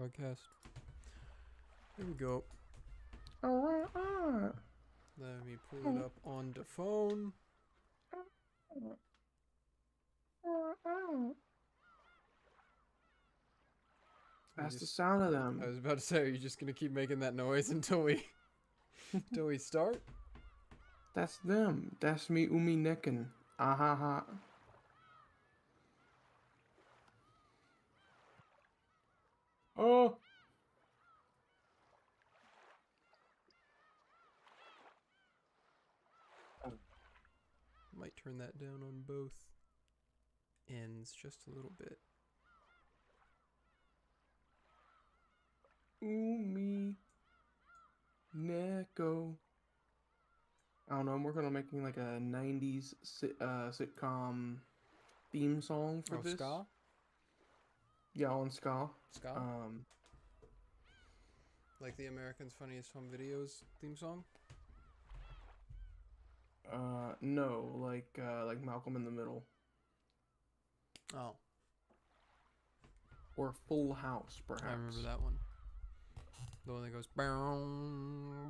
broadcast. Here we go. Alright. Let me pull it up on the phone. That's the sound of them. I was about to say, are you just gonna keep making that noise until we start? That's them. That's me, Umineko. Ahaha. Oh! Might turn that down on both ends just a little bit. Umineko. I don't know, I'm working on making like a 90s sitcom theme song for this. Ska? Yeah, on ska. Ska? Like the American's Funniest Home Videos theme song? No, like Malcolm in the Middle. Oh. Or Full House, perhaps. I remember that one. The one that goes bow,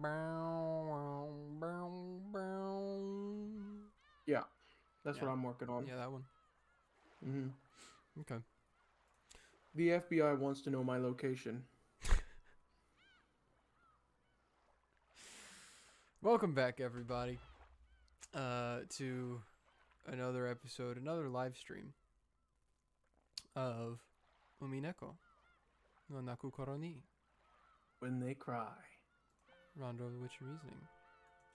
bow, bow, bow. Yeah, that's what I'm working on. Yeah, that one. Okay. The FBI wants to know my location. Welcome back, everybody, to another episode, another live stream of Umineko no Naku Koro ni When they cry. Rondo of the Witch Reasoning.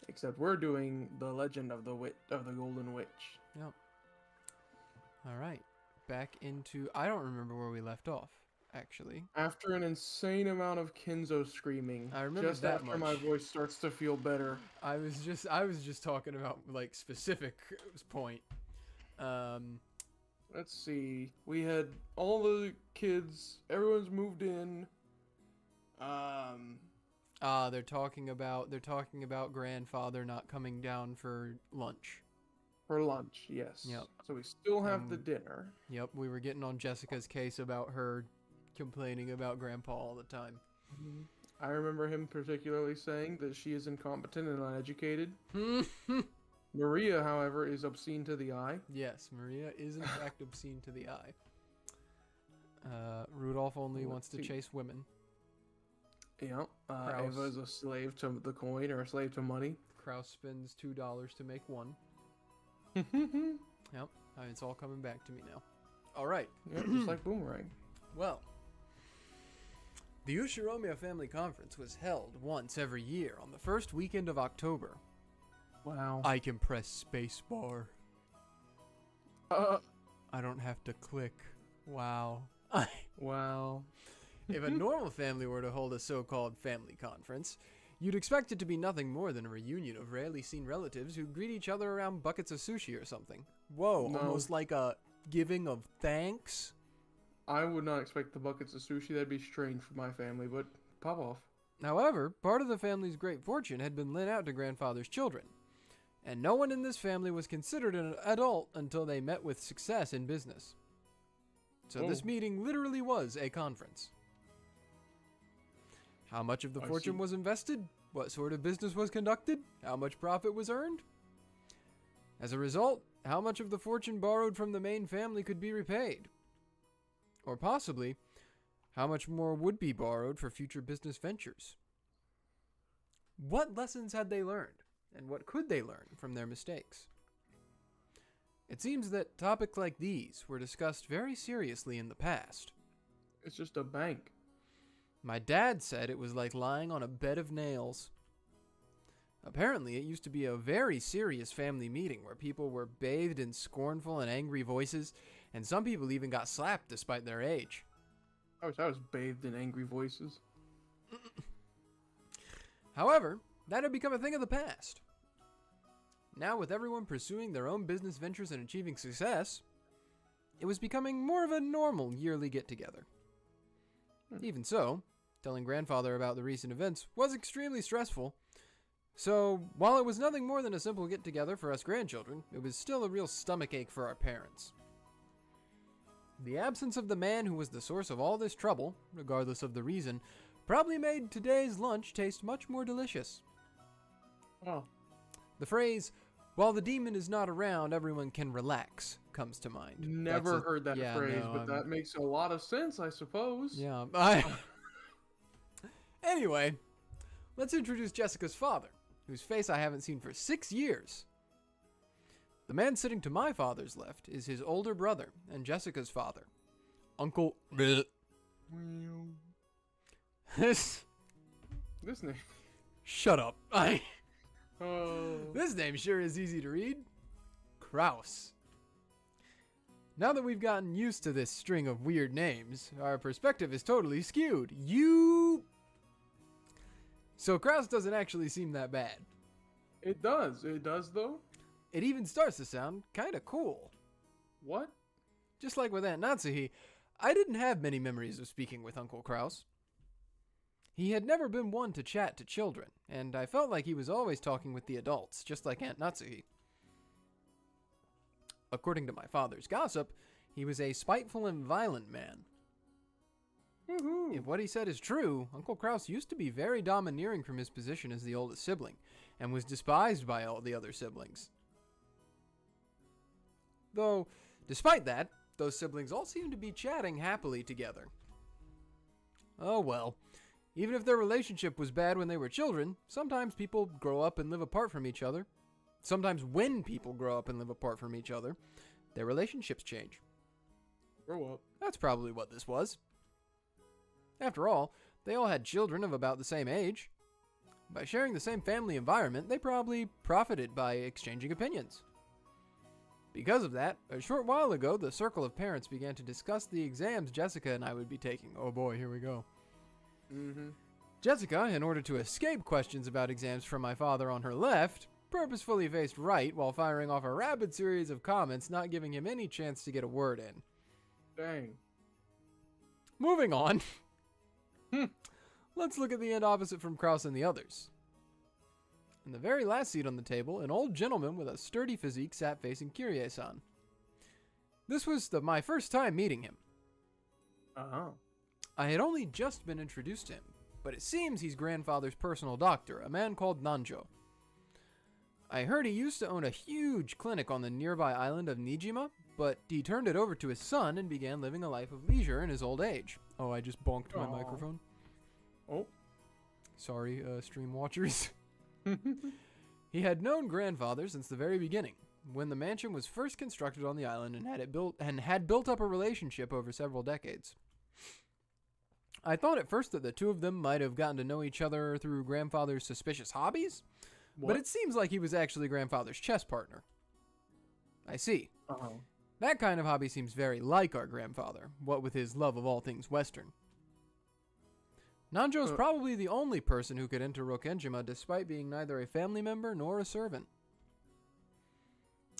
Except we're doing the Legend of the Golden Witch. Yep. All right, back into. I don't remember where we left off, actually. After an insane amount of Kinzo screaming, I remember just that after much. my voice starts to feel better. I was just talking about like specific point. Let's see. We had all the kids. Everyone's moved in. They're talking about grandfather not coming down for lunch. For lunch, yes. Yep. So we still have the dinner. Yep, we were getting on Jessica's case about her complaining about grandpa all the time. I remember him particularly saying that she is incompetent and uneducated. Maria, however, is obscene to the eye. Yes, Maria is in fact obscene to the eye. Rudolph only wants to chase women. Yeah. Ava is a slave to the coin or a slave to money. Kraus spends $2 to make one. Yep, it's all coming back to me now. All right. Yeah, just like Boomerang. Well, the Ushiromiyas family conference was held once every year on the first weekend of October. Wow. I can press spacebar. I don't have to click. Wow. Wow. If a normal family were to hold a so-called family conference, you'd expect it to be nothing more than a reunion of rarely seen relatives who greet each other around buckets of sushi or something. Whoa, No. almost like a giving of thanks? I would not expect the buckets of sushi. That'd be strange for my family, but pop off. However, part of the family's great fortune had been lent out to grandfather's children, and no one in this family was considered an adult until they met with success in business. So this meeting literally was a conference. How much of the fortune was invested? What sort of business was conducted? How much profit was earned? As a result, how much of the fortune borrowed from the main family could be repaid? Or possibly, how much more would be borrowed for future business ventures? What lessons had they learned, and what could they learn from their mistakes? It seems that topics like these were discussed very seriously in the past. It's just a bank. My dad said it was like lying on a bed of nails. Apparently, it used to be a very serious family meeting where people were bathed in scornful and angry voices, and some people even got slapped despite their age. I wish I was bathed in angry voices. However, that had become a thing of the past. Now, with everyone pursuing their own business ventures and achieving success, it was becoming more of a normal yearly get-together. Even so, telling grandfather about the recent events was extremely stressful. So, while it was nothing more than a simple get-together for us grandchildren, it was still a real stomachache for our parents. The absence of the man who was the source of all this trouble, regardless of the reason, probably made today's lunch taste much more delicious. Oh. The phrase, "while the demon is not around, everyone can relax," comes to mind. Never heard that phrase, no, but that makes a lot of sense, I suppose. Yeah. Anyway, let's introduce Jessica's father, whose face I haven't seen for 6 years. The man sitting to my father's left is his older brother and Jessica's father, Uncle... This name. Shut up. Oh. This name sure is easy to read. Kraus. Now that we've gotten used to this string of weird names, our perspective is totally skewed. So Kraus doesn't actually seem that bad. It does. It does, though. It even starts to sound kind of cool. What? Just like with Aunt Natsuhi, I didn't have many memories of speaking with Uncle Kraus. He had never been one to chat to children, and I felt like he was always talking with the adults, just like Aunt Natsuhi. According to my father's gossip, he was a spiteful and violent man. Woohoo. If what he said is true, Uncle Kraus used to be very domineering from his position as the oldest sibling, and was despised by all the other siblings. Though, despite that, those siblings all seemed to be chatting happily together. Oh well. Even if their relationship was bad when they were children, sometimes people grow up and live apart from each other. Sometimes when people grow up and live apart from each other, their relationships change. Grow up. That's probably what this was. After all, they all had children of about the same age. By sharing the same family environment, they probably profited by exchanging opinions. Because of that, a short while ago, the circle of parents began to discuss the exams Jessica and I would be taking. Oh boy, here we go. Mm-hmm. Jessica, in order to escape questions about exams from my father on her left, purposefully faced right while firing off a rapid series of comments, not giving him any chance to get a word in. Dang. Moving on. Let's look at the end opposite from Kraus and the others. In the very last seat on the table, an old gentleman with a sturdy physique sat facing Kyrie-san. This was my first time meeting him. Uh-huh. I had only just been introduced to him, but it seems he's grandfather's personal doctor, a man called Nanjo. I heard he used to own a huge clinic on the nearby island of Nijima, but he turned it over to his son and began living a life of leisure in his old age. Oh, I just bonked my microphone. Oh. Sorry, stream watchers. He had known grandfather since the very beginning, when the mansion was first constructed on the island and had built up a relationship over several decades. I thought at first that the two of them might have gotten to know each other through grandfather's suspicious hobbies, but it seems like he was actually grandfather's chess partner. I see. Uh-oh. That kind of hobby seems very like our grandfather, what with his love of all things Western. Nanjo's probably the only person who could enter Rokkenjima despite being neither a family member nor a servant.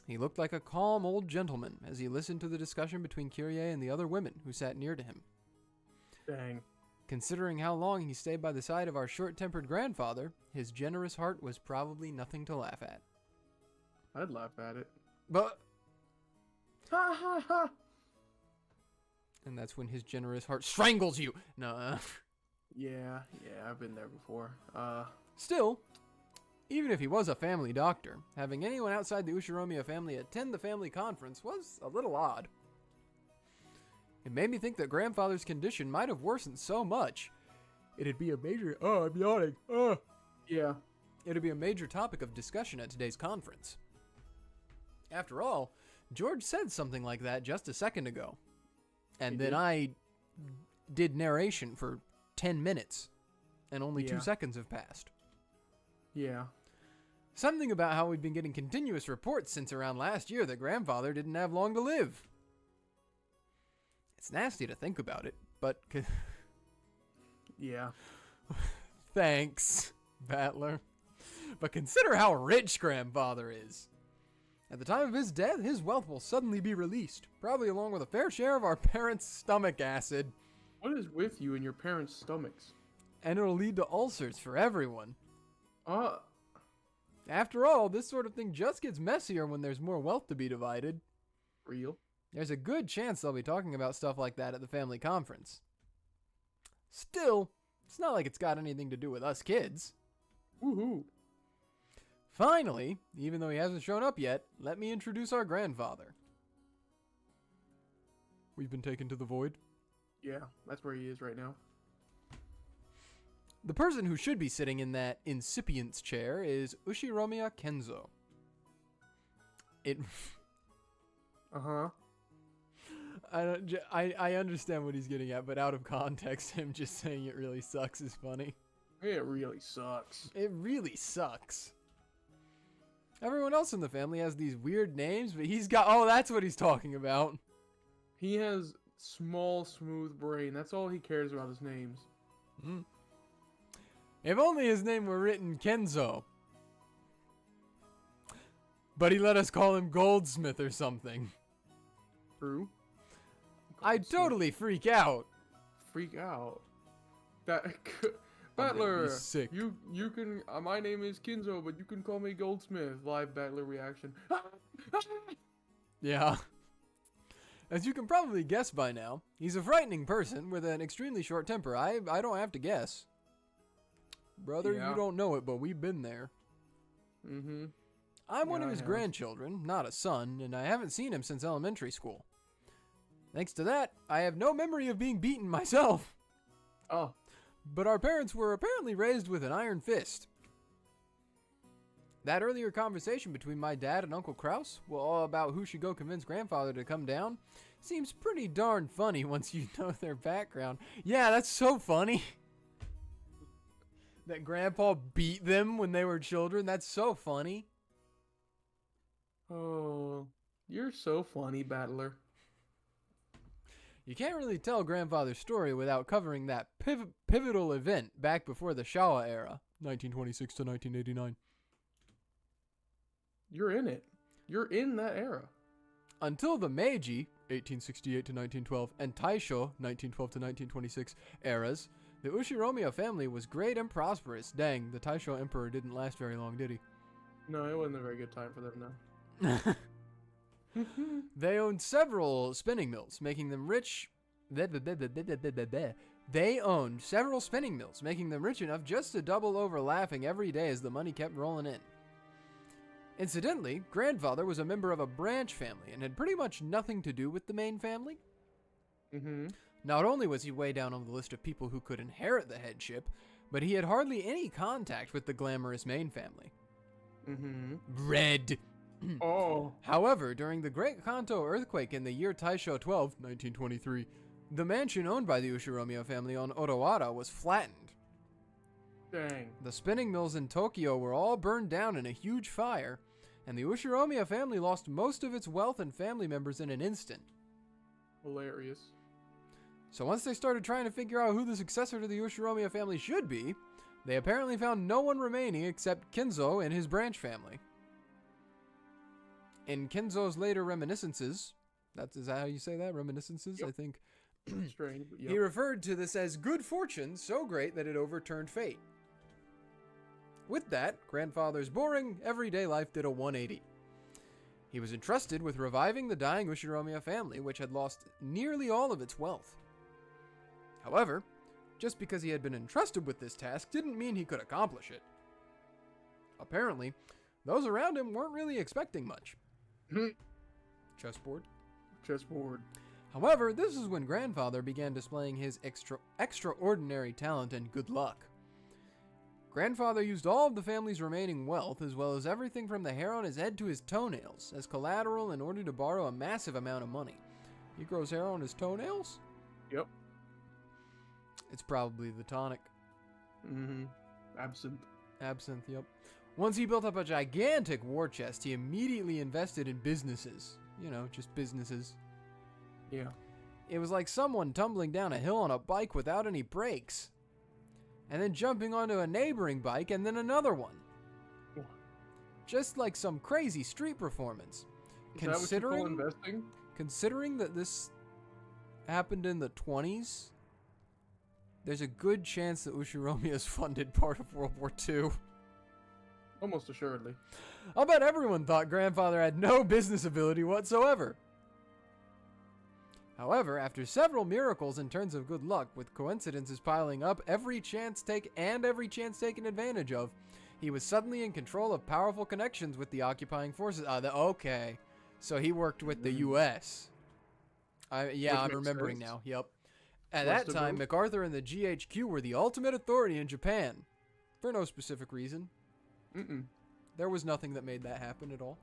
He looked like a calm old gentleman as he listened to the discussion between Kyrie and the other women who sat near to him. Dang. Considering how long he stayed by the side of our short-tempered grandfather, his generous heart was probably nothing to laugh at. I'd laugh at it. But... Ha ha ha! And that's when his generous heart strangles you! No, Yeah, I've been there before. Still, even if he was a family doctor, having anyone outside the Ushiromiya family attend the family conference was a little odd. It made me think that grandfather's condition might have worsened so much. It'd be a major... Oh, I'm yawning. Yeah. It'd be a major topic of discussion at today's conference. After all, George said something like that just a second ago. And then I did narration for 10 minutes, and only 2 seconds have passed. Yeah. Something about how we've been getting continuous reports since around last year that grandfather didn't have long to live. It's nasty to think about it, but... Yeah. Thanks, Battler. But consider how rich grandfather is. At the time of his death, his wealth will suddenly be released, probably along with a fair share of our parents' stomach acid. What is with you and your parents' stomachs? And it'll lead to ulcers for everyone. Uh... After all, this sort of thing just gets messier when there's more wealth to be divided. Real? There's a good chance they'll be talking about stuff like that at the family conference. Still, it's not like it's got anything to do with us kids. Woohoo! Finally, even though he hasn't shown up yet, let me introduce our grandfather. We've been taken to the void. Yeah, that's where he is right now. The person who should be sitting in that incipient's chair is Ushiromiyas Kinzo. Uh-huh. I understand what he's getting at, but out of context, him just saying it really sucks is funny. It really sucks. It really sucks. Everyone else in the family has these weird names, but he's got... Oh, that's what he's talking about. He has small, smooth brain. That's all he cares about is names. Mm. If only his name were written Kinzo. But he let us call him Goldsmith or something. True. I'd totally freak out. Freak out. That... Battler, sick. You can. My name is Kinzo, but you can call me Goldsmith. Live Battler reaction. Yeah. As you can probably guess by now, he's a frightening person with an extremely short temper. I don't have to guess. Brother, Yeah. you don't know it, but we've been there. Mm-hmm. I'm one Yeah, of I his have. grandchildren, not a son, and I haven't seen him since elementary school. Thanks to that, I have no memory of being beaten myself. Oh. But our parents were apparently raised with an iron fist. That earlier conversation between my dad and Uncle Kraus, well, all about who should go convince grandfather to come down, seems pretty darn funny once you know their background. Yeah, that's so funny. That grandpa beat them when they were children, that's so funny. Oh, you're so funny, Battler. You can't really tell grandfather's story without covering that pivotal event back before the Showa era, 1926 to 1989. You're in it. You're in that era. Until the Meiji, 1868 to 1912, and Taisho, 1912 to 1926, eras, the Ushiromiyas family was great and prosperous. Dang, the Taisho emperor didn't last very long, did he? No, it wasn't a very good time for them, no. They owned several spinning mills, making them rich. They owned several spinning mills, making them rich enough just to double over laughing every day as the money kept rolling in. Incidentally, grandfather was a member of a branch family and had pretty much nothing to do with the main family. Mm-hmm. Not only was he way down on the list of people who could inherit the headship, but he had hardly any contact with the glamorous main family. Mm-hmm. Red. Oh. However, during the Great Kanto earthquake in the year Taisho 12, 1923, the mansion owned by the Ushiromiyas family on Odawara was flattened. Dang. The spinning mills in Tokyo were all burned down in a huge fire, and the Ushiromiyas family lost most of its wealth and family members in an instant. Hilarious. So once they started trying to figure out who the successor to the Ushiromiyas family should be, they apparently found no one remaining except Kinzo and his branch family. In Kinzo's later reminiscences, is that how you say that? Reminiscences, Yep. I think. Strange, but He referred to this as good fortune so great that it overturned fate. With that, grandfather's boring, everyday life did a 180. He was entrusted with reviving the dying Ushiromiyas family, which had lost nearly all of its wealth. However, just because he had been entrusted with this task didn't mean he could accomplish it. Apparently, those around him weren't really expecting much. Chessboard. Chessboard. However, this is when grandfather began displaying his extraordinary talent and good luck. Grandfather used all of the family's remaining wealth, as well as everything from the hair on his head to his toenails, as collateral in order to borrow a massive amount of money. He grows hair on his toenails? Yep. It's probably the tonic. Mm-hmm. Absinthe. Absinthe, yep. Once he built up a gigantic war chest, he immediately invested in businesses. You know, just businesses. Yeah. It was like someone tumbling down a hill on a bike without any brakes. And then jumping onto a neighboring bike and then another one. What? Just like some crazy street performance. Is that what you call investing? Considering that this happened in the 20s, there's a good chance that Ushiromiyas funded part of World War II. Almost assuredly. I'll bet everyone thought grandfather had no business ability whatsoever. However, after several miracles and turns of good luck, with coincidences piling up, every chance taken advantage of, he was suddenly in control of powerful connections with the occupying forces. Okay. So he worked with the U.S. I'm remembering sense. now. Yep. At that time, MacArthur and the GHQ were the ultimate authority in Japan. For no specific reason. There was nothing that made that happen at all.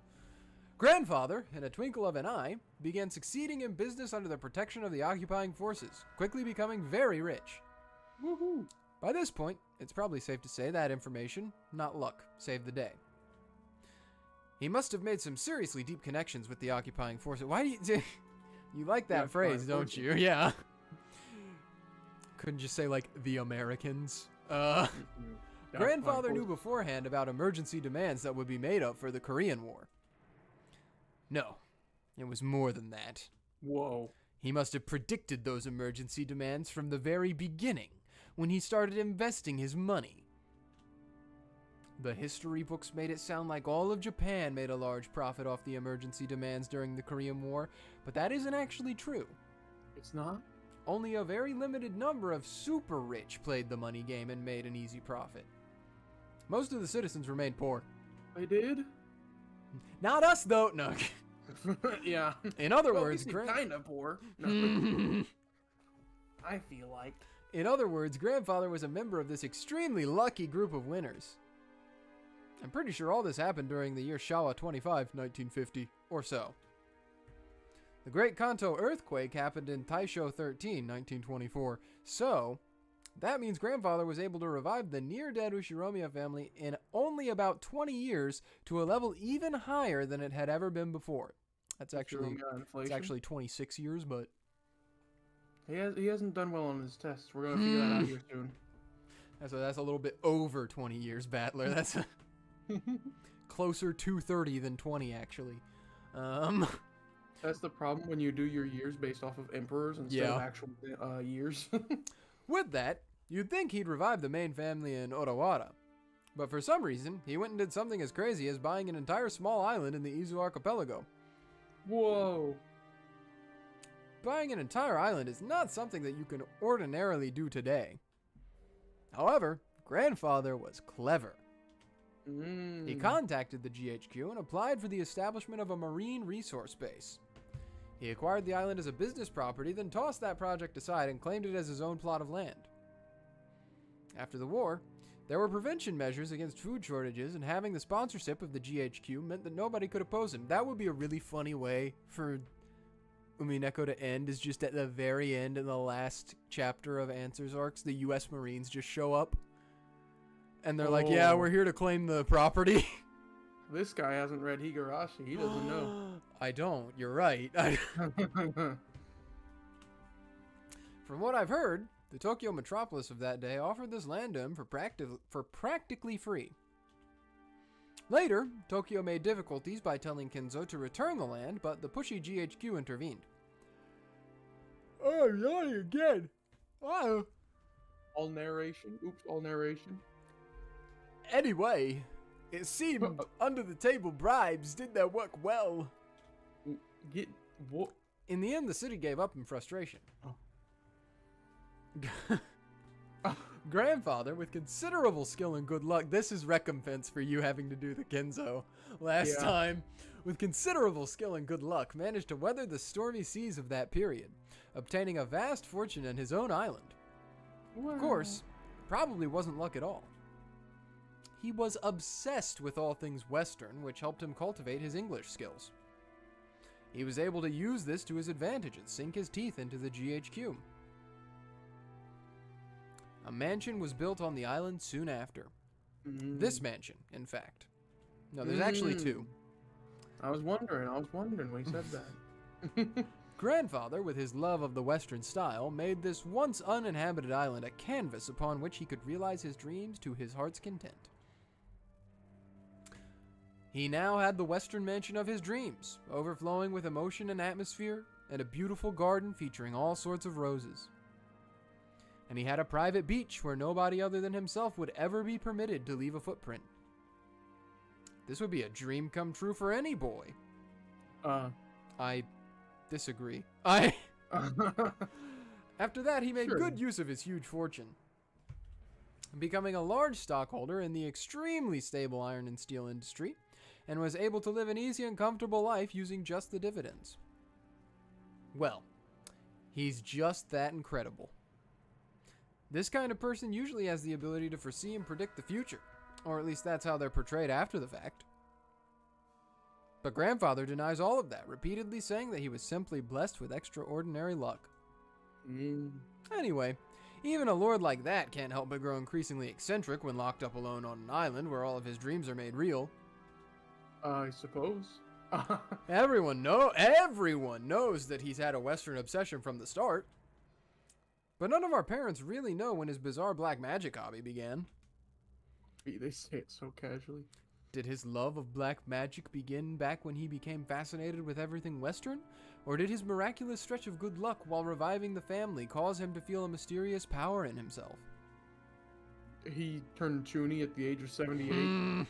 Grandfather, in a twinkle of an eye, began succeeding in business under the protection of the occupying forces, quickly becoming very rich. Woohoo! By this point, it's probably safe to say that information, not luck, saved the day. He must have made some seriously deep connections with the occupying forces. Why do you... You like that phrase, don't you? Yeah. Couldn't just say, like, the Americans? Grandfather knew beforehand about emergency demands that would be made up for the Korean War. No, it was more than that. Whoa. He must have predicted those emergency demands from the very beginning, when he started investing his money. The history books made it sound like all of Japan made a large profit off the emergency demands during the Korean War, but that isn't actually true. It's not? Only a very limited number of super rich played the money game and made an easy profit. Most of the citizens remained poor. They did? Not us, though. No. Yeah. In other words, kind of poor. No. I feel like. In other words, Grandfather was a member of this extremely lucky group of winners. I'm pretty sure all this happened during the year Showa 25, 1950, or so. The Great Kanto earthquake happened in Taisho 13, 1924, so that means Grandfather was able to revive the near-dead Ushiromiyas family in only about 20 years to a level even higher than it had ever been before. That's actually 26 years, but... He hasn't done well on his tests. We're going to figure that out here soon. That's a little bit over 20 years, Battler. That's closer to 30 than 20, actually. That's the problem when you do your years based off of emperors instead of actual years. With that, you'd think he'd revive the main family in Odawara. But for some reason, he went and did something as crazy as buying an entire small island in the Izu archipelago. Whoa. Buying an entire island is not something that you can ordinarily do today. However, Grandfather was clever. He contacted the GHQ and applied for the establishment of a marine resource base. He acquired the island as a business property, then tossed that project aside and claimed it as his own plot of land. After the war, there were prevention measures against food shortages, and having the sponsorship of the GHQ meant that nobody could oppose him. That would be a really funny way for Umineko to end, is just at the very end in the last chapter of Answers Arcs, the U.S. Marines just show up. And they're like, yeah, we're here to claim the property. This guy hasn't read Higurashi. He doesn't know. I don't. You're right. From what I've heard, the Tokyo metropolis of that day offered this land to him for practically free. Later, Tokyo made difficulties by telling Kinzo to return the land, but the pushy GHQ intervened. Oh, yawning again. Oh. All narration. Oops, all narration. Anyway, it seemed under-the-table bribes did their work well. What? In the end, the city gave up in frustration. Grandfather, with considerable skill and good luck, this is recompense for you having to do the Kinzo last time, with considerable skill and good luck, managed to weather the stormy seas of that period, obtaining a vast fortune in his own island. Wow. Of course, it probably wasn't luck at all. He was obsessed with all things Western, which helped him cultivate his English skills. He was able to use this to his advantage and sink his teeth into the GHQ. A mansion was built on the island soon after. This mansion, in fact. No, there's actually two. I was wondering when he said that. Grandfather, with his love of the Western style, made this once uninhabited island a canvas upon which he could realize his dreams to his heart's content. He now had the Western mansion of his dreams, overflowing with emotion and atmosphere, and a beautiful garden featuring all sorts of roses. And he had a private beach where nobody other than himself would ever be permitted to leave a footprint. This would be a dream come true for any boy. I I disagree. After that, he made Sure. good use of his huge fortune, becoming a large stockholder in the extremely stable iron and steel industry, and was able to live an easy and comfortable life using just the dividends. Well, he's just that incredible. This kind of person usually has the ability to foresee and predict the future, or at least that's how they're portrayed after the fact. But grandfather denies all of that, repeatedly saying that he was simply blessed with extraordinary luck. Anyway, even a lord like that can't help but grow increasingly eccentric when locked up alone on an island where all of his dreams are made real. I suppose. Everyone knows that he's had a Western obsession from the start. But none of our parents really know when his bizarre black magic hobby began. They say it so casually. Did his love of black magic begin back when he became fascinated with everything Western? Or did his miraculous stretch of good luck while reviving the family cause him to feel a mysterious power in himself? He turned Chuny at the age of 78.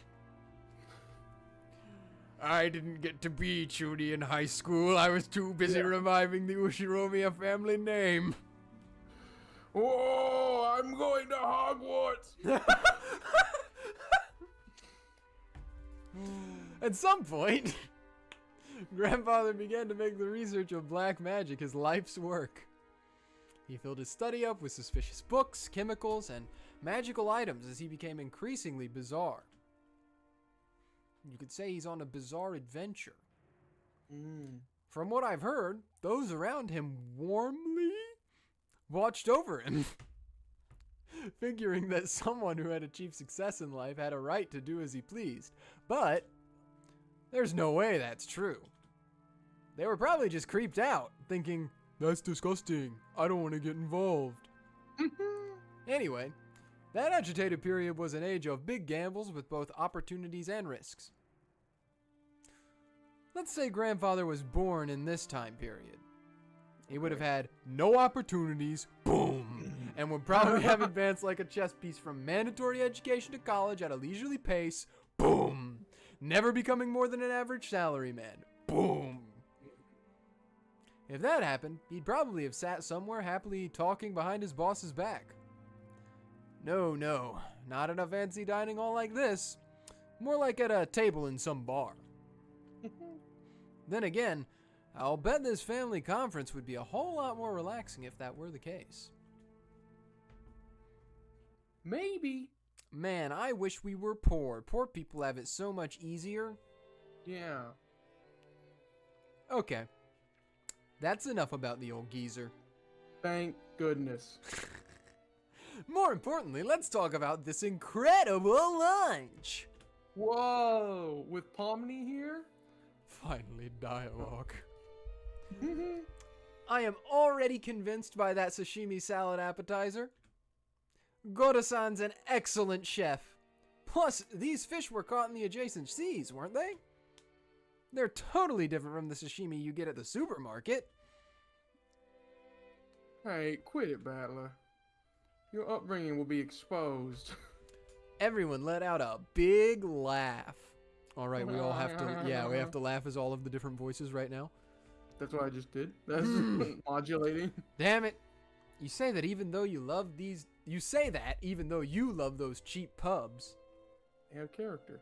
I didn't get to be Chuny in high school. I was too busy reviving the Ushiromiyas family name. Whoa, I'm going to Hogwarts! At some point, grandfather began to make the research of black magic his life's work. He filled his study up with suspicious books, chemicals, and magical items as he became increasingly bizarre. You could say he's on a bizarre adventure. From what I've heard, those around him warmly watched over him, figuring that someone who had achieved success in life had a right to do as he pleased. But there's no way that's true. They were probably just creeped out, thinking, that's disgusting, I don't want to get involved. Anyway, that agitated period was an age of big gambles with both opportunities and risks. Let's say grandfather was born in this time period. He would have had no opportunities, boom, and would probably have advanced like a chess piece from mandatory education to college at a leisurely pace, boom, never becoming more than an average salaryman, boom. If that happened, he'd probably have sat somewhere happily talking behind his boss's back. No, not at a fancy dining hall like this, more like at a table in some bar. Then again, I'll bet this family conference would be a whole lot more relaxing if that were the case. Maybe. Man, I wish we were poor. Poor people have it so much easier. Yeah. Okay. That's enough about the old geezer. Thank goodness. More importantly, let's talk about this incredible lunch. Whoa, with Pomni here? Finally, dialogue. I am already convinced by that sashimi salad appetizer. Goro-san's an excellent chef. Plus, these fish were caught in the adjacent seas, weren't they? They're totally different from the sashimi you get at the supermarket. Hey, quit it, Battler. Your upbringing will be exposed. Everyone let out a big laugh. All right, we all have to, we have to laugh as all of the different voices right now. That's what I just did. That's modulating. Damn it. You say that even though you love those cheap pubs. They have character.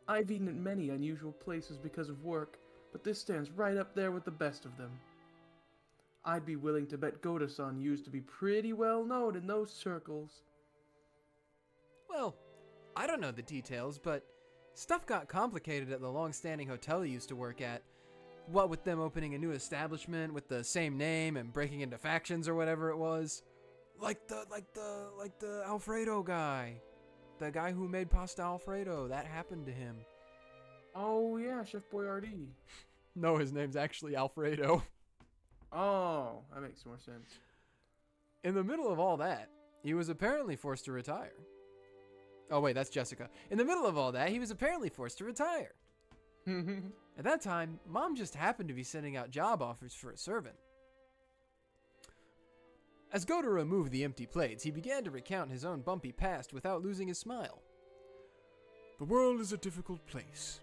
I've eaten at many unusual places because of work, but this stands right up there with the best of them. I'd be willing to bet Goro-san used to be pretty well known in those circles. Well, I don't know the details, but stuff got complicated at the long-standing hotel he used to work at. What with them opening a new establishment with the same name and breaking into factions or whatever it was. Like the Alfredo guy. The guy who made pasta Alfredo. That happened to him. Oh yeah, Chef Boyardee. No, his name's actually Alfredo. Oh, that makes more sense. In the middle of all that, he was apparently forced to retire. Oh wait, that's Jessica. In the middle of all that, he was apparently forced to retire. At that time, Mom just happened to be sending out job offers for a servant. As Go to remove the empty plates, he began to recount his own bumpy past without losing his smile. The world is a difficult place.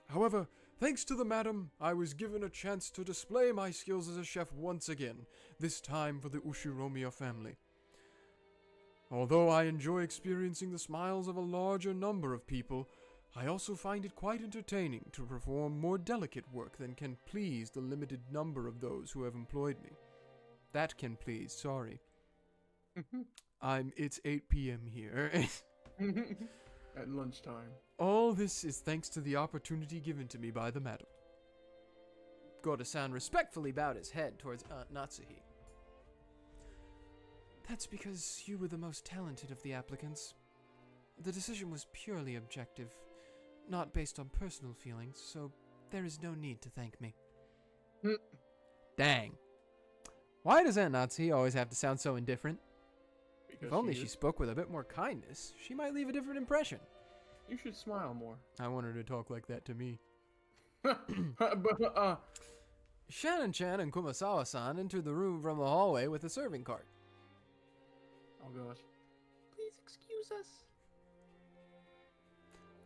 However, Thanks to the madam, I was given a chance to display my skills as a chef once again, this time for the Ushiromiya family. Although I enjoy experiencing the smiles of a larger number of people, I also find it quite entertaining to perform more delicate work than can please the limited number of those who have employed me. That can please, sorry. It's 8 p.m. here. At lunchtime. All this is thanks to the opportunity given to me by the madam. Goda-san respectfully bowed his head towards Aunt Natsuhi. That's because you were the most talented of the applicants. The decision was purely objective, not based on personal feelings, so there is no need to thank me. Dang. Why does Aunt Natsuhi always have to sound so indifferent? Because if only she spoke with a bit more kindness, she might leave a different impression. You should smile more. I want her to talk like that to me. But, Shannon-chan and Kumasawa-san entered the room from the hallway with a serving cart. Oh gosh. Please excuse us.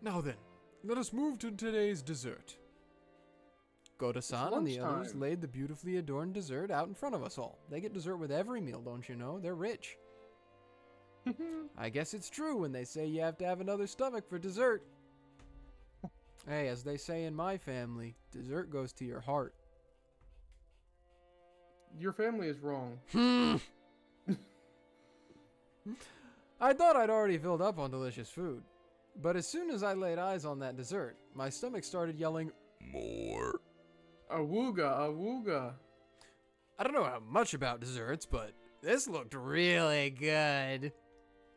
Now then, let us move to today's dessert. Goda-san and the others lunchtime. laid the beautifully adorned dessert out in front of us all. They get dessert with every meal, don't you know? They're rich. I guess it's true when they say you have to have another stomach for dessert. Hey, as they say in my family, dessert goes to your heart. Your family is wrong. I thought I'd already filled up on delicious food. But as soon as I laid eyes on that dessert, my stomach started yelling, more. Awooga, awooga. I don't know how much about desserts, but this looked really good.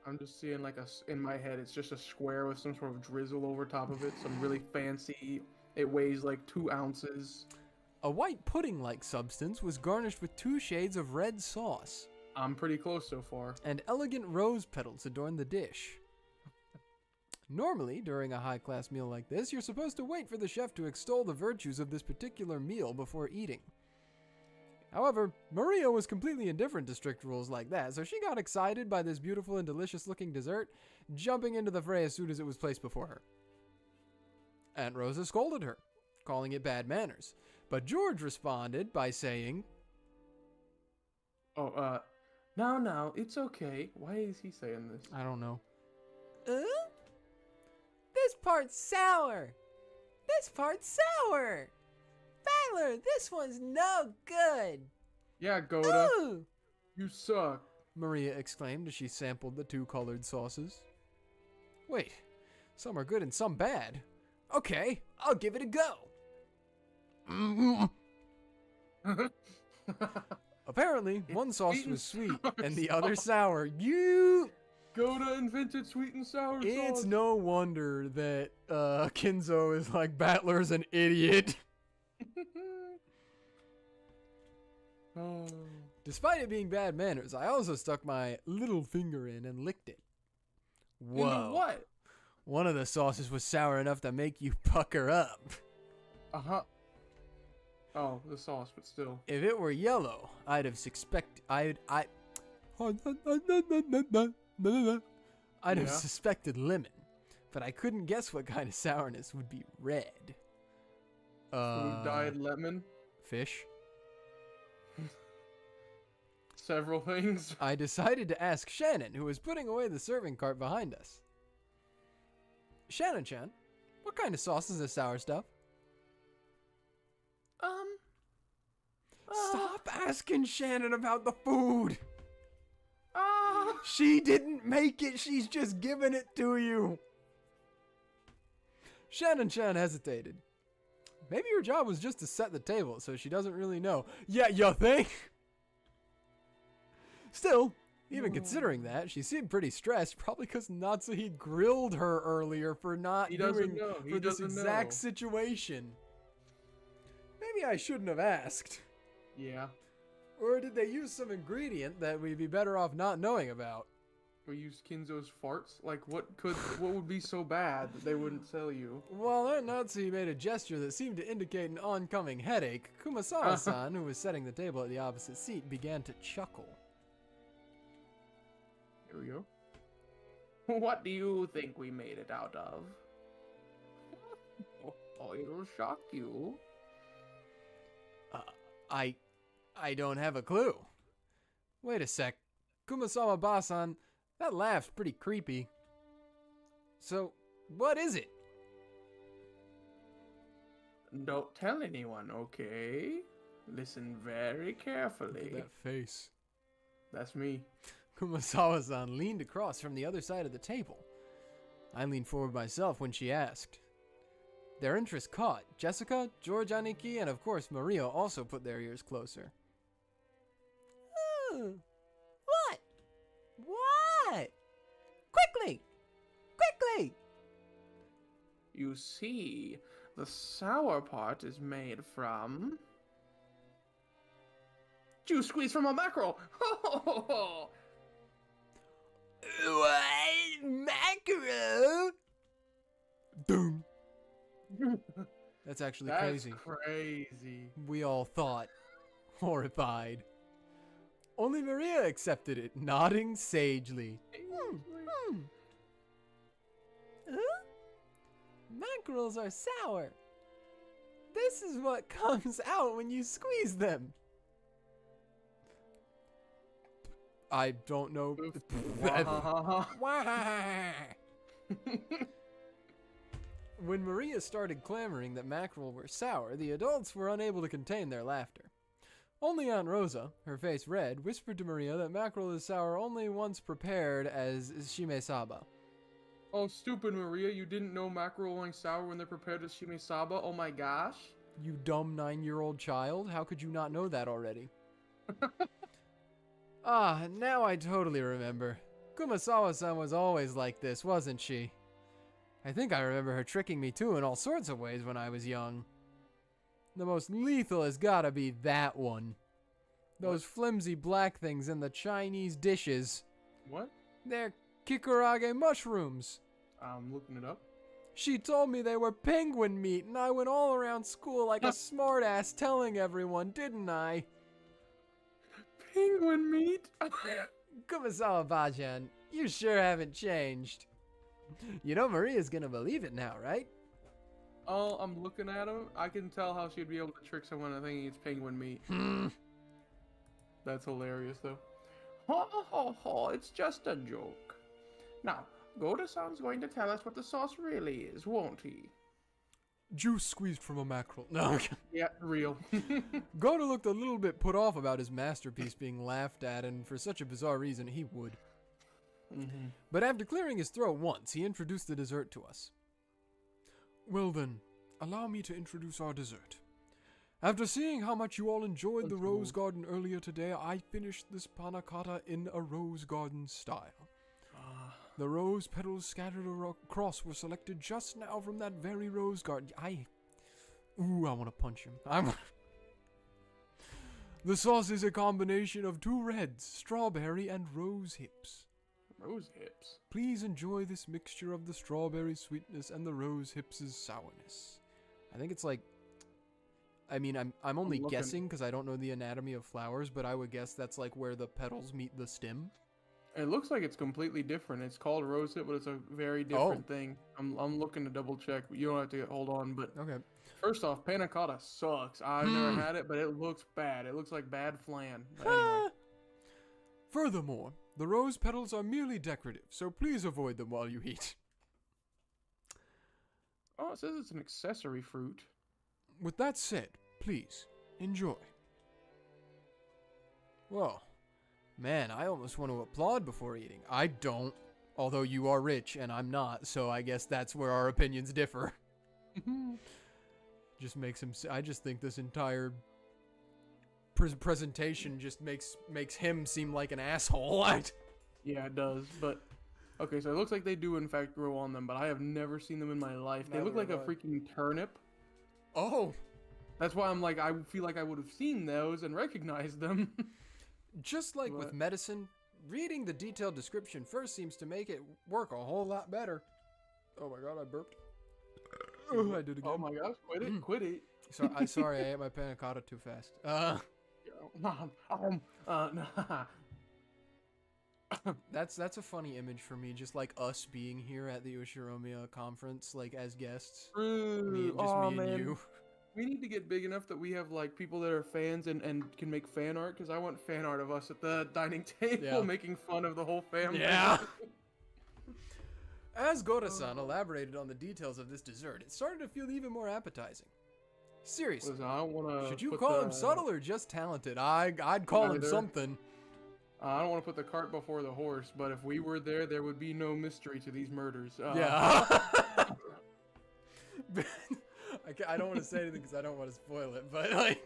I'm just seeing like in my head, it's just a square with some sort of drizzle over top of it. Some really fancy, it weighs like 2 ounces. A white pudding-like substance was garnished with 2 shades of red sauce. I'm pretty close so far. And elegant rose petals adorned the dish. Normally, during a high-class meal like this, you're supposed to wait for the chef to extol the virtues of this particular meal before eating. However, Maria was completely indifferent to strict rules like that, so she got excited by this beautiful and delicious-looking dessert, jumping into the fray as soon as it was placed before her. Aunt Rosa scolded her, calling it bad manners, but George responded by saying, Oh, no, it's okay. Why is he saying this? I don't know. This part's sour. This part's sour. Battler, this one's no good. Yeah, Goda, Ooh! you suck. Maria exclaimed as she sampled the 2 colored sauces. Wait, some are good and some bad. Okay, I'll give it a go. Apparently, one sauce sweet and was sweet sour and the other sour. Goda invented sweet and sour sauce. It's no wonder that Kinzo is like, Battler's an idiot. Oh. Despite it being bad manners, I also stuck my little finger in and licked it. Whoa. Into what? One of the sauces was sour enough to make you pucker up. Uh-huh. Oh, the sauce, but still. If it were yellow, I'd have Yeah. suspected lemon, but I couldn't guess what kind of sourness would be red. Food-dyed lemon. Fish. Several things. I decided to ask Shannon, who was putting away the serving cart behind us. Shannon-chan, what kind of sauce is this sour stuff? Stop asking Shannon about the food. She didn't make it. She's just giving it to you. Shannon-chan hesitated. Maybe her job was just to set the table, so she doesn't really know. Yeah, you think? Still, even considering that, she seemed pretty stressed, probably because Natsuhi grilled her earlier for not doing for this exact situation. Maybe I shouldn't have asked. Yeah. Or did they use some ingredient that we'd be better off not knowing about? We used Kinzo's farts? Like, what would be so bad that they wouldn't tell you? While Aunt Natsuhi made a gesture that seemed to indicate an oncoming headache, Kumasawa-san, who was setting the table at the opposite seat, began to chuckle. Here we go. What do you think we made it out of? Oh, it'll shock you. I don't have a clue. Wait a sec. Kumasama-ba-san, that laugh's pretty creepy. So, what is it? Don't tell anyone, okay? Listen very carefully. Look at that face. That's me. Kumasawa-san leaned across from the other side of the table. I leaned forward myself when she asked. Their interest caught. Jessica, George Aniki, and of course Maria also put their ears closer. What? What? Quickly! Quickly! You see, the sour part is made from... juice squeezed from a mackerel! What? Mackerel? Doom. That's actually crazy. That's crazy. We all thought. Horrified. Only Maria accepted it, nodding sagely. Huh? Mackerels are sour. This is what comes out when you squeeze them. I don't know. When Maria started clamoring that mackerel were sour, the adults were unable to contain their laughter. Only Aunt Rosa, her face red, whispered to Maria that mackerel is sour only once prepared as shimesaba. Oh, stupid Maria, you didn't know mackerel are sour when they're prepared as shimesaba? Oh my gosh. You dumb 9-year-old child, how could you not know that already? Ah, now I totally remember. Kumasawa-san was always like this, wasn't she? I think I remember her tricking me too in all sorts of ways when I was young. The most lethal has gotta be that one. Those flimsy black things in the Chinese dishes. What? They're kikurage mushrooms. I'm looking it up. She told me they were penguin meat, and I went all around school like a smartass telling everyone, didn't I? Penguin meat? Kumasawa-ba-chan, you sure haven't changed. You know Maria's gonna believe it now, right? Oh, I'm looking at him. I can tell how she'd be able to trick someone into thinking it's penguin meat. That's hilarious, though. Ho ho ho, it's just a joke. Now, Goda-san's going to tell us what the sauce really is, won't he? Juice squeezed from a mackerel. No. Yeah, real. Goda looked a little bit put off about his masterpiece being laughed at, and for such a bizarre reason, he would. But after clearing his throat once, he introduced the dessert to us. Well then, allow me to introduce our dessert. After seeing how much you all enjoyed the rose garden earlier today, I finished this panna cotta in a rose garden style. The rose petals scattered across were selected just now from that very rose garden. I want to punch him. The sauce is a combination of 2 reds, strawberry and rose hips. Rose hips? Please enjoy this mixture of the strawberry sweetness and the rose hips' sourness. I think it's like... I mean, I'm only guessing because I don't know the anatomy of flowers, but I would guess that's like where the petals meet the stem. It looks like it's completely different. It's called rose hip, but it's a very different thing. I'm looking to double check. You don't have to hold on, but okay. First off, panna cotta sucks. I've never had it, but it looks bad. It looks like bad flan. But anyway. Furthermore, the rose petals are merely decorative, so please avoid them while you eat. Oh, it says it's an accessory fruit. With that said, please, enjoy. Well, man, I almost want to applaud before eating. I don't, although you are rich and I'm not, so I guess that's where our opinions differ. Just makes him, I just think this entire presentation just makes him seem like an asshole. Yeah, it does, but... Okay, so it looks like they do in fact grow on them, but I have never seen them in my life. They look like a freaking turnip. Oh! That's why I'm like, I feel like I would have seen those and recognized them. Just like with medicine, reading the detailed description first seems to make it work a whole lot better. Oh my god, I burped. Oh, I did again. Oh my gosh, quit it, quit it. Sorry, I ate my panna cotta too fast. That's a funny image for me, just like us being here at the Ushiromiyas conference, like as guests. Me and Man. you. We need to get big enough that we have like people that are fans and can make fan art, because I want fan art of us at the dining table Yeah. making fun of the whole family. Yeah. As Goro-san elaborated on the details of this dessert, it started to feel even more appetizing. Seriously, Listen, I don't want to. should you call him subtle or just talented? I'd call him Neither. something. I don't want to put the cart before the horse, but if we were there would be no mystery to these murders. Yeah. I don't want to say anything because I don't want to spoil it, but like,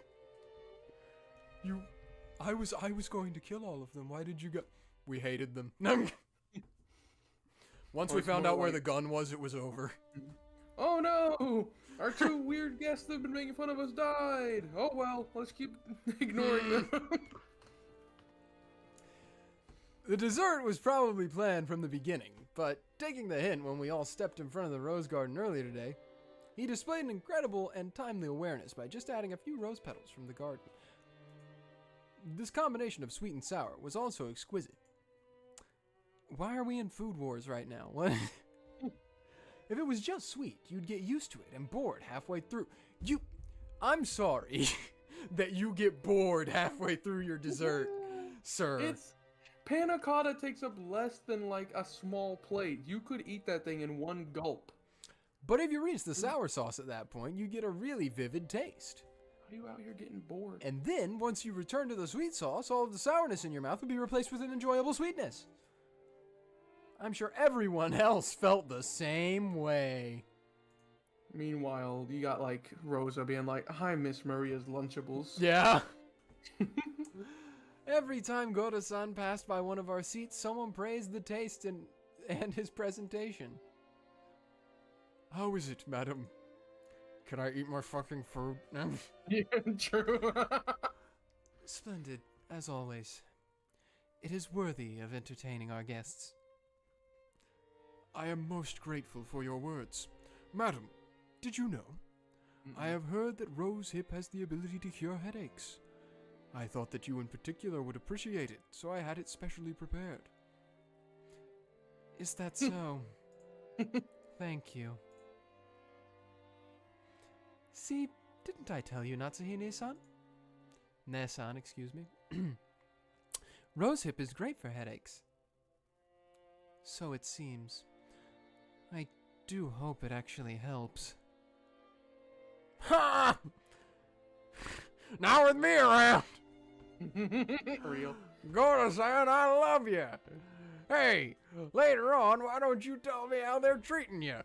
I was going to kill all of them. Why did you go? We hated them. Once we found out where the gun was, it was over. Oh no! Our two weird guests that have been making fun of us died. Oh well, let's keep ignoring them. The dessert was probably planned from the beginning, but taking the hint when we all stepped in front of the rose garden earlier today, he displayed an incredible and timely awareness by just adding a few rose petals from the garden. This combination of sweet and sour was also exquisite. Why are we in food wars right now? What? If it was just sweet, you'd get used to it and bored halfway through. I'm sorry that you get bored halfway through your dessert, sir. Panna cotta takes up less than like a small plate. You could eat that thing in one gulp. But if you reach the sour sauce at that point, you get a really vivid taste. How are you out here getting bored? And then, once you return to the sweet sauce, all of the sourness in your mouth will be replaced with an enjoyable sweetness. I'm sure everyone else felt the same way. Meanwhile, you got like Rosa being like, "Hi, Miss Maria's Lunchables." Yeah. Every time Goro-san passed by one of our seats, someone praised the taste and his presentation. How is it, madam? Can I eat more fucking food? Yeah, true. Splendid, as always. It is worthy of entertaining our guests. I am most grateful for your words. Madam, did you know? I have heard that rose hip has the ability to cure headaches. I thought that you in particular would appreciate it, so I had it specially prepared. Is that so? Thank you. See, didn't I tell you, Natsuhine-san? Ne-san, excuse me. Rosehip is great for headaches. So it seems. I do hope it actually helps. Ha! Not with me around! Real. Goro-san, I love you! Hey, later on, why don't you tell me how they're treating you?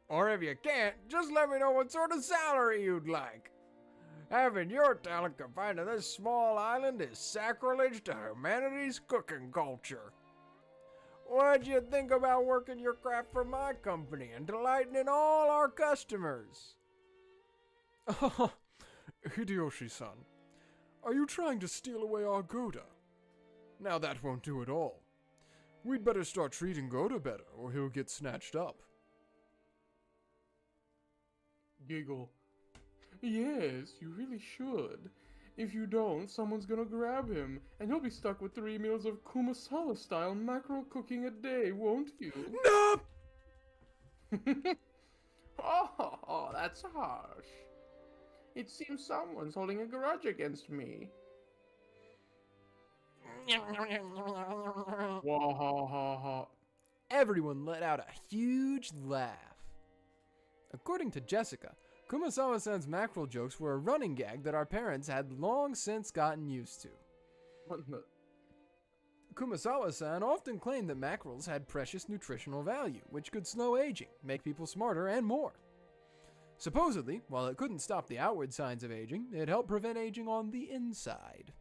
Or if you can't, just let me know what sort of salary you'd like. Having your talent confined to this small island is sacrilege to humanity's cooking culture. What'd you think about working your craft for my company and delighting all our customers? Hideyoshi-san, are you trying to steal away our Goda? Now that won't do at all. We'd better start treating Goda better, or he'll get snatched up. Giggle. Yes, you really should. If you don't, someone's gonna grab him, and you'll be stuck with 3 meals of Kumasawa-style mackerel cooking a day, won't you? No! Oh, that's harsh. It seems someone's holding a grudge against me. Wahahaha. Everyone let out a huge laugh. According to Jessica, Kumasawa-san's mackerel jokes were a running gag that our parents had long since gotten used to. What the? Kumasawa-san often claimed that mackerels had precious nutritional value, which could slow aging, make people smarter, and more. Supposedly, while it couldn't stop the outward signs of aging, it helped prevent aging on the inside.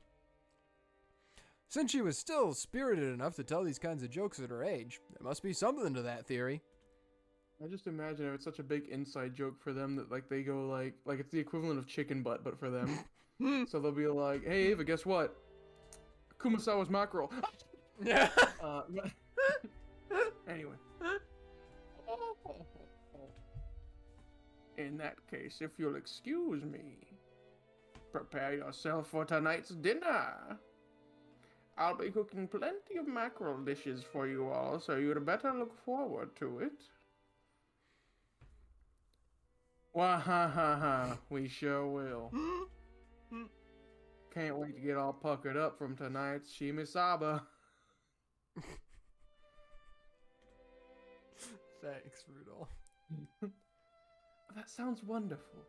Since she was still spirited enough to tell these kinds of jokes at her age, there must be something to that theory. I just imagine if it's such a big inside joke for them that like they go like it's the equivalent of chicken butt, but for them. So they'll be like, "Hey Ava, guess what? Kumasawa's mackerel." Yeah. Anyway. In that case, if you'll excuse me, prepare yourself for tonight's dinner. I'll be cooking plenty of mackerel dishes for you all, so you'd better look forward to it. Wahahaha, we sure will. Can't wait to get all puckered up from tonight's shimisaba. Thanks, Rudolph. That sounds wonderful.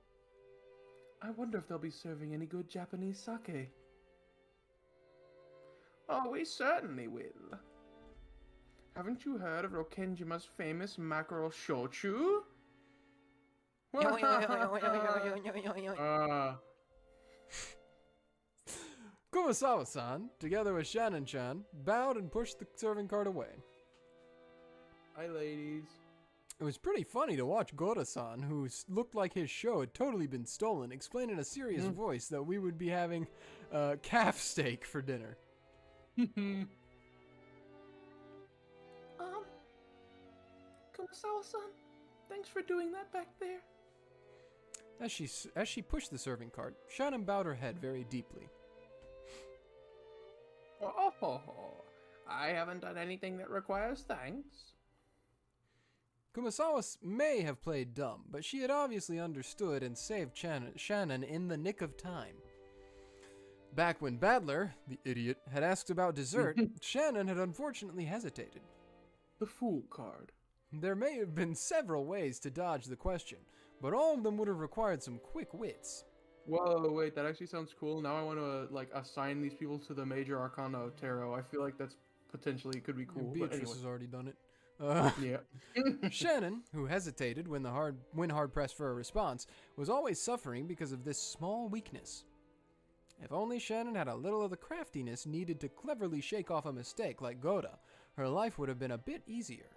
I wonder if they'll be serving any good Japanese sake. Oh, we certainly will. Haven't you heard of Rokkenjima's famous mackerel shochu? Kumasawa-san, together with Shannon-chan, bowed and pushed the serving cart away. Hi, ladies. It was pretty funny to watch Goro-san, who looked like his show had totally been stolen, explain in a serious voice that we would be having calf steak for dinner. Kumasawa-san, thanks for doing that back there. As she pushed the serving cart, Shannon bowed her head very deeply. Oh, I haven't done anything that requires thanks. Kumasawa may have played dumb, but she had obviously understood and saved Shannon in the nick of time. Back when Badler, the idiot, had asked about dessert, Shannon had unfortunately hesitated. The fool card. There may have been several ways to dodge the question, but all of them would have required some quick wits. Whoa, wait, that actually sounds cool. Now I want to, assign these people to the major arcana of tarot. I feel like that's potentially could be cool. Beatrice has already done it. Yeah. Shannon, who hesitated when hard pressed for a response, was always suffering because of this small weakness. If only Shannon had a little of the craftiness needed to cleverly shake off a mistake like Goda, her life would have been a bit easier.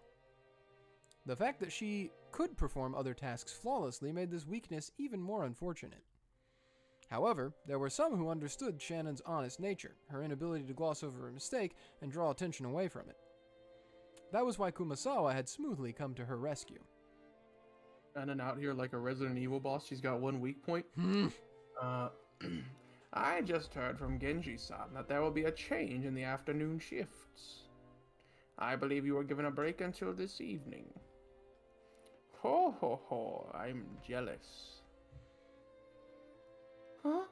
The fact that she could perform other tasks flawlessly made this weakness even more unfortunate. However, there were some who understood Shannon's honest nature, her inability to gloss over a mistake and draw attention away from it. That was why Kumasawa had smoothly come to her rescue. And out here like a Resident Evil boss, she's got one weak point. I just heard from Genji-san that there will be a change in the afternoon shifts. I believe you were given a break until this evening. Ho ho ho, I'm jealous. Huh?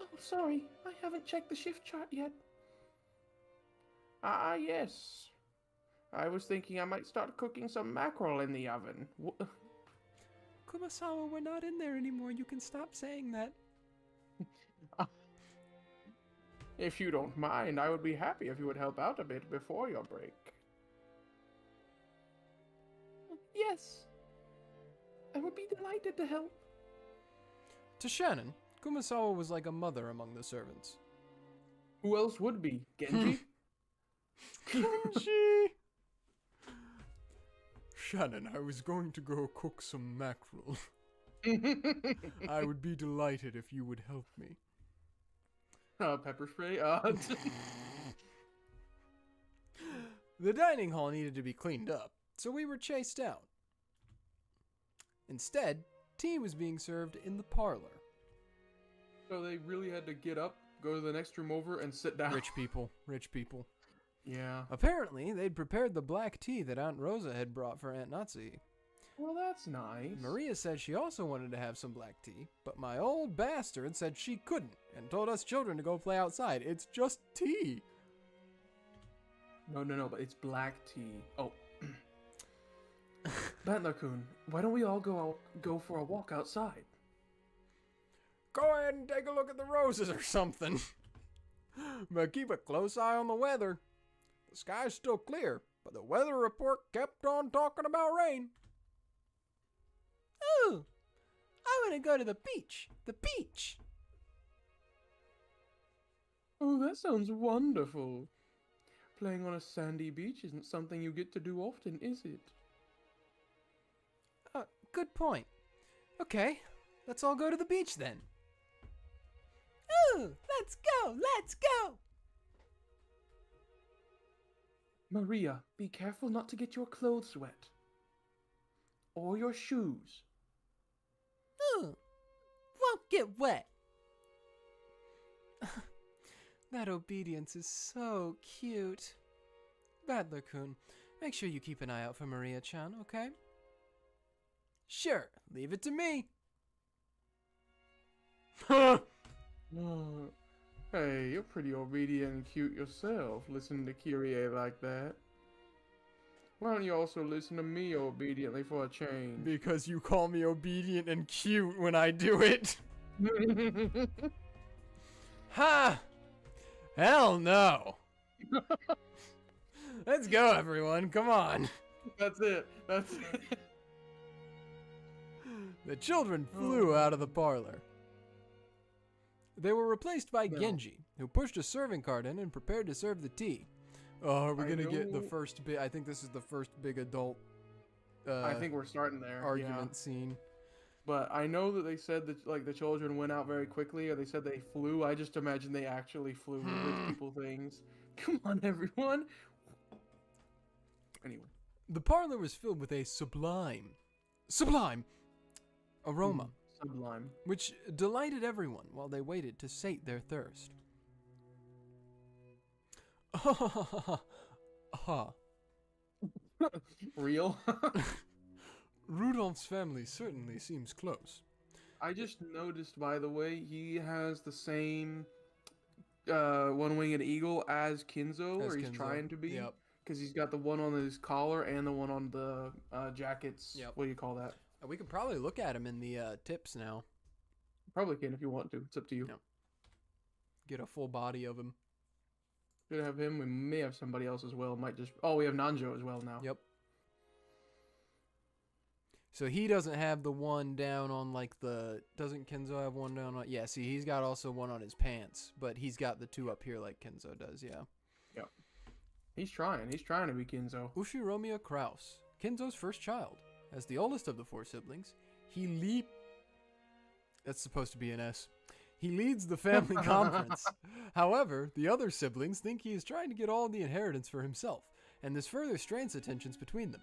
Oh, sorry, I haven't checked the shift chart yet. Ah, yes. I was thinking I might start cooking some mackerel in the oven. Kumasawa, we're not in there anymore. You can stop saying that. If you don't mind, I would be happy if you would help out a bit before your break. Yes. I would be delighted to help. To Shannon, Kumasawa was like a mother among the servants. Who else would be? Genji? Genji! Shannon, I was going to go cook some mackerel. I would be delighted if you would help me. Pepper spray? The dining hall needed to be cleaned up, so we were chased out. Instead, tea was being served in the parlor. So they really had to get up, go to the next room over, and sit down. Rich people. Yeah. Apparently, they'd prepared the black tea that Aunt Rosa had brought for Aunt Natsuki. Well, that's nice. Maria said she also wanted to have some black tea, but my old bastard said she couldn't and told us children to go play outside. It's just tea. No, but it's black tea. Oh. Bantler-kun, why don't we all go for a walk outside? Go ahead and take a look at the roses or something. But keep a close eye on the weather. The sky's still clear, but the weather report kept on talking about rain. Ooh, I want to go to the beach. The beach. Oh, that sounds wonderful. Playing on a sandy beach isn't something you get to do often, is it? Good point. Okay, let's all go to the beach then. Ooh, let's go! Maria, be careful not to get your clothes wet. Or your shoes. Ooh, won't get wet. That obedience is so cute. Battler-kun, make sure you keep an eye out for Maria-chan, okay? Sure, leave it to me. Oh, hey, you're pretty obedient and cute yourself, listening to Kyrie like that. Why don't you also listen to me obediently for a change? Because you call me obedient and cute when I do it. Ha! Hell no. Let's go, everyone. Come on. That's it. That's it. The children flew out of the parlor. They were replaced by Genji, who pushed a serving cart in and prepared to serve the tea. Oh, are we going to get the first big... I think this is the first big adult I think we're starting there. argument scene. But I know that they said that like the children went out very quickly, or they said they flew. I just imagine they actually flew with rich people things. Come on, everyone. Anyway. The parlor was filled with a sublime aroma, Sublime. which delighted everyone while they waited to sate their thirst. Real? Rudolph's family certainly seems close. I just noticed, by the way, he has the same one-winged eagle as Kinzo, or he's Kinzo. trying to be. Yep. Because he's got the one on his collar and the one on the jackets. Yep. What do you call that? We could probably look at him in the tips now. Probably can if you want to. It's up to you. Yep. Get a full body of him. Could have him. We may have somebody else as well. Might just. Oh, we have Nanjo as well now. Yep. So he doesn't have the one down on like the... Doesn't Kinzo have one down on... Yeah, see, he's got also one on his pants. But he's got the two up here like Kinzo does, yeah. Yep. He's trying. He's trying to be Kinzo. Ushiromiyas Kraus, Kinzo's first child. As the oldest of the four siblings, That's supposed to be an S. He leads the family conference. However, the other siblings think he is trying to get all the inheritance for himself, and this further strains the tensions between them.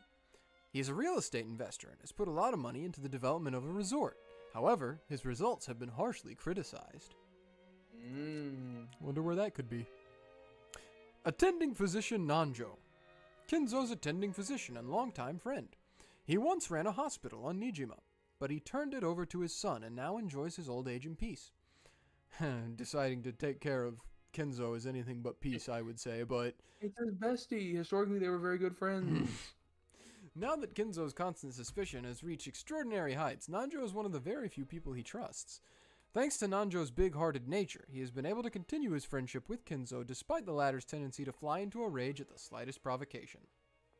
He is a real estate investor and has put a lot of money into the development of a resort. However, his results have been harshly criticized. Wonder where that could be. Attending physician Nanjo. Kinzo's attending physician and longtime friend. He once ran a hospital on Nijima, but he turned it over to his son and now enjoys his old age in peace. Deciding to take care of Kinzo is anything but peace, I would say, but... It's his bestie. Historically, they were very good friends. Now that Kinzo's constant suspicion has reached extraordinary heights, Nanjo is one of the very few people he trusts. Thanks to Nanjo's big-hearted nature, he has been able to continue his friendship with Kinzo despite the latter's tendency to fly into a rage at the slightest provocation.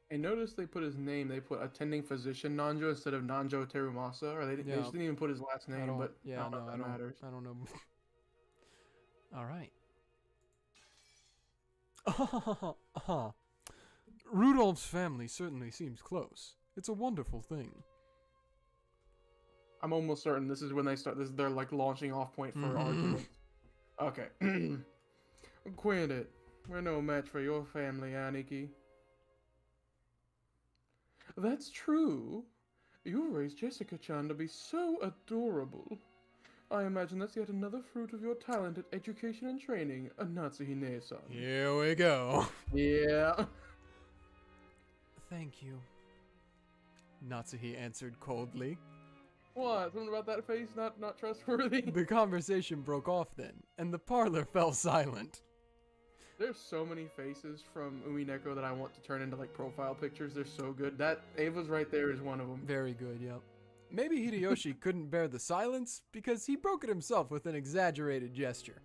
And notice they put his name, they put attending physician Nanjo instead of Nanjo Terumasa, or they just didn't even put his last name, but I don't know if that matters. I don't know. Alright. Rudolph's family certainly seems close. It's a wonderful thing. I'm almost certain this is when they start, this is their like launching off point for arguments. Okay. Quit it. We're no match for your family, Aniki. That's true. You raised Jessica-chan to be so adorable. I imagine that's yet another fruit of your talent at education and training, Natsuhine-san. Here we go. Yeah. Thank you. Natsuhi answered coldly. What? Something about that face not trustworthy? The conversation broke off then, and the parlor fell silent. There's so many faces from Umineko that I want to turn into like profile pictures. They're so good. That Ava's right there is one of them. Very good, yep. Maybe Hideyoshi couldn't bear the silence because he broke it himself with an exaggerated gesture.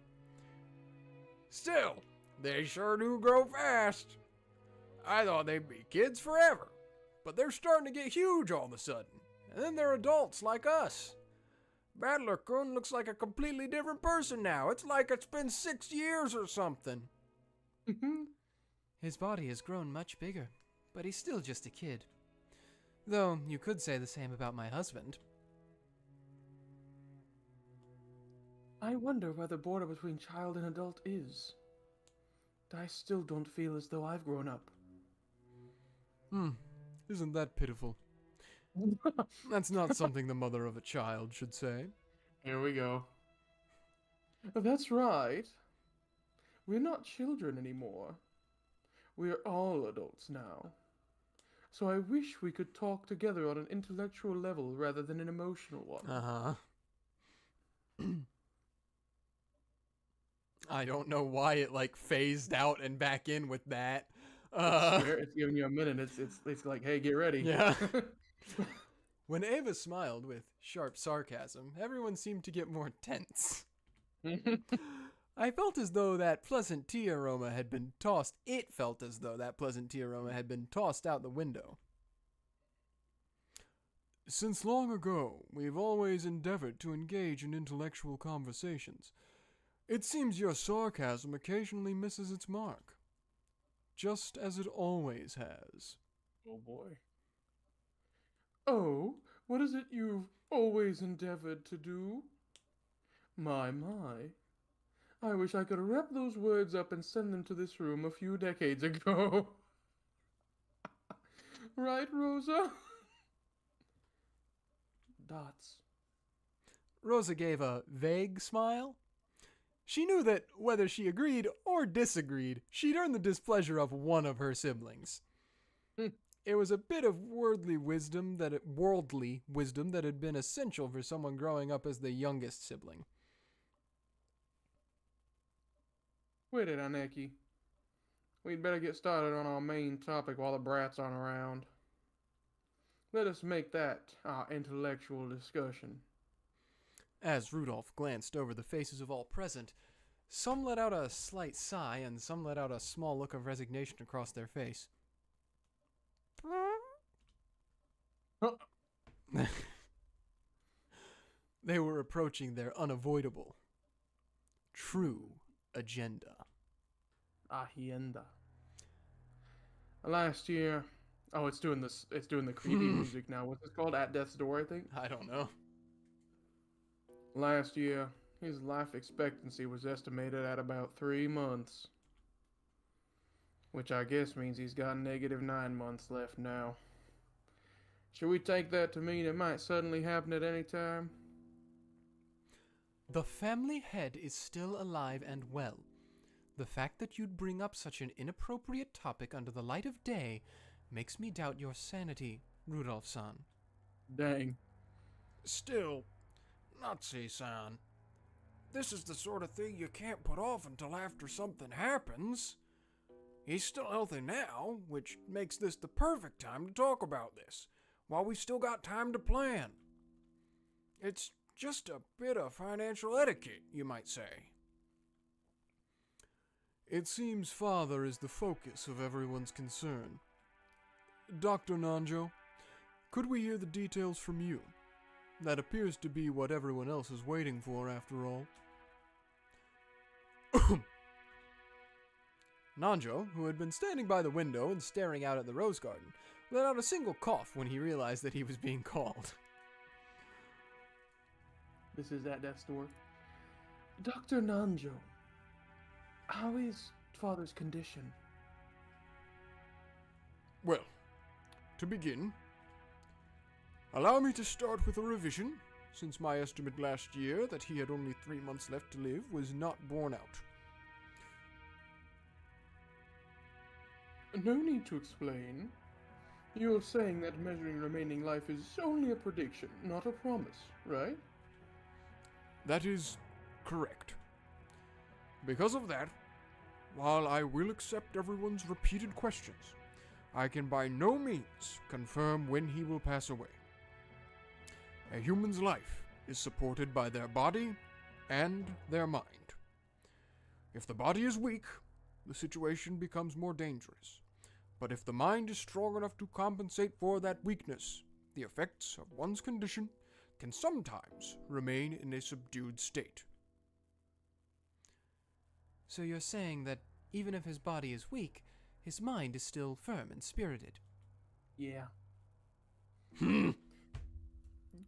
Still, they sure do grow fast. I thought they'd be kids forever, but they're starting to get huge all of a sudden, and then they're adults like us. Battler-kun looks like a completely different person now. It's like it's been 6 years or something. His body has grown much bigger, but he's still just a kid. Though, you could say the same about my husband. I wonder where the border between child and adult is. I still don't feel as though I've grown up. Isn't that pitiful? That's not something the mother of a child should say. Here we go. That's right. We're not children anymore. We're all adults now. So I wish we could talk together on an intellectual level rather than an emotional one. Uh-huh. I don't know why it like phased out and back in with that. It's giving you a minute. It's like, hey, get ready. Yeah. When Ava smiled with sharp sarcasm, everyone seemed to get more tense. I felt as though that pleasant tea aroma had been tossed. It felt as though that pleasant tea aroma had been tossed out the window. Since long ago, we've always endeavored to engage in intellectual conversations. It seems your sarcasm occasionally misses its mark, just as it always has. Oh boy. Oh, what is it you've always endeavored to do? My. I wish I could wrap those words up and send them to this room a few decades ago. Right, Rosa? Dots. Rosa gave a vague smile. She knew that whether she agreed or disagreed, she'd earned the displeasure of one of her siblings. It was a bit of worldly wisdom that had been essential for someone growing up as the youngest sibling. Wait it, Aneki. We'd better get started on our main topic while the brats aren't around. Let us make that our intellectual discussion. As Rudolph glanced over the faces of all present, some let out a slight sigh and some let out a small look of resignation across their face. They were approaching their unavoidable, true agenda. Agenda. Last year, it's doing the creepy music now. What's it called? At Death's Door, I think. I don't know. Last year, his life expectancy was estimated at about 3 months. Which I guess means he's got -9 months left now. Should we take that to mean it might suddenly happen at any time? The family head is still alive and well. The fact that you'd bring up such an inappropriate topic under the light of day makes me doubt your sanity, Rudolph-san. Dang. Still, Nazi-san, this is the sort of thing you can't put off until after something happens. He's still healthy now, which makes this the perfect time to talk about this, while we've still got time to plan. It's just a bit of financial etiquette, you might say. It seems father is the focus of everyone's concern. Dr. Nanjo, could we hear the details from you? That appears to be what everyone else is waiting for, after all. Nanjo, who had been standing by the window and staring out at the rose garden, let out a single cough when he realized that he was being called. This is at Death's Door. Dr. Nanjo, how is father's condition? Well, to begin, allow me to start with a revision, since my estimate last year that he had only 3 months left to live was not borne out. No need to explain. You're saying that measuring remaining life is only a prediction, not a promise, right? That is correct. Because of that, while I will accept everyone's repeated questions, I can by no means confirm when he will pass away. A human's life is supported by their body and their mind. If the body is weak, the situation becomes more dangerous. But if the mind is strong enough to compensate for that weakness, the effects of one's condition can sometimes remain in a subdued state. So you're saying that even if his body is weak, his mind is still firm and spirited? Yeah.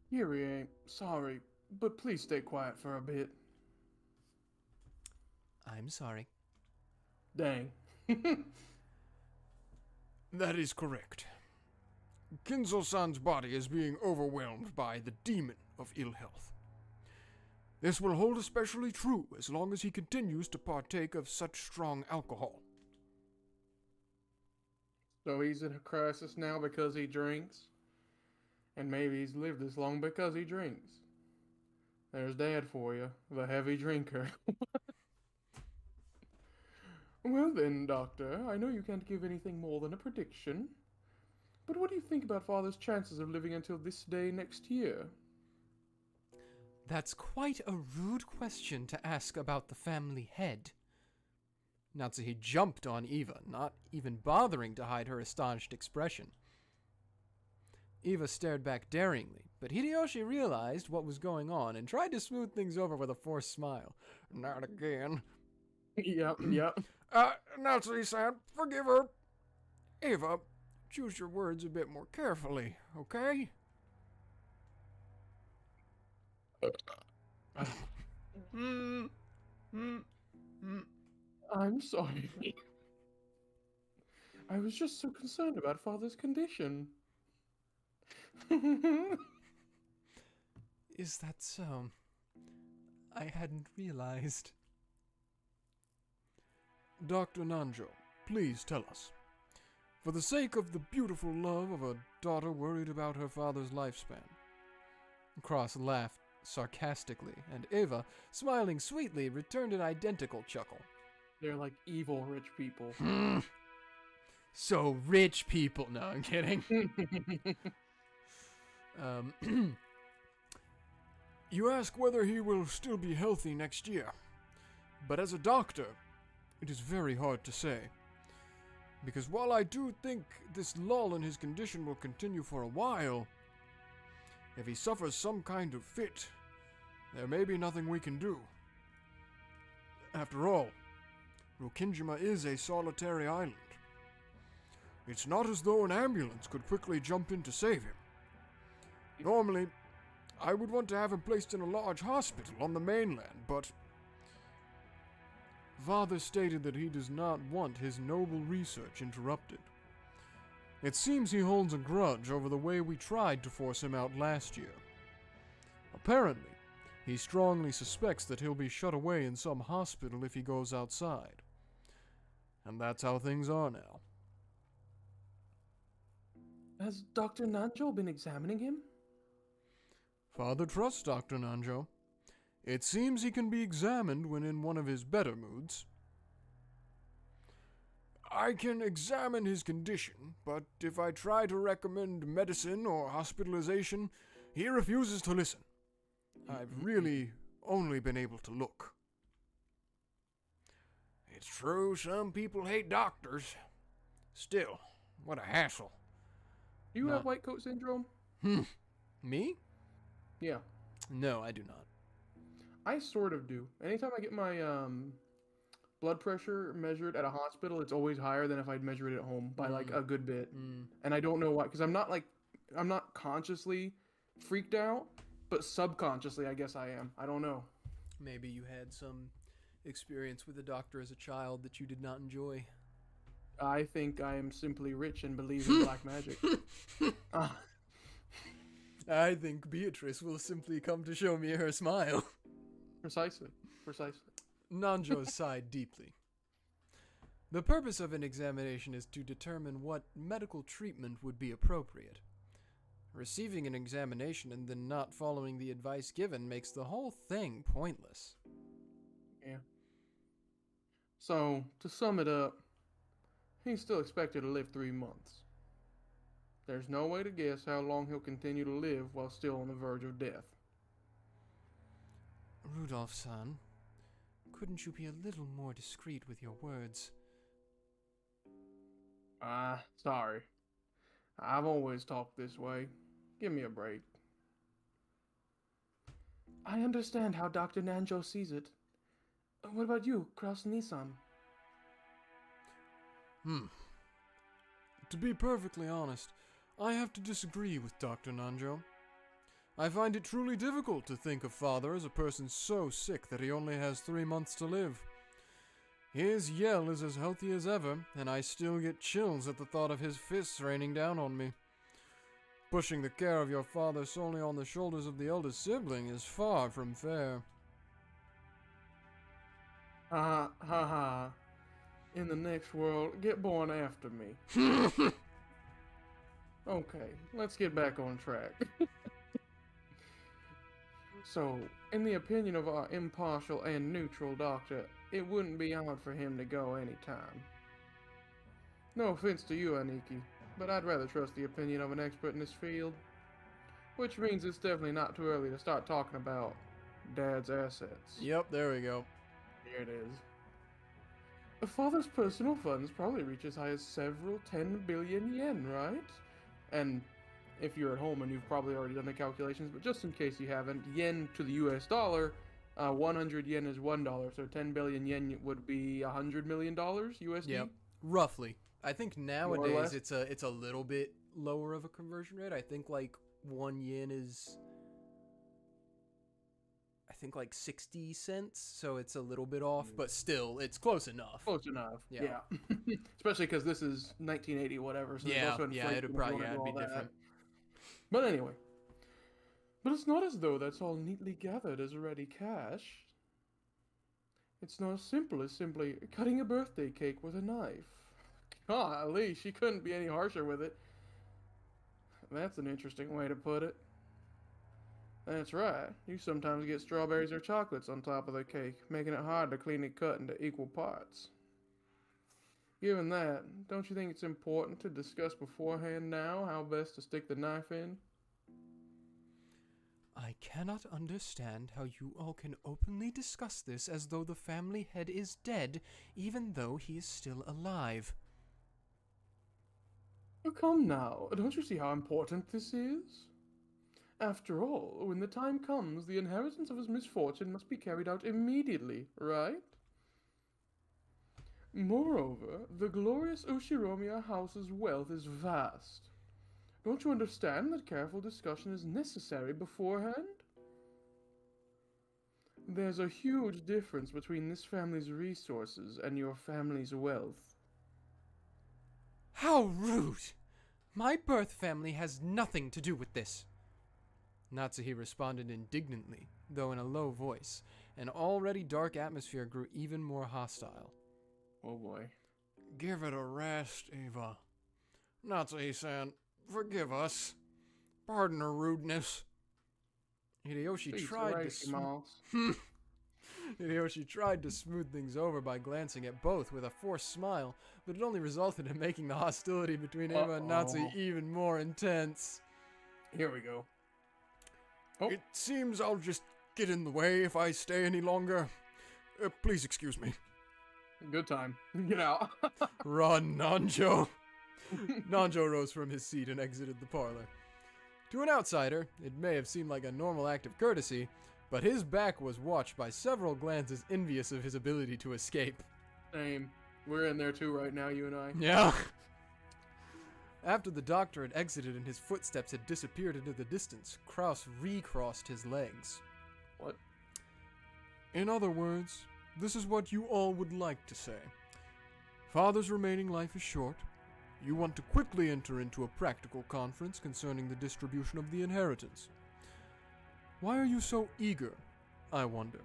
Kyrie, sorry, but please stay quiet for a bit. I'm sorry. Dang. That is correct. Kinzo-san's body is being overwhelmed by the demon of ill health. This will hold especially true as long as he continues to partake of such strong alcohol. So he's in a crisis now because he drinks? And maybe he's lived this long because he drinks. There's Dad for you, the heavy drinker. Well then, Doctor, I know you can't give anything more than a prediction. But what do you think about Father's chances of living until this day next year? That's quite a rude question to ask about the family head. Natsuhi jumped on Eva, not even bothering to hide her astonished expression. Eva stared back daringly, but Hideyoshi realized what was going on and tried to smooth things over with a forced smile. Not again. Yep. Natsuhi-san, forgive her. Eva, choose your words a bit more carefully, okay? I'm sorry. I was just so concerned about Father's condition. Is that so? I hadn't realized. Dr. Nanjo, please tell us. For the sake of the beautiful love of a daughter worried about her father's lifespan. Cross laughed sarcastically, and Eva, smiling sweetly, returned an identical chuckle. They're like evil rich people. So rich people. No, I'm kidding. You ask whether he will still be healthy next year. But as a doctor, it is very hard to say. Because while I do think this lull in his condition will continue for a while, if he suffers some kind of fit, there may be nothing we can do. After all, Rokkenjima is a solitary island. It's not as though an ambulance could quickly jump in to save him. Normally, I would want to have him placed in a large hospital on the mainland, but Father stated that he does not want his noble research interrupted. It seems he holds a grudge over the way we tried to force him out last year. Apparently, he strongly suspects that he'll be shut away in some hospital if he goes outside. And that's how things are now. Has Dr. Nanjo been examining him? Father trusts Dr. Nanjo. It seems he can be examined when in one of his better moods. I can examine his condition, but if I try to recommend medicine or hospitalization, he refuses to listen. I've really only been able to look. It's true, some people hate doctors. Still, what a hassle. Do you have white coat syndrome? Me? Yeah. No, I do not. I sort of do. Anytime I get my blood pressure measured at a hospital, it's always higher than if I'd measure it at home by like a good bit. And I don't know why, because I'm not consciously freaked out, but subconsciously I guess I am. I don't know. Maybe you had some experience with a doctor as a child that you did not enjoy. I think I am simply rich and believe in black magic. I think Beatrice will simply come to show me her smile. Precisely. Nanjo sighed deeply. The purpose of an examination is to determine what medical treatment would be appropriate. Receiving an examination and then not following the advice given makes the whole thing pointless. Yeah. So, to sum it up, he's still expected to live 3 months. There's no way to guess how long he'll continue to live while still on the verge of death. Rudolph-san, couldn't you be a little more discreet with your words? Sorry. I've always talked this way. Give me a break. I understand how Dr. Nanjo sees it. What about you, Kraus-Nisan? To be perfectly honest, I have to disagree with Dr. Nanjo. I find it truly difficult to think of Father as a person so sick that he only has 3 months to live. His Yell is as healthy as ever, and I still get chills at the thought of his fists raining down on me. Pushing the care of your father solely on the shoulders of the eldest sibling is far from fair. Ha ha ha. In the next world, get born after me. Okay, let's get back on track. So, in the opinion of our impartial and neutral doctor, it wouldn't be hard for him to go any time. No offense to you, Aniki, but I'd rather trust the opinion of an expert in this field. Which means it's definitely not too early to start talking about Dad's assets. Yep, there we go. Here it is. A father's personal funds probably reach as high as several 10 billion yen, right? And if you're at home and you've probably already done the calculations, but just in case you haven't, yen to the US dollar, 100 yen is $1, so 10 billion yen would be $100 million USD? Yep, roughly. I think nowadays less. it's a little bit lower of a conversion rate. I think like 1 yen is, I think like 60 cents, so it's a little bit off, but still, it's close enough. Close enough, Yeah. yeah. Especially because this is 1980 whatever, so there's Yeah, also yeah, inflation it'd if you probably wanna do be all that. different. But anyway. But it's not as though that's all neatly gathered as ready cash. It's not as simple as simply cutting a birthday cake with a knife. Golly, she couldn't be any harsher with it. That's an interesting way to put it. That's right. You sometimes get strawberries or chocolates on top of the cake, making it hard to cleanly cut into equal parts. Given that, don't you think it's important to discuss beforehand now how best to stick the knife in? I cannot understand how you all can openly discuss this as though the family head is dead, even though he is still alive. Oh, come now, don't you see how important this is? After all, when the time comes, the inheritance of his misfortune must be carried out immediately, right? Moreover, the glorious Ushiromiyas house's wealth is vast. Don't you understand that careful discussion is necessary beforehand? There's a huge difference between this family's resources and your family's wealth. How rude! My birth family has nothing to do with this. Natsuhi responded indignantly, though in a low voice. An already dark atmosphere grew even more hostile. Oh boy. Give it a rest, Eva. Natsuhi-san, forgive us. Pardon our rudeness. Hideyoshi Speaks tried right, to Mouse. Hideyoshi tried to smooth things over by glancing at both with a forced smile, but it only resulted in making the hostility between Eva and Natsuhi even more intense. Here we go. Oh. It seems I'll just get in the way if I stay any longer. Please excuse me. Good time. Get out. Run, Nanjo! Nanjo rose from his seat and exited the parlor. To an outsider, it may have seemed like a normal act of courtesy, but his back was watched by several glances envious of his ability to escape. Same. We're in there too right now, you and I. Yeah. After the doctor had exited and his footsteps had disappeared into the distance, Kraus recrossed his legs. What? In other words, this is what you all would like to say. Father's remaining life is short. You want to quickly enter into a practical conference concerning the distribution of the inheritance. Why are you so eager, I wonder?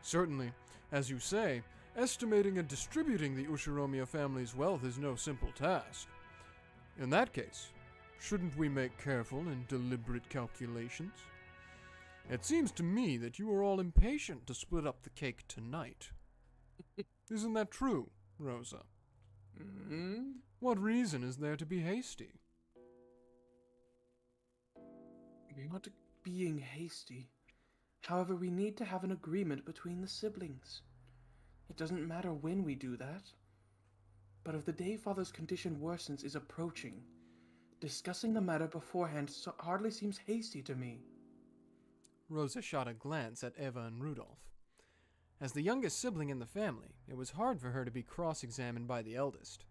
Certainly, as you say, estimating and distributing the Ushiromiya family's wealth is no simple task. In that case, shouldn't we make careful and deliberate calculations? It seems to me that you are all impatient to split up the cake tonight. Isn't that true, Rosa? Mm-hmm. What reason is there to be hasty? We're not being hasty. However, we need to have an agreement between the siblings. It doesn't matter when we do that. But if the day Father's condition worsens is approaching, discussing the matter beforehand hardly seems hasty to me. Rosa shot a glance at Eva and Rudolph. As the youngest sibling in the family, it was hard for her to be cross-examined by the eldest.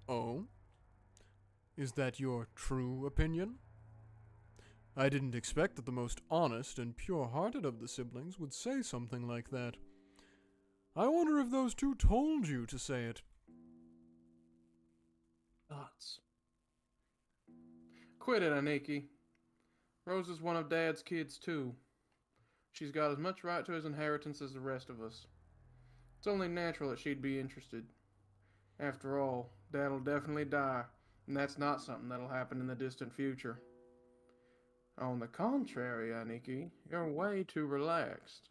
Oh? Is that your true opinion? I didn't expect that the most honest and pure-hearted of the siblings would say something like that. I wonder if those two told you to say it. Thoughts. Quit it, Aniki. Rose is one of Dad's kids, too. She's got as much right to his inheritance as the rest of us. It's only natural that she'd be interested. After all, Dad'll definitely die, and that's not something that'll happen in the distant future. On the contrary, Aniki, you're way too relaxed.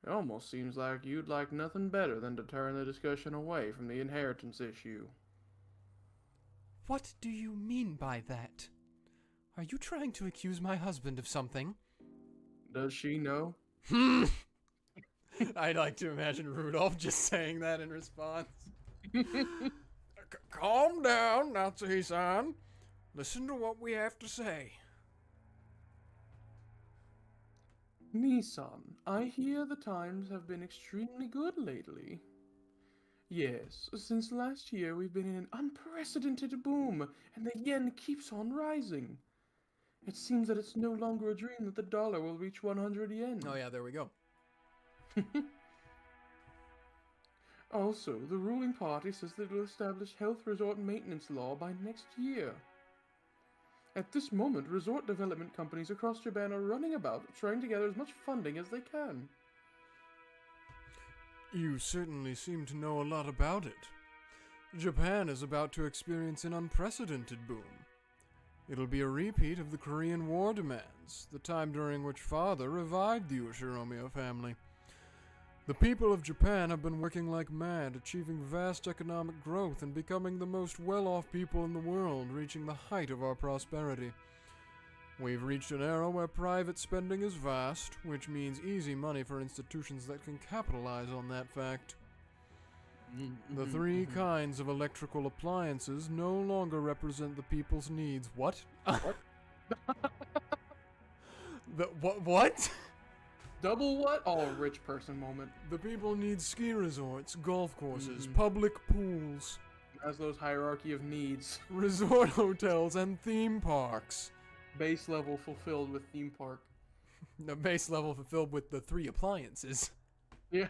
It almost seems like you'd like nothing better than to turn the discussion away from the inheritance issue. What do you mean by that? Are you trying to accuse my husband of something? Does she know? I'd like to imagine Rudolph just saying that in response. Calm down, Natsuhi-san. Listen to what we have to say. Nissan, I hear the times have been extremely good lately. Yes, since last year we've been in an unprecedented boom, and the yen keeps on rising. It seems that it's no longer a dream that the dollar will reach 100 yen. Oh yeah, there we go. Also, the ruling party says that it will establish health resort maintenance law by next year. At this moment, resort development companies across Japan are running about trying to gather as much funding as they can. You certainly seem to know a lot about it. Japan is about to experience an unprecedented boom. It'll be a repeat of the Korean War demands, the time during which Father revived the Ushiromiyas family. The people of Japan have been working like mad, achieving vast economic growth and becoming the most well-off people in the world, reaching the height of our prosperity. We've reached an era where private spending is vast, which means easy money for institutions that can capitalize on that fact. The three kinds of electrical appliances no longer represent the people's needs. What? What? Double what? Oh, rich person moment. The people need ski resorts, golf courses, public pools, Maslow's hierarchy of needs. resort hotels, and theme parks. Base level fulfilled with theme park. The base level fulfilled with the three appliances. Yeah.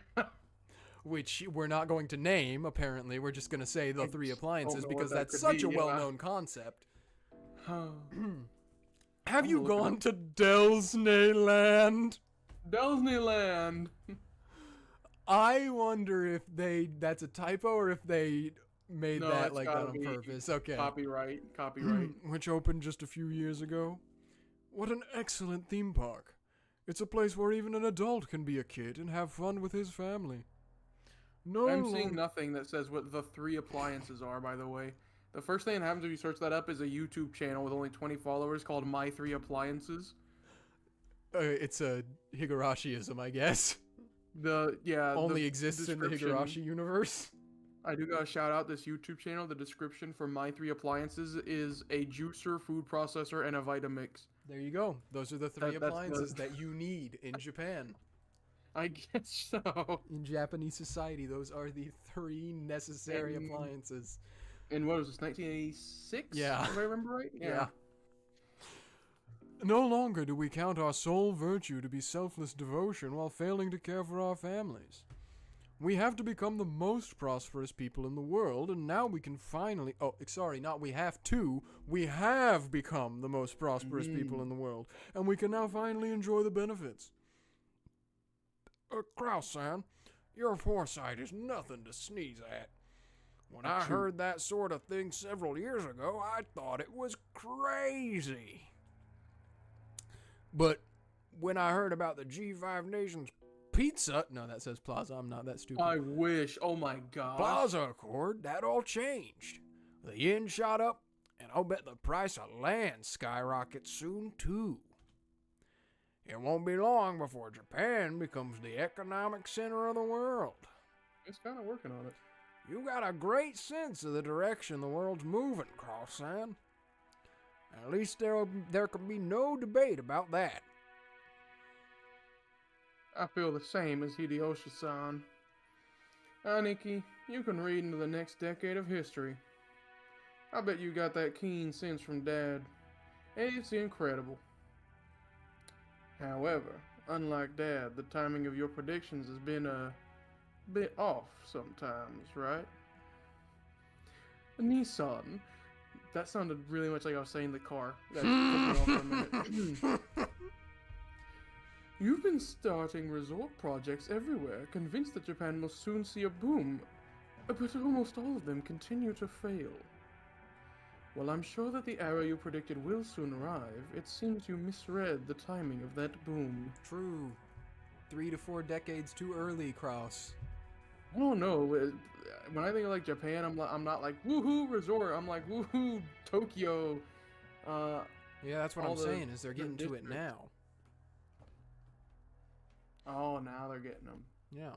Which we're not going to name, apparently. We're just going to say the three appliances because that that's could such be, a yeah. well-known concept. Have Have you gone to Disneyland? Disneyland. I wonder if that's a typo or if they made No, that it's like that gotta on be purpose. Okay. Copyright. Which opened just a few years ago. What an excellent theme park. It's a place where even an adult can be a kid and have fun with his family. No, I'm seeing nothing that says what the three appliances are, by the way. The first thing that happens if you search that up is a YouTube channel with only 20 followers called My Three Appliances. It's a Higurashiism, I guess. Only Exists in the Higurashi universe. I do gotta shout out this YouTube channel. The description for My Three Appliances is a juicer, food processor, and a Vitamix. There you go. Those are the three That's appliances that you need in Japan. I guess so. In Japanese society, those are the three necessary appliances. And what was this, 1986? Yeah. If I remember right? Yeah. No longer do we count our sole virtue to be selfless devotion while failing to care for our families. We have to become the most prosperous people in the world, and now we can finally... Oh, sorry, not we have to. We have become the most prosperous people in the world, and we can now finally enjoy the benefits. Kraus-san, your foresight is nothing to sneeze at. When I heard that sort of thing several years ago, I thought it was crazy. But when I heard about the G5 Nations pizza... No, that says Plaza. I'm not that stupid. I wish. Oh my god. Plaza Accord, that all changed. The yen shot up, and I'll bet the price of land skyrockets soon, too. It won't be long before Japan becomes the economic center of the world. It's kind of working on it. You got a great sense of the direction the world's moving, Cross-san. At least there can be no debate about that. I feel the same as Hideyoshi-san. Aniki, you can read into the next decade of history. I bet you got that keen sense from Dad. It's incredible. However, unlike Dad, the timing of your predictions has been a bit off sometimes, right? Nissan. That sounded really much like I was saying the car. That took me off for a minute. You've been starting resort projects everywhere, convinced that Japan must soon see a boom, but almost all of them continue to fail. While I'm sure that the era you predicted will soon arrive, it seems you misread the timing of that boom. True. 3 to 4 decades too early, Kraus. I don't know. When I think of like Japan, I'm not like woohoo resort. I'm like woohoo Tokyo. Yeah, that's what all I'm the saying, is they're getting to it districts. now. Oh, now they're getting them. Yeah.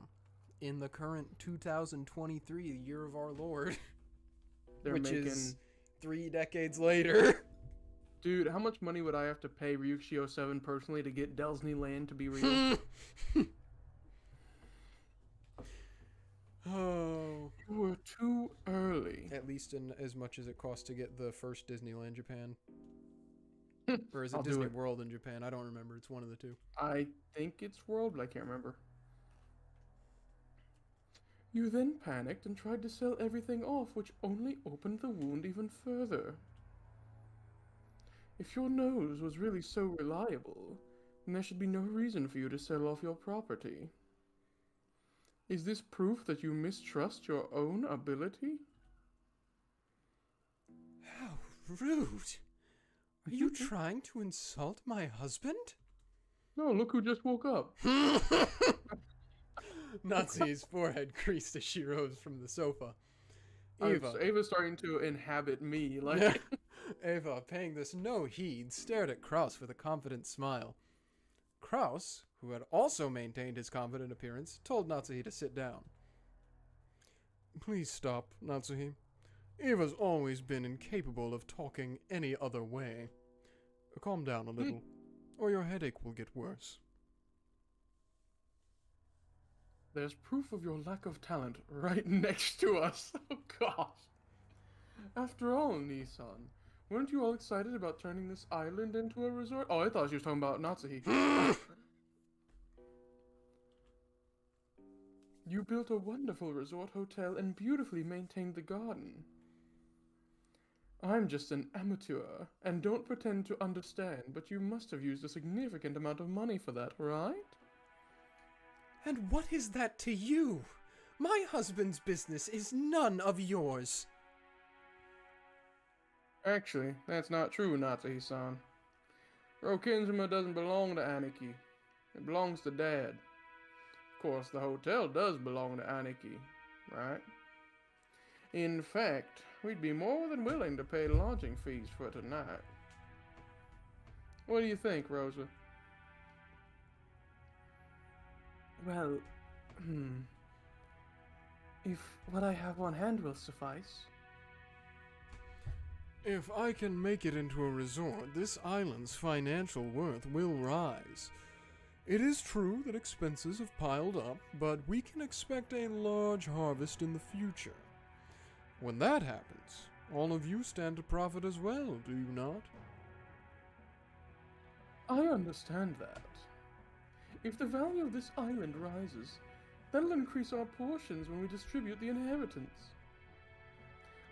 In the current 2023, the year of our Lord, They're which making. is 3 decades later. Dude, how much money would I have to pay Ryushio 7 personally to get Disneyland to be real? Oh. You were too early. At least in as much as it costs to get the first Disneyland Japan. Or is it I'll do Disney it. World in Japan? I don't remember. It's one of the two. I think it's World, but I can't remember. You then panicked and tried to sell everything off, which only opened the wound even further. If your nose was really so reliable, then there should be no reason for you to sell off your property. Is this proof that you mistrust your own ability? How rude. Are you trying to insult my husband? No, look who just woke up. Natsu's forehead creased as she rose from the sofa. Eva. Ava's starting to inhabit me, like... Eva, paying this no heed, stared at Kraus with a confident smile. Kraus, who had also maintained his confident appearance, told Natsuhi to sit down. Please stop, Natsuhi. Eva's always been incapable of talking any other way. Calm down a little, or your headache will get worse. There's proof of your lack of talent right next to us. Oh, gosh. After all, Nissan, weren't you all excited about turning this island into a resort? Oh, I thought she was talking about Natsuhi. You built a wonderful resort hotel and beautifully maintained the garden. I'm just an amateur and don't pretend to understand, but you must have used a significant amount of money for that, right? And what is that to you? My husband's business is none of yours. Actually, that's not true, Natsuhi-san. Rokkenjima doesn't belong to Aniki. It belongs to Dad. Of course, the hotel does belong to Aniki, right? In fact, we'd be more than willing to pay lodging fees for tonight. What do you think, Rosa? Well, if what I have on hand will suffice. If I can make it into a resort, this island's financial worth will rise. It is true that expenses have piled up, but we can expect a large harvest in the future. When that happens, all of you stand to profit as well, do you not? I understand that. If the value of this island rises, that'll increase our portions when we distribute the inheritance.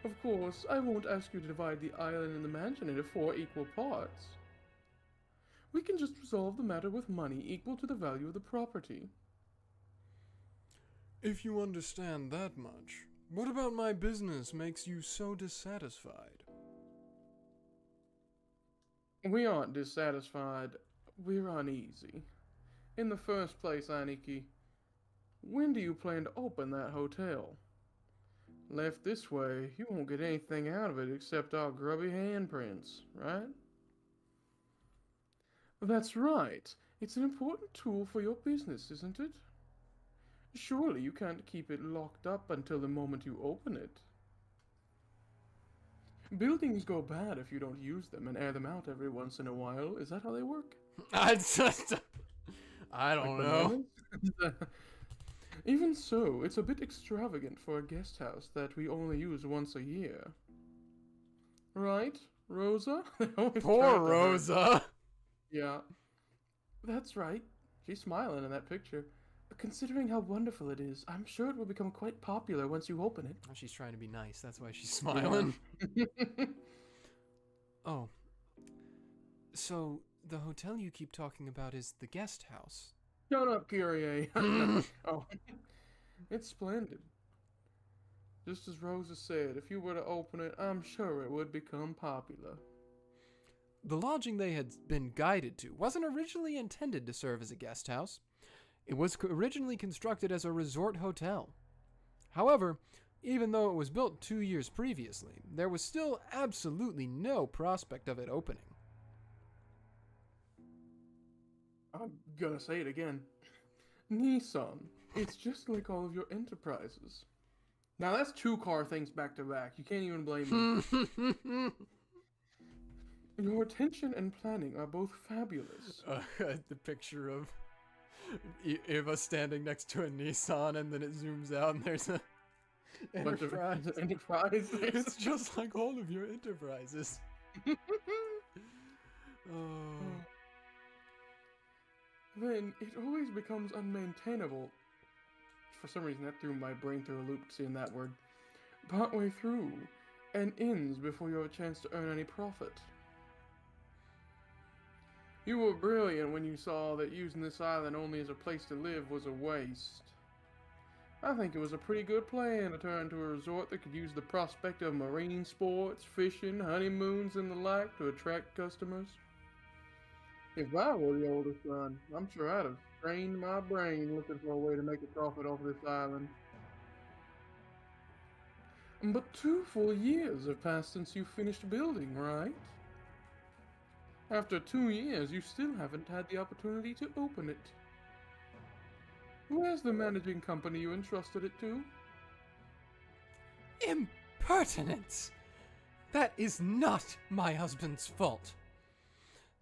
Of course, I won't ask you to divide the island and the mansion into 4 equal parts. We can just resolve the matter with money equal to the value of the property. If you understand that much, what about my business makes you so dissatisfied? We aren't dissatisfied, we're uneasy. In the first place, Aniki, when do you plan to open that hotel? Left this way, you won't get anything out of it except our grubby handprints, right? That's right. It's an important tool for your business, isn't it? Surely you can't keep it locked up until the moment you open it. Buildings go bad if you don't use them and air them out every once in a while. Is that how they work? I don't know. Bananas? Even so, it's a bit extravagant for a guest house that we only use once a year. Right, Rosa? Poor Rosa. Yeah. That's right. She's smiling in that picture. Considering how wonderful it is, I'm sure it will become quite popular once you open it. She's trying to be nice. That's why she's smiling. Oh. So, the hotel you keep talking about is the guest house. Shut up, Kyrie. Oh, it's splendid. Just as Rosa said, if you were to open it, I'm sure it would become popular. The lodging they had been guided to wasn't originally intended to serve as a guest house. It was originally constructed as a resort hotel. However, even though it was built 2 years previously, there was still absolutely no prospect of it opening. I'm gonna say it again. Nissan, it's just like all of your enterprises. Now that's 2 car things back to back. You can't even blame me. Your attention and planning are both fabulous. The picture of Eva standing next to a Nissan, and then it zooms out and there's a Enterprise. Enterprise. It's just like all of your enterprises. Then it always becomes unmaintainable. For some reason, that threw my brain through a loop seeing that word. Partway through, and ends before you have a chance to earn any profit. You were brilliant when you saw that using this island only as a place to live was a waste. I think it was a pretty good plan to turn into a resort that could use the prospect of marine sports, fishing, honeymoons, and the like to attract customers. If I were the oldest son, I'm sure I'd have strained my brain looking for a way to make a profit off this island. But 2 full years have passed since you finished building, right? After 2 years, you still haven't had the opportunity to open it. Where's the managing company you entrusted it to? Impertinence! That is not my husband's fault.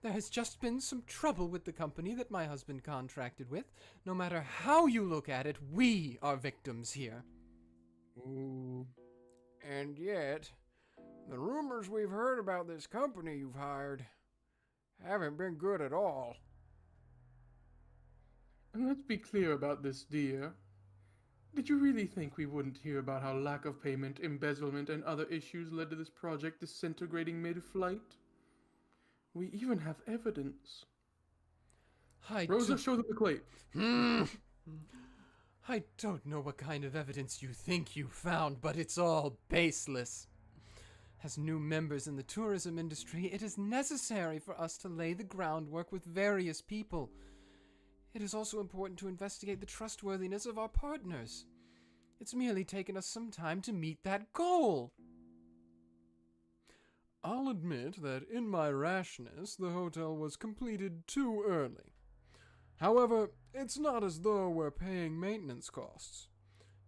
There has just been some trouble with the company that my husband contracted with. No matter how you look at it, we are victims here. Ooh. And yet, the rumors we've heard about this company you've hired haven't been good at all. And let's be clear about this, dear. Did you really think we wouldn't hear about how lack of payment, embezzlement, and other issues led to this project disintegrating mid-flight? We even have evidence. Rosa, show them the plate. I don't know what kind of evidence you think you found, but it's all baseless. As new members in the tourism industry, it is necessary for us to lay the groundwork with various people. It is also important to investigate the trustworthiness of our partners. It's merely taken us some time to meet that goal. I'll admit that in my rashness, the hotel was completed too early. However, it's not as though we're paying maintenance costs.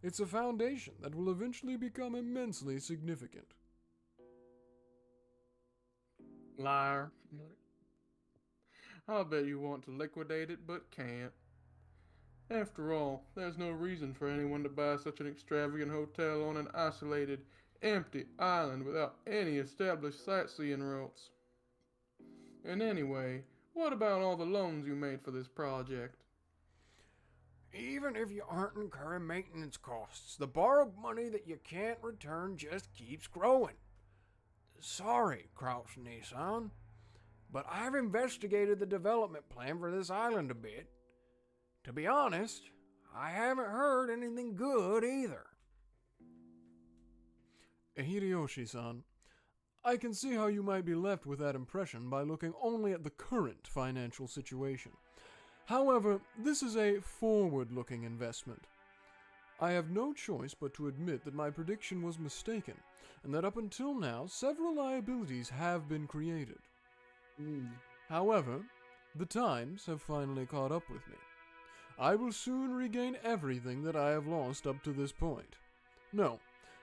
It's a foundation that will eventually become immensely significant. Liar. I'll bet you want to liquidate it, but can't. After all, there's no reason for anyone to buy such an extravagant hotel on an isolated, empty island without any established sightseeing routes. And anyway, what about all the loans you made for this project? Even if you aren't incurring maintenance costs, the borrowed money that you can't return just keeps growing. Sorry, Crouch Nissan, but I've investigated the development plan for this island a bit. To be honest, I haven't heard anything good either. Hideyoshi-san, I can see how you might be left with that impression by looking only at the current financial situation. However, this is a forward-looking investment. I have no choice but to admit that my prediction was mistaken, and that up until now, several liabilities have been created. However, the times have finally caught up with me. I will soon regain everything that I have lost up to this point. No,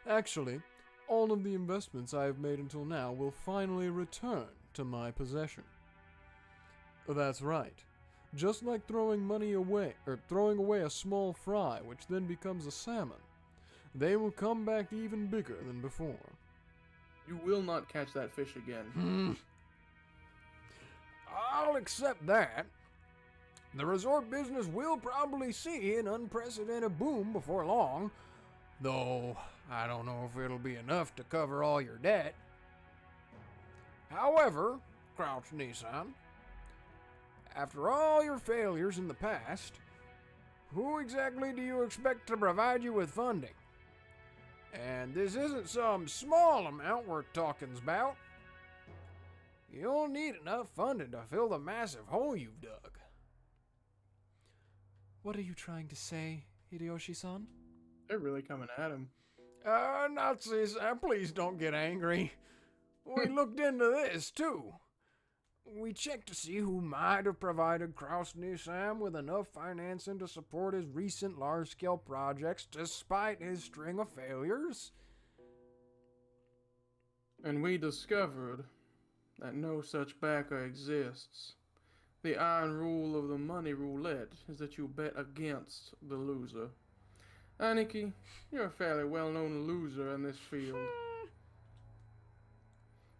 actually, all of the investments I have made until now will finally return to my possession. That's right. Just like throwing money away, or throwing away a small fry, which then becomes a salmon, they will come back even bigger than before. You will not catch that fish again. I'll accept that. The resort business will probably see an unprecedented boom before long, though I don't know if it'll be enough to cover all your debt. However, Crouch Nissan, After all your failures in the past, who exactly do you expect to provide you with funding? And this isn't some small amount we're talking about. You'll need enough funding to fill the massive hole you've dug. What are you trying to say, Hideyoshi-san? They're really coming at him. Nazis, please don't get angry. We looked into this, too. We checked to see who might have provided Kraus-Nissan with enough financing to support his recent large-scale projects despite his string of failures. And we discovered that no such backer exists. The iron rule of the money roulette is that you bet against the loser. Aniki, you're a fairly well-known loser in this field.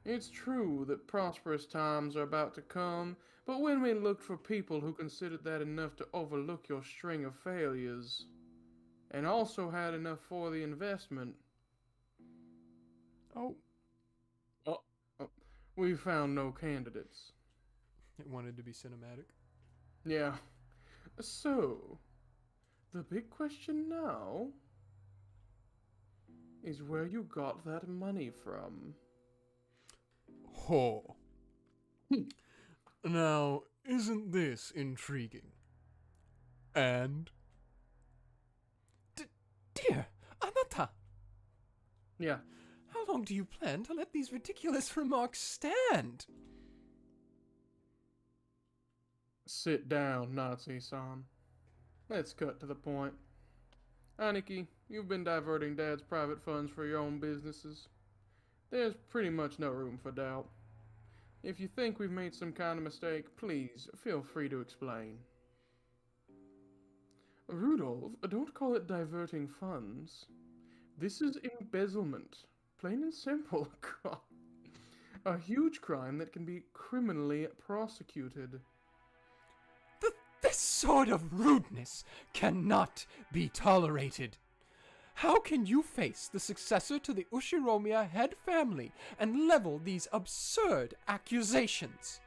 It's true that prosperous times are about to come, but when we looked for people who considered that enough to overlook your string of failures, and also had enough for the investment, we found no candidates. It wanted to be cinematic. Yeah. So, the big question now is where you got that money from. Ho. Now, isn't this intriguing? And? Dear Anata, Yeah. how long do you plan to let these ridiculous remarks stand? Sit down, Nazi-san. Let's cut to the point. Aniki, you've been diverting Dad's private funds for your own businesses. There's pretty much no room for doubt. If you think we've made some kind of mistake, please feel free to explain. Rudolph, don't call it diverting funds. This is embezzlement. Plain and simple. A huge crime that can be criminally prosecuted. This sort of rudeness cannot be tolerated. How can you face the successor to the Ushiromiyas head family and level these absurd accusations?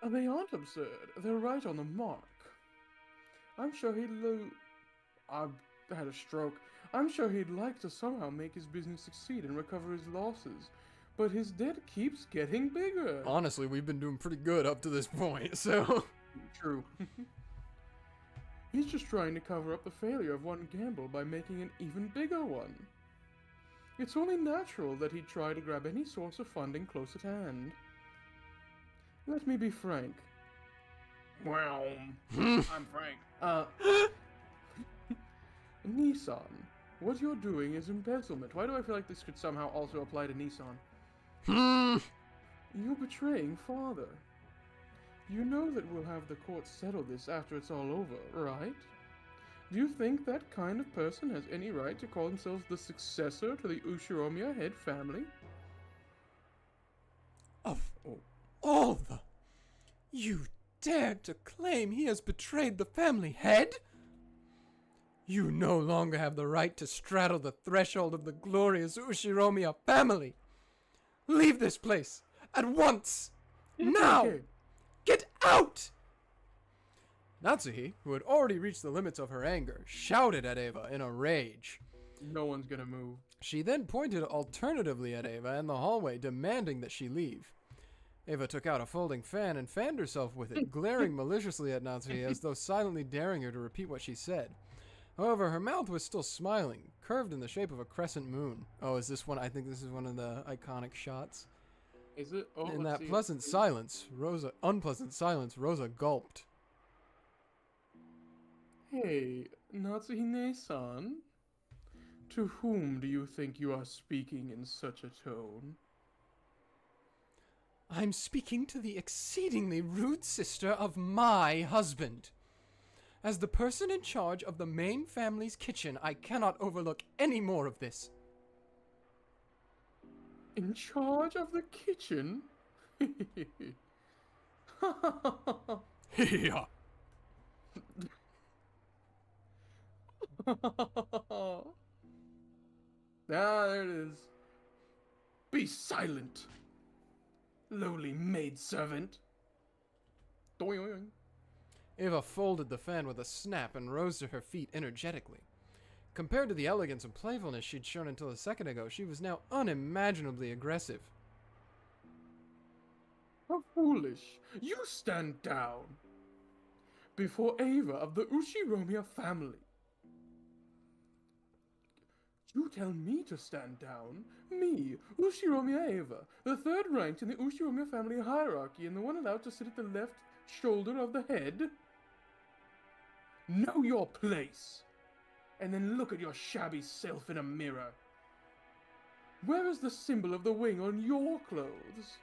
They aren't absurd. They're right on the mark. I'm sure I had a stroke. I'm sure he'd like to somehow make his business succeed and recover his losses. But his debt keeps getting bigger. Honestly, we've been doing pretty good up to this point, so... True. He's just trying to cover up the failure of one gamble by making an even bigger one. It's only natural that he'd try to grab any source of funding close at hand. Let me be frank. Well, I'm frank. Nissan, what you're doing is embezzlement. Why do I feel like this could somehow also apply to Nissan? You're betraying father. You know that we'll have the court settle this after it's all over, right? Do you think that kind of person has any right to call themselves the successor to the Ushiromiyas head family? Of all the... You dared to claim he has betrayed the family head? You no longer have the right to straddle the threshold of the glorious Ushiromiya family. Leave this place at once. Now! Okay. Get out! Natsuhi, who had already reached the limits of her anger, shouted at Eva in a rage. No one's gonna move. She then pointed alternatively at Eva in the hallway, demanding that she leave. Eva took out a folding fan and fanned herself with it, glaring maliciously at Natsuhi as though silently daring her to repeat what she said. However, her mouth was still smiling, curved in the shape of a crescent moon. Oh, is this one? I think this is one of the iconic shots. Is it? Oh, In let's that see. unpleasant silence, Rosa gulped. Hey, Natsuhine-san? To whom do you think you are speaking in such a tone? I'm speaking to the exceedingly rude sister of my husband. As the person in charge of the main family's kitchen, I cannot overlook any more of this. In charge of the kitchen? Yeah. There it is. Be silent, lowly maidservant. Doing. Eva folded the fan with a snap and rose to her feet energetically. Compared to the elegance and playfulness she'd shown until a second ago, she was now unimaginably aggressive. How foolish. You stand down. Before Eva of the Ushiromiyas family. You tell me to stand down? Me, Ushiromiyas Eva, the third ranked in the Ushiromiyas family hierarchy and the one allowed to sit at the left shoulder of the head? Know your place, and then look at your shabby self in a mirror. Where is the symbol of the wing on your clothes?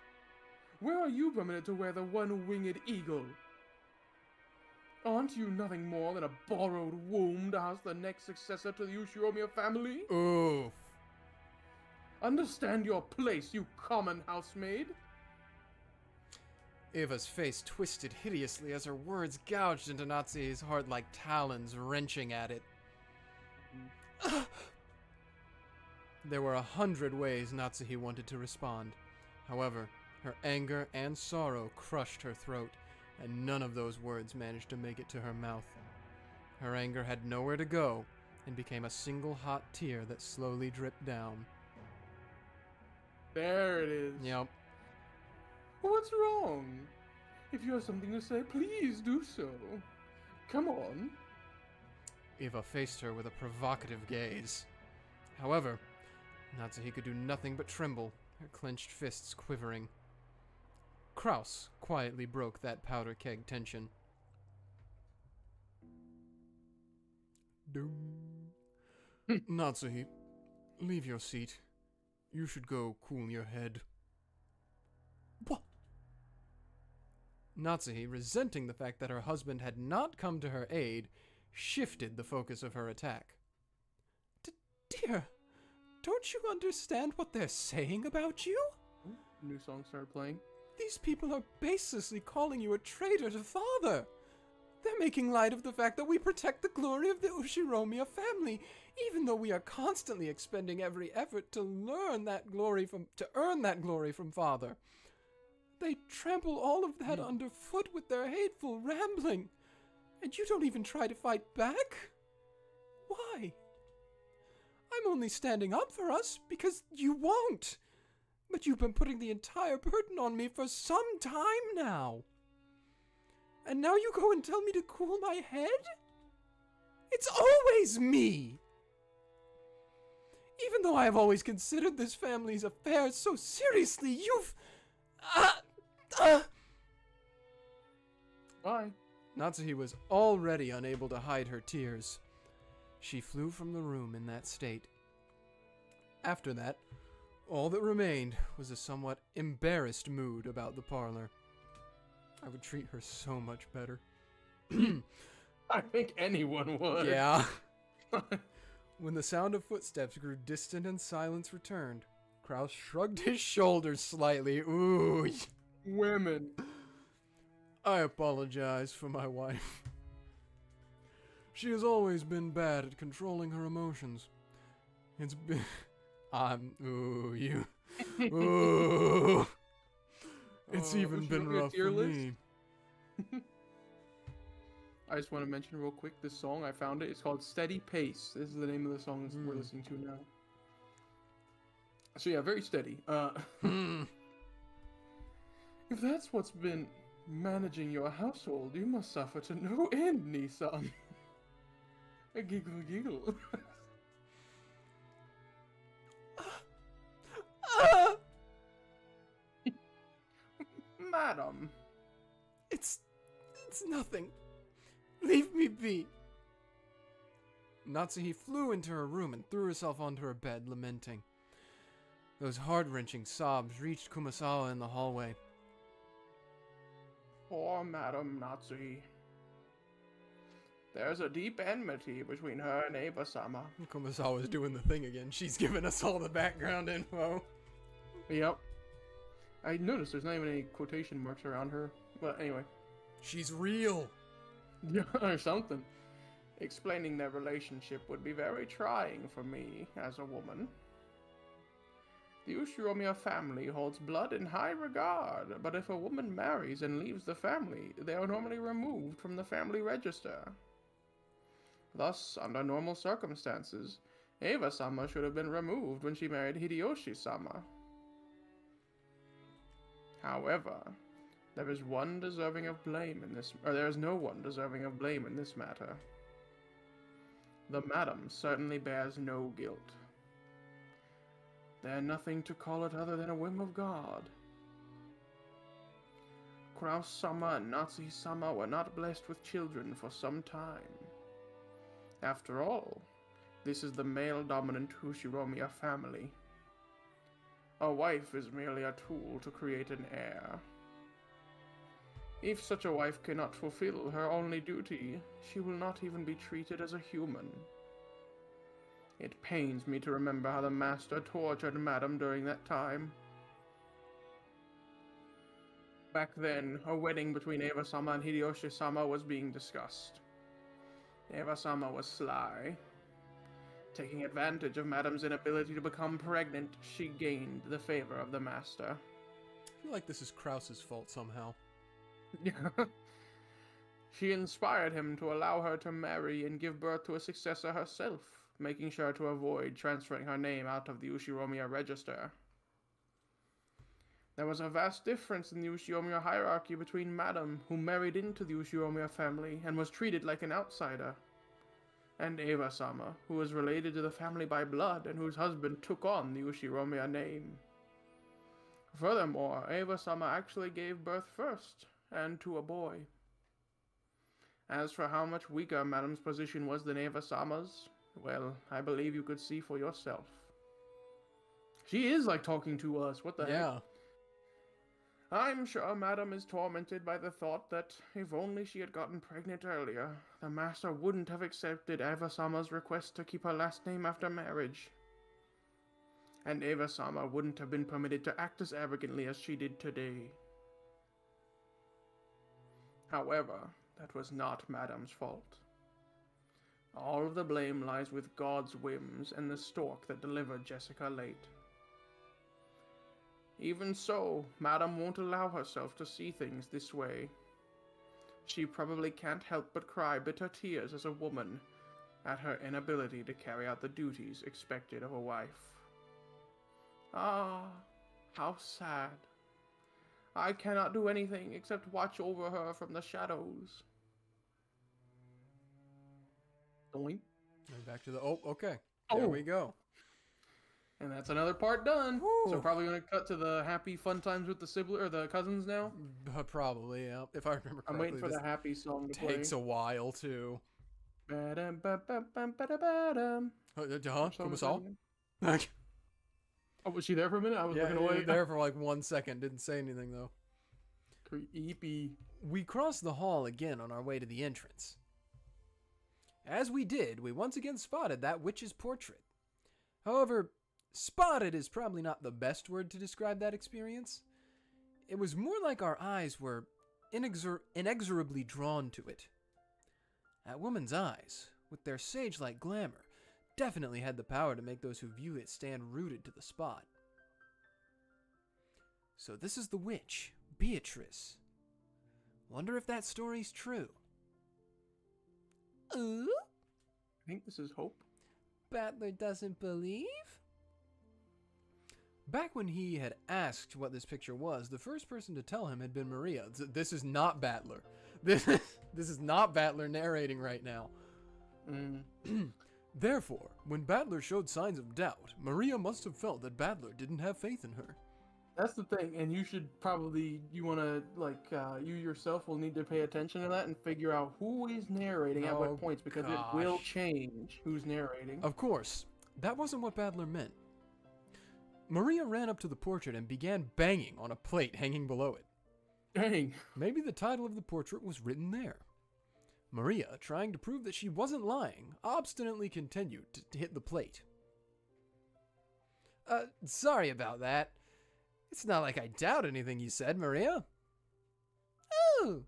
Where are you permitted to wear the one-winged eagle? Aren't you nothing more than a borrowed womb to house the next successor to the Ushiromiyas family? Oof. Understand your place, you common housemaid. Eva's face twisted hideously as her words gouged into Natsuhi's heart like talons wrenching at it. There were 100 ways Natsuhi wanted to respond. However, her anger and sorrow crushed her throat, and none of those words managed to make it to her mouth. Her anger had nowhere to go, and became a single hot tear that slowly dripped down. There it is. Yep. What's wrong? If you have something to say, please do so. Come on. Eva faced her with a provocative gaze. However, Natsuhi could do nothing but tremble, her clenched fists quivering. Kraus quietly broke that powder keg tension. Doom. Natsuhi, leave your seat. You should go cool your head. What? Natsuhi, resenting the fact that her husband had not come to her aid, shifted the focus of her attack. Dear, don't you understand what they're saying about you? New song started playing. These people are baselessly calling you a traitor to father. They're making light of the fact that we protect the glory of the Ushiromiyas family, even though we are constantly expending every effort to earn that glory from father. They trample all of that underfoot with their hateful rambling, and you don't even try to fight back? Why? I'm only standing up for us because you won't. But you've been putting the entire burden on me for some time now. And now you go and tell me to cool my head? It's always me! Even though I have always considered this family's affairs so seriously, you've... Bye. Natsuhi was already unable to hide her tears. She flew from the room in that state. After that, all that remained was a somewhat embarrassed mood about the parlor. I would treat her so much better. I think anyone would. Yeah. When the sound of footsteps grew distant and silence returned, Kraus shrugged his shoulders slightly. Ooh. Women. I apologize for my wife. She has always been bad at controlling her emotions. It's been... Ooh, you. Ooh. It's even should been we do a rough tier for list? me. I just want to mention real quick this song. I found it. It's called Steady Pace. This is the name of the song we're listening to now. So yeah, very steady. If that's what's been managing your household, you must suffer to no end, Nissan. A giggle. Madam. It's nothing. Leave me be. Natsuhi flew into her room and threw herself onto her bed, lamenting. Those heart-wrenching sobs reached Kumasawa in the hallway. Poor Madam Natsuhi. There's a deep enmity between her and Eva-sama. Kumasawa's doing the thing again. She's giving us all the background info. Yep. I noticed there's not even any quotation marks around her. But anyway. She's real. Yeah, or something. Explaining their relationship would be very trying for me as a woman. The Ushiromiya family holds blood in high regard, but if a woman marries and leaves the family, they are normally removed from the family register. Thus, under normal circumstances, Eva-sama should have been removed when she married Hideyoshi-sama. However, there is no one deserving of blame in this matter. The madam certainly bears no guilt. They're nothing to call it other than a whim of God. Kraus-sama and Natsuhi-sama were not blessed with children for some time. After all, this is the male-dominant Ushiromiya family. A wife is merely a tool to create an heir. If such a wife cannot fulfill her only duty, she will not even be treated as a human. It pains me to remember how the master tortured Madam during that time. Back then, a wedding between Eva-sama and Hideyoshi-sama was being discussed. Eva-sama was sly. Taking advantage of Madam's inability to become pregnant, she gained the favor of the master. I feel like this is Krause's fault somehow. She inspired him to allow her to marry and give birth to a successor herself, making sure to avoid transferring her name out of the Ushiromiya register. There was a vast difference in the Ushiromiyas hierarchy between Madam, who married into the Ushiromiyas family and was treated like an outsider, and Eva-sama, who was related to the family by blood and whose husband took on the Ushiromiyas name. Furthermore, Eva-sama actually gave birth first, and to a boy. As for how much weaker Madam's position was than Eva-sama's, well, I believe you could see for yourself. She is like talking to us, what the heck? I'm sure Madam is tormented by the thought that if only she had gotten pregnant earlier, the master wouldn't have accepted Eva-sama's request to keep her last name after marriage. And Eva-sama wouldn't have been permitted to act as arrogantly as she did today. However, that was not Madam's fault. All of the blame lies with God's whims and the stork that delivered Jessica late. Even so, Madam won't allow herself to see things this way. She probably can't help but cry bitter tears as a woman at her inability to carry out the duties expected of a wife. Ah, how sad. I cannot do anything except watch over her from the shadows. Doink. And back to the... Oh, okay. There we go. And that's another part done. Woo. So probably going to cut to the happy fun times with the sibling or the cousins now. Probably, yeah. If I remember correctly. I'm waiting for the happy song to play. Takes a while, too. Ba-dum-ba-ba-bum-ba-da-ba-dum. Kumasal? Oh, was she there for a minute? I was looking away. There for like 1 second. Didn't say anything, though. Creepy. We crossed the hall again on our way to the entrance. As we did, we once again spotted that witch's portrait. However, spotted is probably not the best word to describe that experience. It was more like our eyes were inexorably drawn to it. That woman's eyes, with their sage-like glamour, definitely had the power to make those who view it stand rooted to the spot. So this is the witch, Beatrice. Wonder if that story's true. I think this is Hope. Battler doesn't believe? Back when he had asked what this picture was, the first person to tell him had been Maria. This is not Battler. This is not Battler narrating right now. Therefore, when Battler showed signs of doubt, Maria must have felt that Battler didn't have faith in her. That's the thing, and you should probably, you yourself will need to pay attention to that and figure out who is narrating at what points, because it will change who's narrating. Of course, that wasn't what Battler meant. Maria ran up to the portrait and began banging on a plate hanging below it. Dang. Maybe the title of the portrait was written there. Maria, trying to prove that she wasn't lying, obstinately continued to hit the plate. Sorry about that. It's not like I doubt anything you said, Maria. Oh,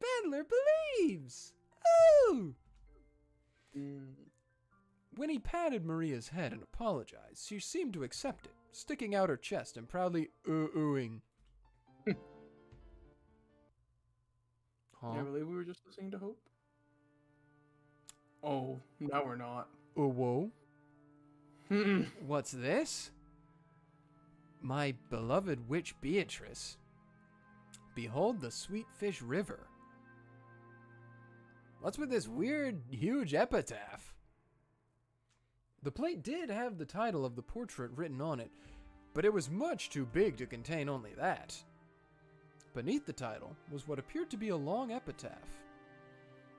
Battler believes. Oh. When he patted Maria's head and apologized, she seemed to accept it, sticking out her chest and proudly oohing. Huh? Yeah, really, we were just listening to Hope? Oh, now we're not. Whoa. What's this? My beloved witch Beatrice. Behold the sweet fish river. What's with this weird, huge epitaph? The plate did have the title of the portrait written on it, but it was much too big to contain only that. Beneath the title was what appeared to be a long epitaph.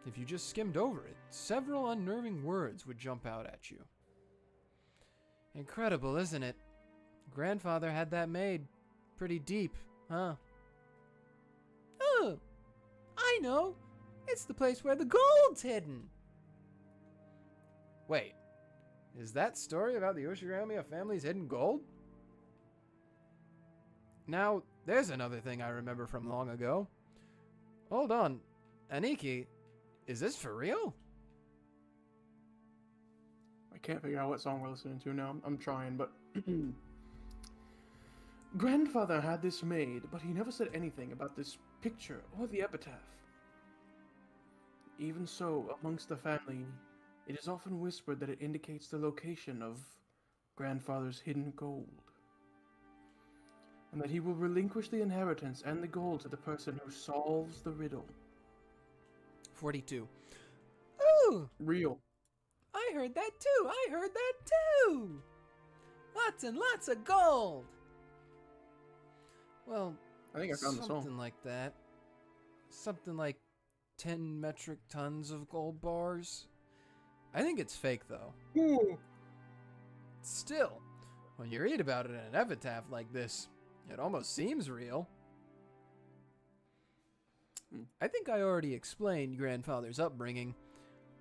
If you just skimmed over it, several unnerving words would jump out at you. Incredible, isn't it? Grandfather had that made. Pretty deep, huh? Oh, I know. It's the place where the gold's hidden. Wait, is that story about the Ushiromiyas family's hidden gold? Now, there's another thing I remember from long ago. Hold on, Aniki, is this for real? I can't figure out what song we're listening to now. I'm trying, but... Grandfather had this made, but he never said anything about this picture or the epitaph. Even so, amongst the family, it is often whispered that it indicates the location of Grandfather's hidden gold, and that he will relinquish the inheritance and the gold to the person who solves the riddle. 42. Ooh! Real. I heard that too! Lots and lots of gold! Well, I think I found the song. something like that. Something like 10 metric tons of gold bars. I think it's fake, though. Ooh. Still, when you read about it in an epitaph like this, it almost seems real. I think I already explained Grandfather's upbringing,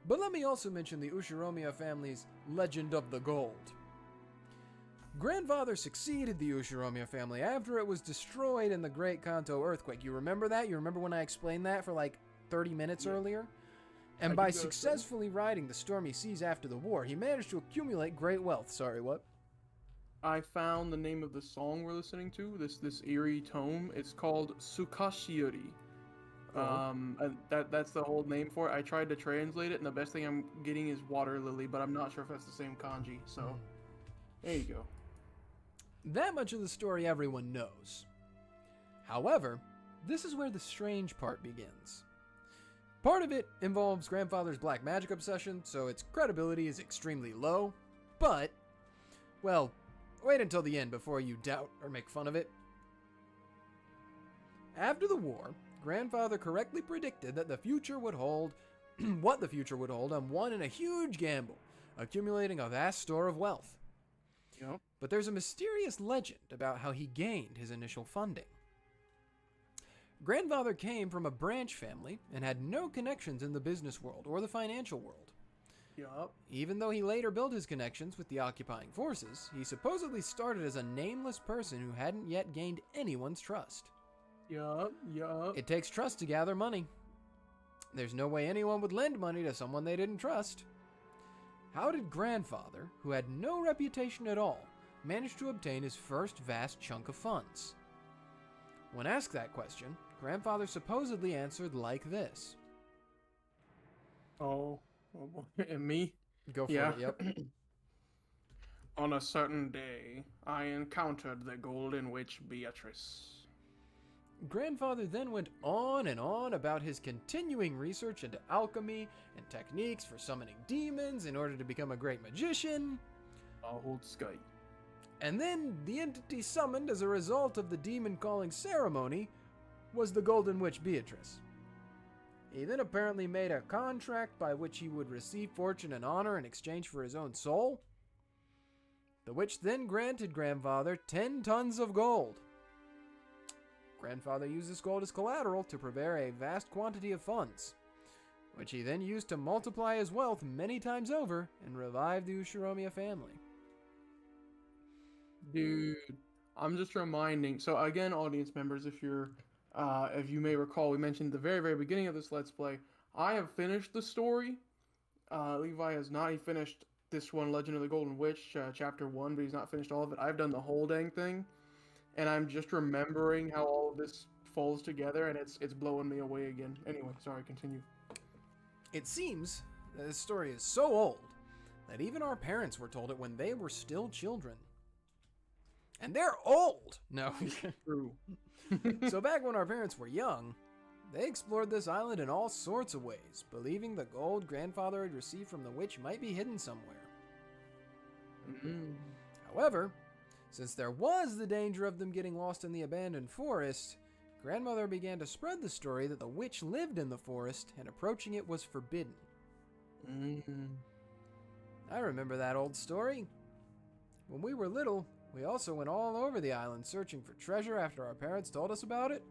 but let me also mention the Ushiromiyas family's legend of the gold. Grandfather succeeded the Ushiromiyas family after it was destroyed in the Great Kanto earthquake. You remember that? You remember when I explained that for like 30 minutes earlier? And by successfully riding the stormy seas after the war, he managed to accumulate great wealth. Sorry, what? I found the name of the song we're listening to, this eerie tome. It's called Sukashiori. And that's the whole name for it. I tried to translate it, and the best thing I'm getting is water lily, but I'm not sure if that's the same kanji. So, there you go. That much of the story everyone knows. However, this is where the strange part begins. Part of it involves Grandfather's black magic obsession, so its credibility is extremely low, but, well, wait until the end before you doubt or make fun of it. After the war, Grandfather correctly predicted that the future would hold what the future would hold and won in a huge gamble, accumulating a vast store of wealth. Yep. But there's a mysterious legend about how he gained his initial funding. Grandfather came from a branch family and had no connections in the business world or the financial world. Yup. Even though he later built his connections with the occupying forces, he supposedly started as a nameless person who hadn't yet gained anyone's trust. Yup. It takes trust to gather money. There's no way anyone would lend money to someone they didn't trust. How did Grandfather, who had no reputation at all, manage to obtain his first vast chunk of funds? When asked that question, Grandfather supposedly answered like this. Oh boy. And me? Go for Yeah. it, yep. On a certain day, I encountered the golden witch Beatrice. Grandfather then went on and on about his continuing research into alchemy and techniques for summoning demons in order to become a great magician. Old sky. And then the entity summoned as a result of the demon calling ceremony was the Golden Witch Beatrice. He then apparently made a contract by which he would receive fortune and honor in exchange for his own soul. The witch then granted Grandfather 10 tons of gold. Grandfather used this gold as collateral to prepare a vast quantity of funds, which he then used to multiply his wealth many times over and revive the Ushiromiyas family. Dude, I'm just reminding. So again, audience members, if you may recall, we mentioned at the very, very beginning of this Let's Play, I have finished the story. Levi has not. He finished this one, Legend of the Golden Witch, chapter 1, but he's not finished all of it. I've done the whole dang thing, and I'm just remembering how all of this falls together, and it's blowing me away again. Anyway, sorry, continue. It seems that this story is so old that even our parents were told it when they were still children. And they're old! No. True. So back when our parents were young, they explored this island in all sorts of ways, believing the gold grandfather had received from the witch might be hidden somewhere. Mm-hmm. However, since there was the danger of them getting lost in the abandoned forest, grandmother began to spread the story that the witch lived in the forest and approaching it was forbidden. Mm-hmm. I remember that old story. When we were little, we also went all over the island searching for treasure after our parents told us about it.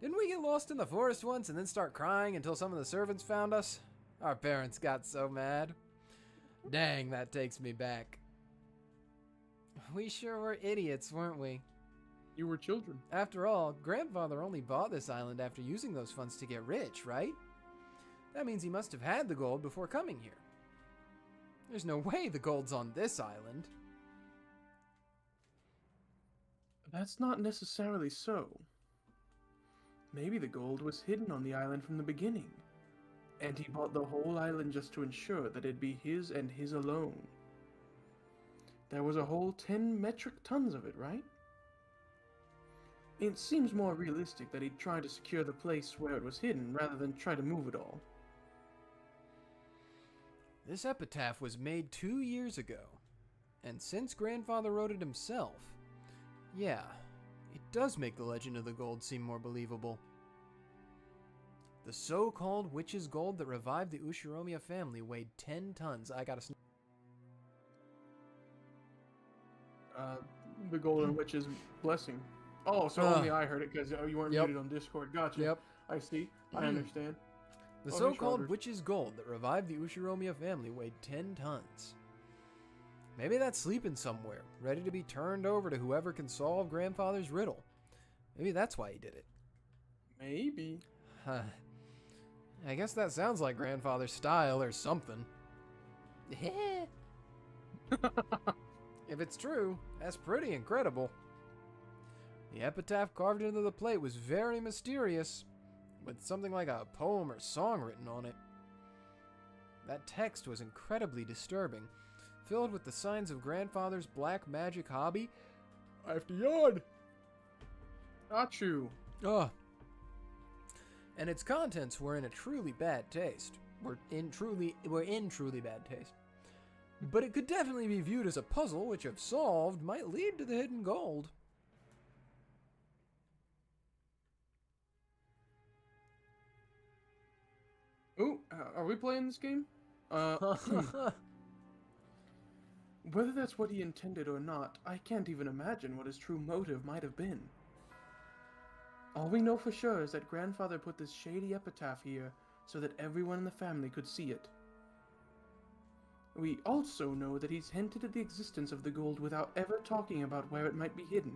Didn't we get lost in the forest once and then start crying until some of the servants found us? Our parents got so mad. Dang, that takes me back. We sure were idiots, weren't we? You were children. After all, grandfather only bought this island after using those funds to get rich, right? That means he must have had the gold before coming here. There's no way the gold's on this island. That's not necessarily so. Maybe the gold was hidden on the island from the beginning, and he bought the whole island just to ensure that it'd be his and his alone. There was a whole 10 metric tons of it, right? It seems more realistic that he'd try to secure the place where it was hidden rather than try to move it all. This epitaph was made 2 years ago, and since grandfather wrote it himself, yeah, it does make the legend of the gold seem more believable. The so-called witch's gold that revived the Ushiromiyas family weighed 10 tons. I got The Golden Witch's blessing. Oh, so only I heard it because you weren't muted on Discord. Gotcha. Yep. I see. I understand. The On his so-called shoulders. witch's gold that revived the Ushiromiyas family weighed 10 tons. Maybe that's sleeping somewhere, ready to be turned over to whoever can solve grandfather's riddle. Maybe that's why he did it. Maybe. Huh. I guess that sounds like grandfather's style or something. If it's true, that's pretty incredible. The epitaph carved into the plate was very mysterious, with something like a poem or song written on it. That text was incredibly disturbing, filled with the signs of grandfather's black magic hobby. I have to yawn. Not you. Ugh. And its contents were in a truly bad taste. Were in truly bad taste. But it could definitely be viewed as a puzzle which, if solved, might lead to the hidden gold. Ooh, are we playing this game? Whether that's what he intended or not, I can't even imagine what his true motive might have been. All we know for sure is that grandfather put this shady epitaph here so that everyone in the family could see it. We also know that he's hinted at the existence of the gold without ever talking about where it might be hidden,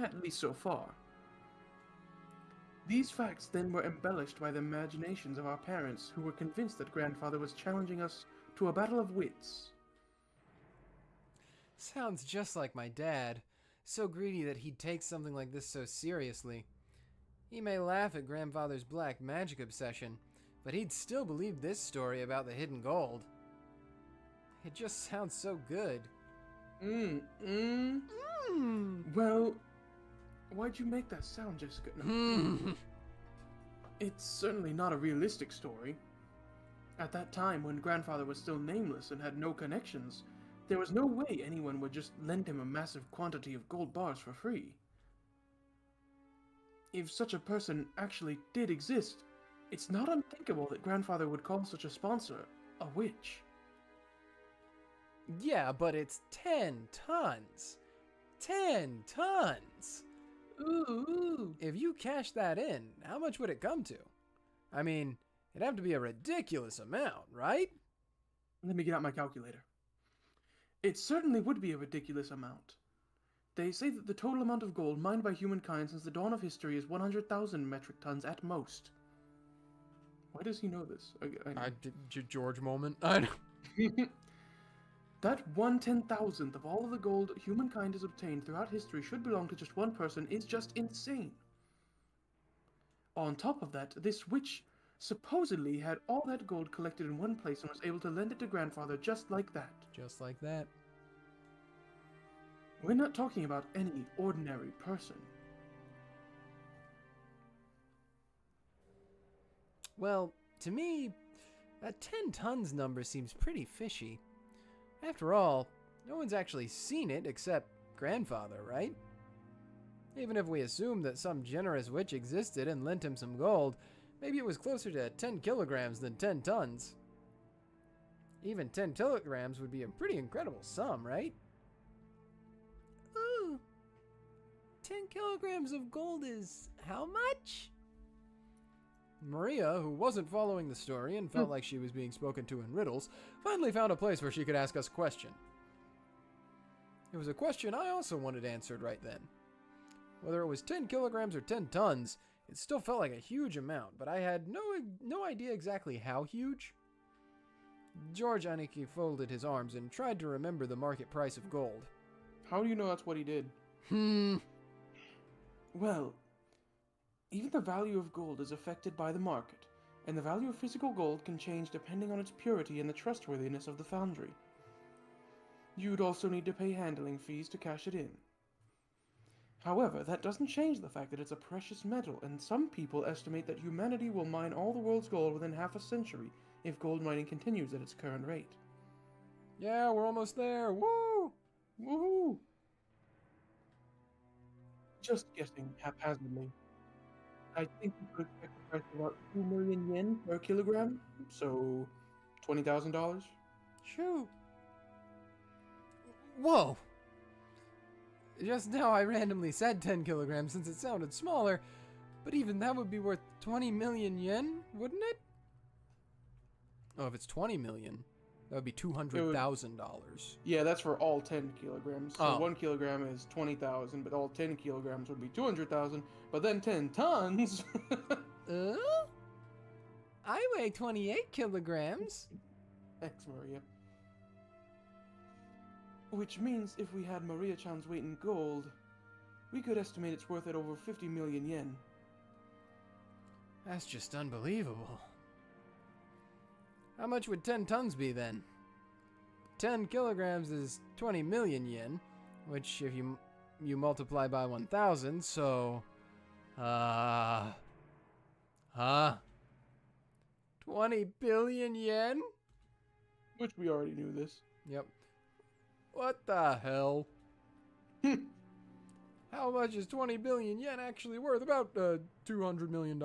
at least so far. These facts then were embellished by the imaginations of our parents, who were convinced that grandfather was challenging us to a battle of wits. Sounds just like my dad. So greedy that he'd take something like this so seriously. He may laugh at grandfather's black magic obsession, but he'd still believe this story about the hidden gold. It just sounds so good. Well, why'd you make that sound, Jessica? No. It's certainly not a realistic story. At that time, when grandfather was still nameless and had no connections, there was no way anyone would just lend him a massive quantity of gold bars for free. If such a person actually did exist, it's not unthinkable that grandfather would call such a sponsor a witch. Yeah, but it's 10 tons. 10 tons! Ooh. If you cash that in, how much would it come to? I mean, it'd have to be a ridiculous amount, right? Let me get out my calculator. It certainly would be a ridiculous amount. They say that the total amount of gold mined by humankind since the dawn of history is 100,000 metric tons at most. Why does he know this? George moment. I know. That 1/10,000th of all of the gold humankind has obtained throughout history should belong to just one person is just insane. On top of that, this witch supposedly had all that gold collected in one place and was able to lend it to grandfather just like that. Just like that. We're not talking about any ordinary person. Well, to me, that 10 tons number seems pretty fishy. After all, no one's actually seen it except grandfather, right? Even if we assume that some generous witch existed and lent him some gold, maybe it was closer to 10 kilograms than 10 tons. Even 10 kilograms would be a pretty incredible sum, right? Ooh, 10 kilograms of gold is how much? Maria, who wasn't following the story and felt like she was being spoken to in riddles, finally found a place where she could ask us a question. It was a question I also wanted answered right then. Whether it was 10 kilograms or 10 tons, it still felt like a huge amount, but I had no idea exactly how huge. George Aniki folded his arms and tried to remember the market price of gold. How do you know that's what he did? Well, even the value of gold is affected by the market, and the value of physical gold can change depending on its purity and the trustworthiness of the foundry. You'd also need to pay handling fees to cash it in. However, that doesn't change the fact that it's a precious metal, and some people estimate that humanity will mine all the world's gold within half a century if gold mining continues at its current rate. Yeah, we're almost there. Woo! Woohoo! Just guessing haphazardly. I think you could expect the price of about 2 million yen per kilogram, so $20,000. Shoo! Whoa! Just now I randomly said 10 kilograms since it sounded smaller, but even that would be worth 20 million yen, wouldn't it? Oh, if it's 20 million, that would be $200,000. Yeah, that's for all 10 kilograms. So Oh. 1 kilogram is 20,000, but all 10 kilograms would be 200,000. But then 10 tons. I weigh 28 kilograms. Thanks, Maria. Which means if we had Maria-chan's weight in gold, we could estimate it's worth at over 50 million yen. That's just unbelievable. How much would 10 tons be then? 10 kilograms is 20 million yen, which if you multiply by 1,000, so 20 billion yen? Which we already knew this. Yep. What the hell? How much is 20 billion yen actually worth? About $200 million.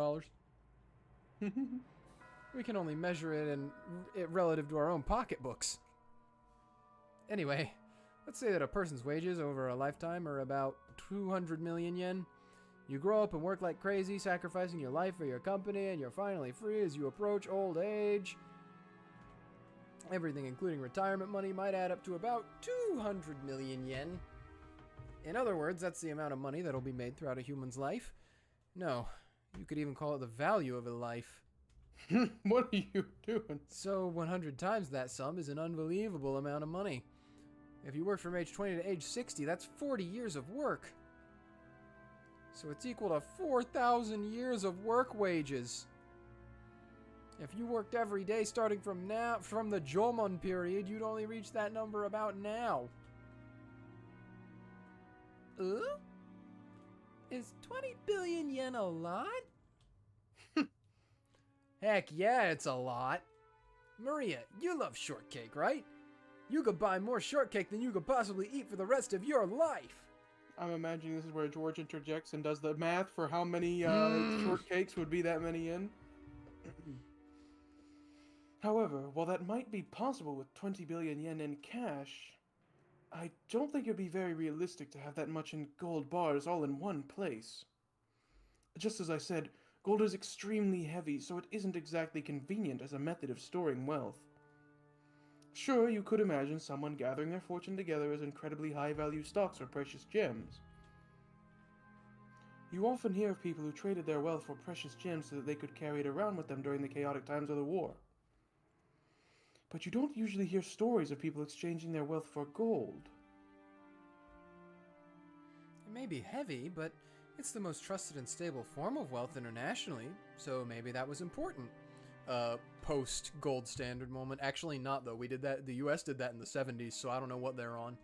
We can only measure it relative to our own pocketbooks. Anyway, let's say that a person's wages over a lifetime are about 200 million yen. You grow up and work like crazy, sacrificing your life for your company, and you're finally free as you approach old age. Everything, including retirement money, might add up to about 200 million yen. In other words, that's the amount of money that'll be made throughout a human's life. No, you could even call it the value of a life. What are you doing? So 100 times that sum is an unbelievable amount of money. If you work from age 20 to age 60, that's 40 years of work. So it's equal to 4,000 years of work wages. If you worked every day starting from the Jomon period, you'd only reach that number about now. Is 20 billion yen a lot? Heck yeah, it's a lot. Maria, you love shortcake, right? You could buy more shortcake than you could possibly eat for the rest of your life. I'm imagining this is where George interjects and does the math for how many shortcakes would be that many in. However, while that might be possible with 20 billion yen in cash, I don't think it'd be very realistic to have that much in gold bars all in one place. Just as I said, gold is extremely heavy, so it isn't exactly convenient as a method of storing wealth. Sure, you could imagine someone gathering their fortune together as incredibly high-value stocks or precious gems. You often hear of people who traded their wealth for precious gems so that they could carry it around with them during the chaotic times of the war. But you don't usually hear stories of people exchanging their wealth for gold. It may be heavy, but it's the most trusted and stable form of wealth internationally, so maybe that was important. Post gold standard moment. Actually not, though. We did that, the US did that in the 70s, so I don't know what they're on.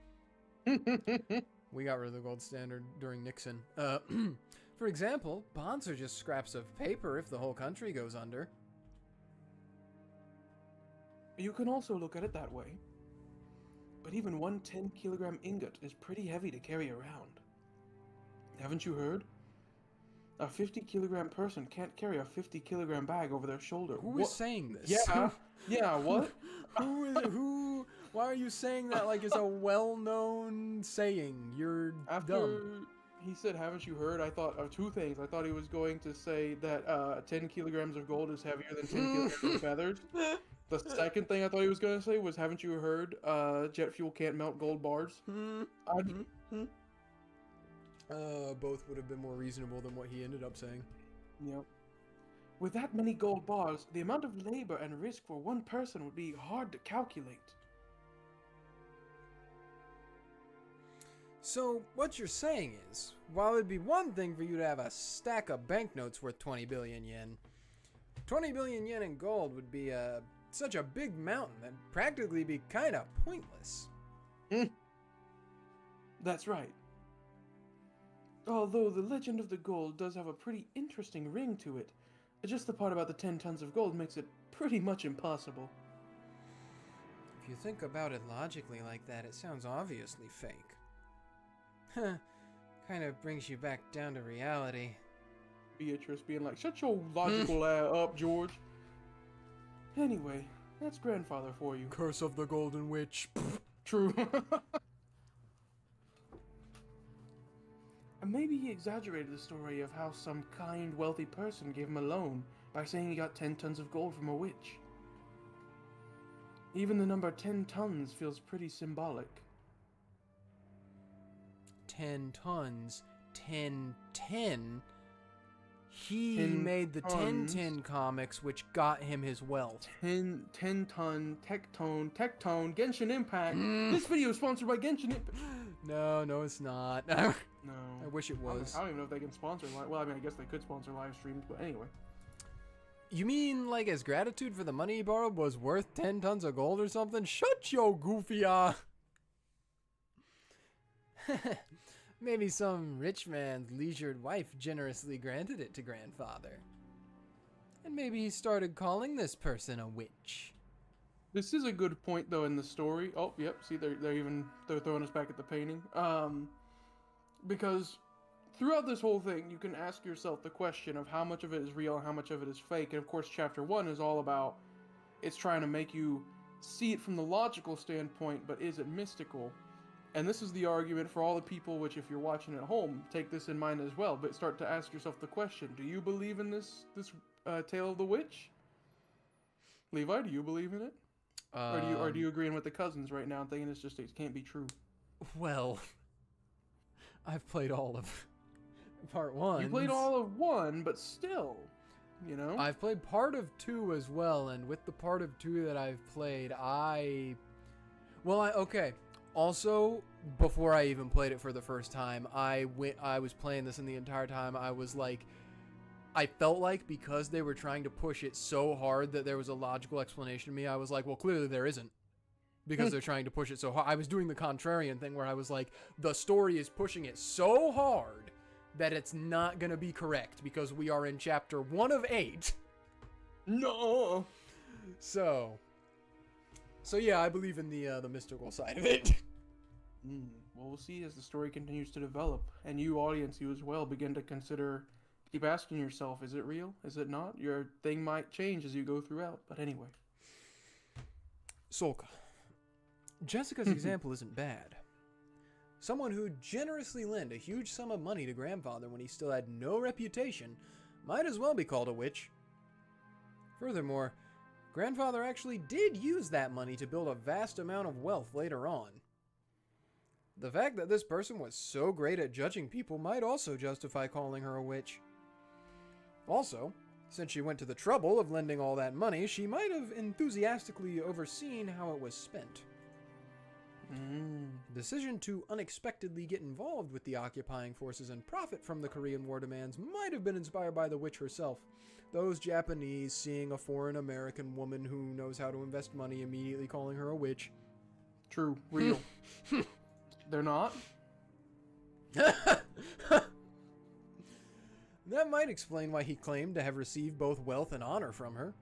We got rid of the gold standard during Nixon. For example, bonds are just scraps of paper if the whole country goes under. You can also look at it that way. But even one 10-kilogram ingot is pretty heavy to carry around. Haven't you heard? A 50-kilogram person can't carry a 50-kilogram bag over their shoulder. Who is saying this? Yeah, yeah, what? Who? Why are you saying that like it's a well-known saying? You're After dumb. he said, haven't you heard? I thought of two things. I thought he was going to say that 10 kilograms of gold is heavier than 10 kilograms of feathers. The second thing I thought he was going to say was, haven't you heard? Jet fuel can't melt gold bars. Both would have been more reasonable than what he ended up saying. Yep. With that many gold bars, the amount of labor and risk for one person would be hard to calculate. So, what you're saying is, while it'd be one thing for you to have a stack of banknotes worth 20 billion yen, 20 billion yen in gold would be such a big mountain that'd practically be kind of pointless. That's right. Although the legend of the gold does have a pretty interesting ring to it, just the part about the 10 tons of gold makes it pretty much impossible. If you think about it logically like that, it sounds obviously fake. Huh. Kind of brings you back down to reality. Beatrice being like, shut your logical up, George. Anyway, that's grandfather for you. Curse of the Golden Witch. True. And maybe he exaggerated the story of how some kind, wealthy person gave him a loan by saying he got 10 tons of gold from a witch. Even the number 10 tons feels pretty symbolic. 10 tons. 10. He 10 made the tons. 10 comics, which got him his wealth. 10 ton, Tectone, Genshin Impact. This video is sponsored by Genshin Impact. No, it's not. No. I wish it was. I don't even know if they can sponsor well, I mean, I guess they could sponsor live streams, but anyway. You mean like as gratitude for the money he borrowed was worth 10 tons of gold or something? Shut your goofy Maybe some rich man's leisured wife generously granted it to grandfather. And maybe he started calling this person a witch. This is a good point though in the story. Oh, yep, see they're throwing us back at the painting. Because throughout this whole thing, you can ask yourself the question of how much of it is real and how much of it is fake. And of course, chapter 1 is all about, it's trying to make you see it from the logical standpoint, but is it mystical? And this is the argument for all the people, which if you're watching at home, take this in mind as well, but start to ask yourself the question, do you believe in this tale of the witch? Levi, do you believe in it? Or do you agree with the cousins right now and thinking it can't be true? Well, I've played all of part 1. You played all of 1, but still, you know? I've played part of 2 as well, and with the part of 2 that I've played, okay. Also, before I even played it for the first time, I was playing this, and the entire time I was like, I felt like because they were trying to push it so hard that there was a logical explanation to me, I was like, well, clearly there isn't. Because they're trying to push it so hard. I was doing the contrarian thing where I was like, the story is pushing it so hard that it's not going to be correct because we are in chapter 1 of 8. No! So yeah, I believe in the mystical side of it. Well, we'll see as the story continues to develop. And you, audience, you as well, begin to keep asking yourself, is it real? Is it not? Your thing might change as you go throughout. But anyway. Solka. Jessica's example isn't bad. Someone who generously lent a huge sum of money to grandfather when he still had no reputation might as well be called a witch. Furthermore, grandfather actually did use that money to build a vast amount of wealth later on. The fact that this person was so great at judging people might also justify calling her a witch. Also, Since she went to the trouble of lending all that money, she might have enthusiastically overseen how it was spent. The decision to unexpectedly get involved with the occupying forces and profit from the Korean War demands might have been inspired by the witch herself. Those Japanese seeing a foreign American woman who knows how to invest money immediately calling her a witch. True. Real. They're not? That might explain why he claimed to have received both wealth and honor from her.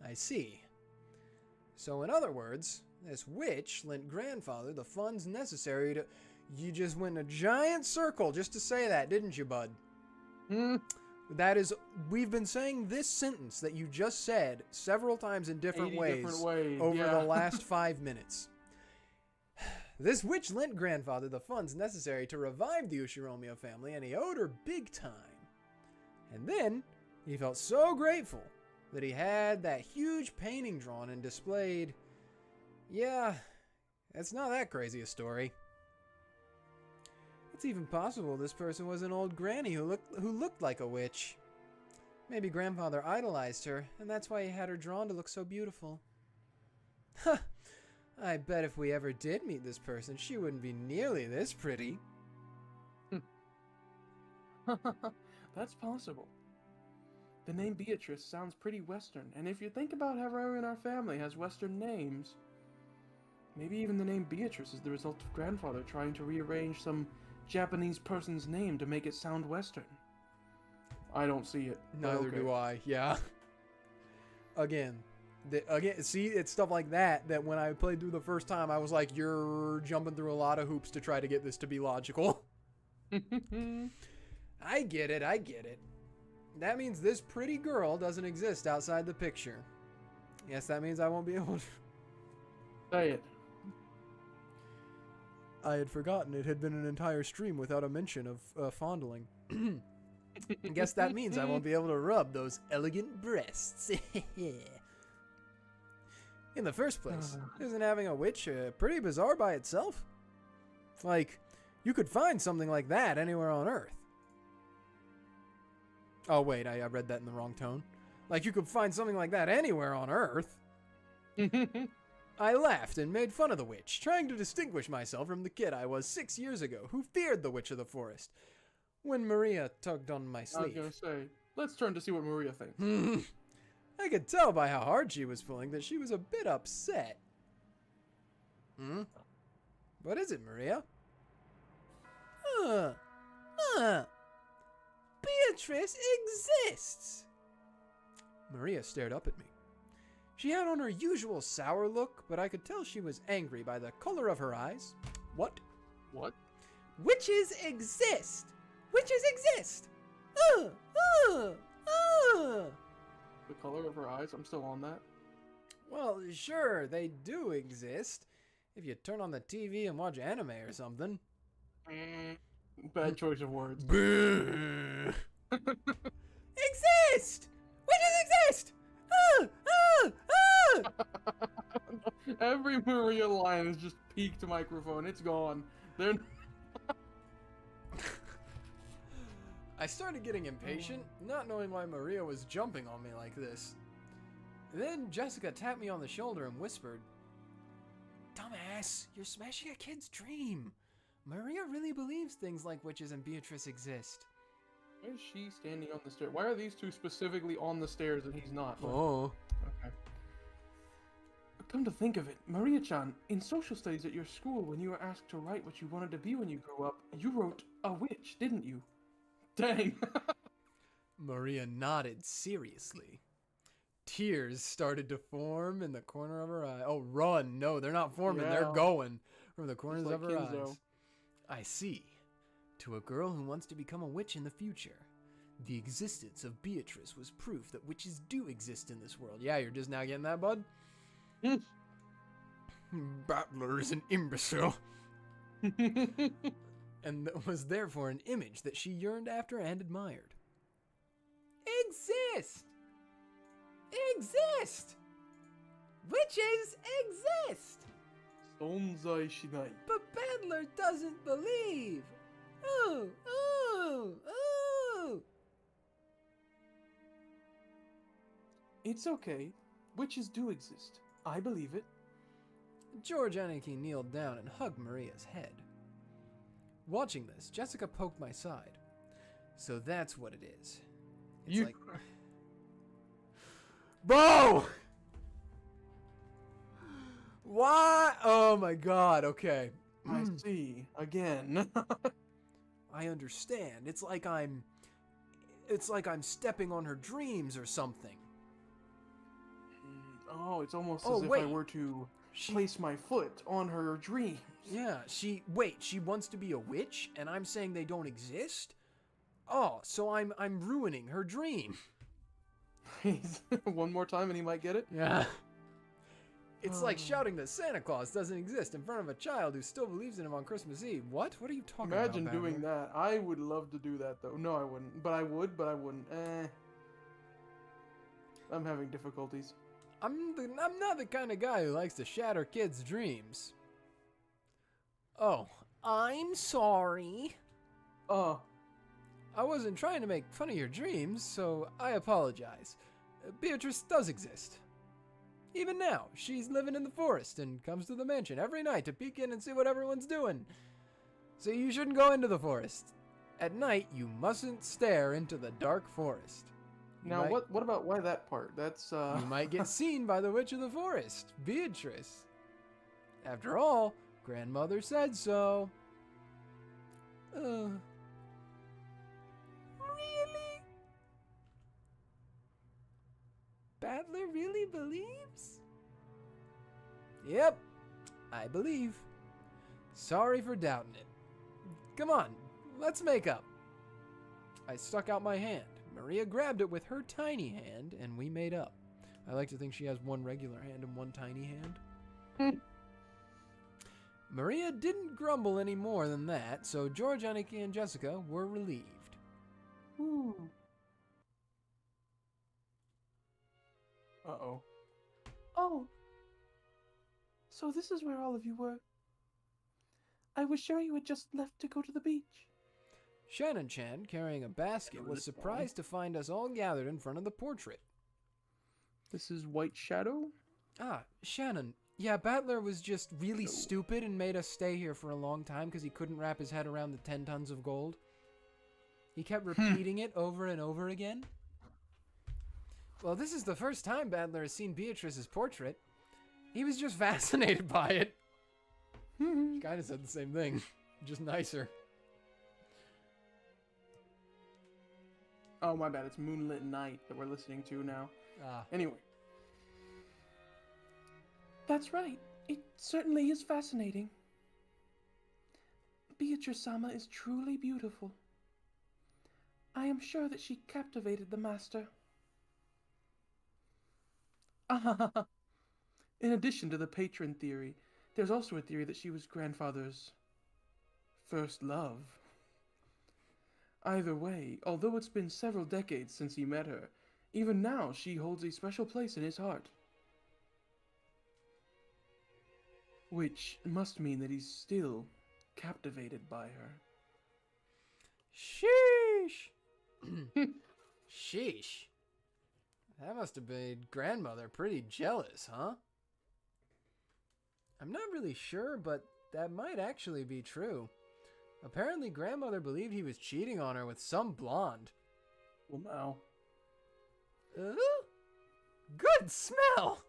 I see. So in other words, this witch lent grandfather the funds necessary to... You just went in a giant circle just to say that, didn't you, bud? That is... We've been saying this sentence that you just said several times in different ways over the last 5 minutes. This witch lent grandfather the funds necessary to revive the Ushiromiyas family, and he owed her big time. And then, he felt so grateful that he had that huge painting drawn and displayed. Yeah, it's not that crazy a story. It's even possible this person was an old granny who looked like a witch. Maybe grandfather idolized her, and that's why he had her drawn to look so beautiful. Huh. I bet if we ever did meet this person, she wouldn't be nearly this pretty. That's possible. The name Beatrice sounds pretty Western, and if you think about how everyone in our family has Western names, maybe even the name Beatrice is the result of grandfather trying to rearrange some Japanese person's name to make it sound Western. I don't see it. Neither do I, yeah. Again, see, it's stuff like that when I played through the first time, I was like, you're jumping through a lot of hoops to try to get this to be logical. I get it. That means this pretty girl doesn't exist outside the picture. Yes, that means I won't be able to... Say it. I had forgotten it had been an entire stream without a mention of fondling. I guess that means I won't be able to rub those elegant breasts. In the first place, isn't having a witch pretty bizarre by itself? Like, you could find something like that anywhere on Earth. Oh, wait, I read that in the wrong tone. Like, you could find something like that anywhere on Earth. I laughed and made fun of the witch, trying to distinguish myself from the kid I was 6 years ago who feared the witch of the forest. When Maria tugged on my sleeve. I was gonna say, let's turn to see what Maria thinks. I could tell by how hard she was pulling that she was a bit upset. What is it, Maria? Beatrice exists! Maria stared up at me. She had on her usual sour look, but I could tell she was angry by the color of her eyes. What? Witches exist! Witches exist! The color of her eyes? I'm still on that. Well, sure, they do exist. If you turn on the TV and watch anime or something. Bad choice of words. Exist! Witches exist! Every Maria line is just peaked microphone. It's gone. They're... I started getting impatient, not knowing why Maria was jumping on me like this. Then Jessica tapped me on the shoulder and whispered, "Dumbass, you're smashing a kid's dream. Maria really believes things like witches and Beatrice exist." Why is she standing on the stairs? Why are these two specifically on the stairs and he's not? Oh. Okay. Come to think of it, Maria-chan, in social studies at your school, when you were asked to write what you wanted to be when you grew up, you wrote a witch, didn't you? Dang. Maria nodded seriously. Tears started to form in the corner of her eye. Oh, run. No, they're not forming. Yeah. They're going from the corners Just of like her Kinzo. eyes. I see. To a girl who wants to become a witch in the future, the existence of Beatrice was proof that witches do exist in this world. Yeah, you're just now getting that, bud? Battler is an imbecile. And was therefore an image that she yearned after and admired. Exist! Exist! Witches exist! Sonzai shinai. But Battler doesn't believe. Oh. It's okay. Witches do exist. I believe it. George Aniki kneeled down and hugged Maria's head. Watching this, Jessica poked my side. So that's what it is. It's You- like... Bro! Why? Oh my god, okay. I see. Again. I understand. It's like I'm stepping on her dreams or something. Oh, it's almost Oh, as if wait. I were to She place my foot on her dream. Yeah, she wants to be a witch and I'm saying they don't exist? Oh, so I'm ruining her dream. One more time and he might get it. Yeah. It's like Oh. shouting that Santa Claus doesn't exist in front of a child who still believes in him on Christmas Eve. What? What are you talking Imagine about? doing Batman? that. I would love to do that though. No, I wouldn't. But I would, but I wouldn't. I'm having difficulties. I'm not the kind of guy who likes to shatter kids' dreams. Oh, I'm sorry. Oh, I wasn't trying to make fun of your dreams, so I apologize. Beatrice does exist. Even now, she's living in the forest and comes to the mansion every night to peek in and see what everyone's doing. So you shouldn't go into the forest. At night, you mustn't stare into the dark forest. You now might- what about why that part? That's You might get seen by the witch of the forest, Beatrice. After all, grandmother said so. Really? Battler really believes? Yep, I believe. Sorry for doubting it. Come on, let's make up. I stuck out my hand. Maria grabbed it with her tiny hand, and we made up. I like to think she has one regular hand and one tiny hand. Maria didn't grumble any more than that, so George, Aniki, and Jessica were relieved. Ooh. Uh-oh. Oh. So this is where all of you were. I was sure you had just left to go to the beach. Shannon-chan, carrying a basket, was surprised to find us all gathered in front of the portrait. This is White Shadow? Ah, Shannon. Yeah, Battler was just really No. stupid and made us stay here for a long time because he couldn't wrap his head around the 10 tons of gold. He kept repeating it over and over again. Well, this is the first time Battler has seen Beatrice's portrait. He was just fascinated by it. He kind of said the same thing, just nicer. Oh, my bad. It's Moonlit Night that we're listening to now. Ah, Anyway. That's right. It certainly is fascinating. Beatrice-sama is truly beautiful. I am sure that she captivated the master. In addition to the patron theory, there's also a theory that she was grandfather's first love. Either way, although it's been several decades since he met her, even now she holds a special place in his heart. Which must mean that he's still captivated by her. sheesh. Sheesh. That must have made grandmother pretty jealous, huh? I'm not really sure, but that might actually be true. Apparently, grandmother believed he was cheating on her with some blonde. Well, now. Good smell!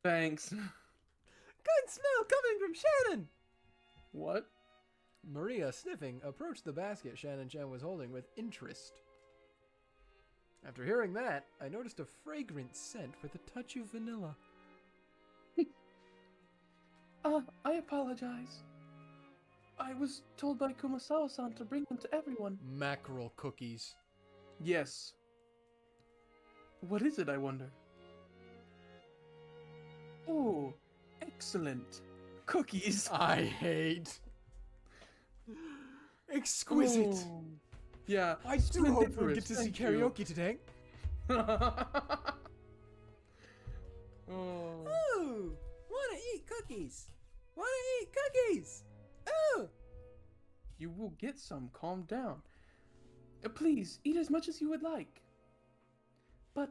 Thanks. Good smell coming from Shannon! What? Maria, sniffing, approached the basket Shannon-chan was holding with interest. After hearing that, I noticed a fragrant scent with a touch of vanilla. I apologize. I was told by Kumasawa-san to bring them to everyone. Mackerel cookies. Yes. What is it, I wonder? Oh, excellent. Cookies. I hate. Exquisite. Oh, yeah. I do hope we'll splendiferous, get to see thank you. karaoke today. Oh. Ooh, wanna eat cookies? Wanna eat cookies? Ooh. You will get some. Calm down. Please, eat as much as you would like. But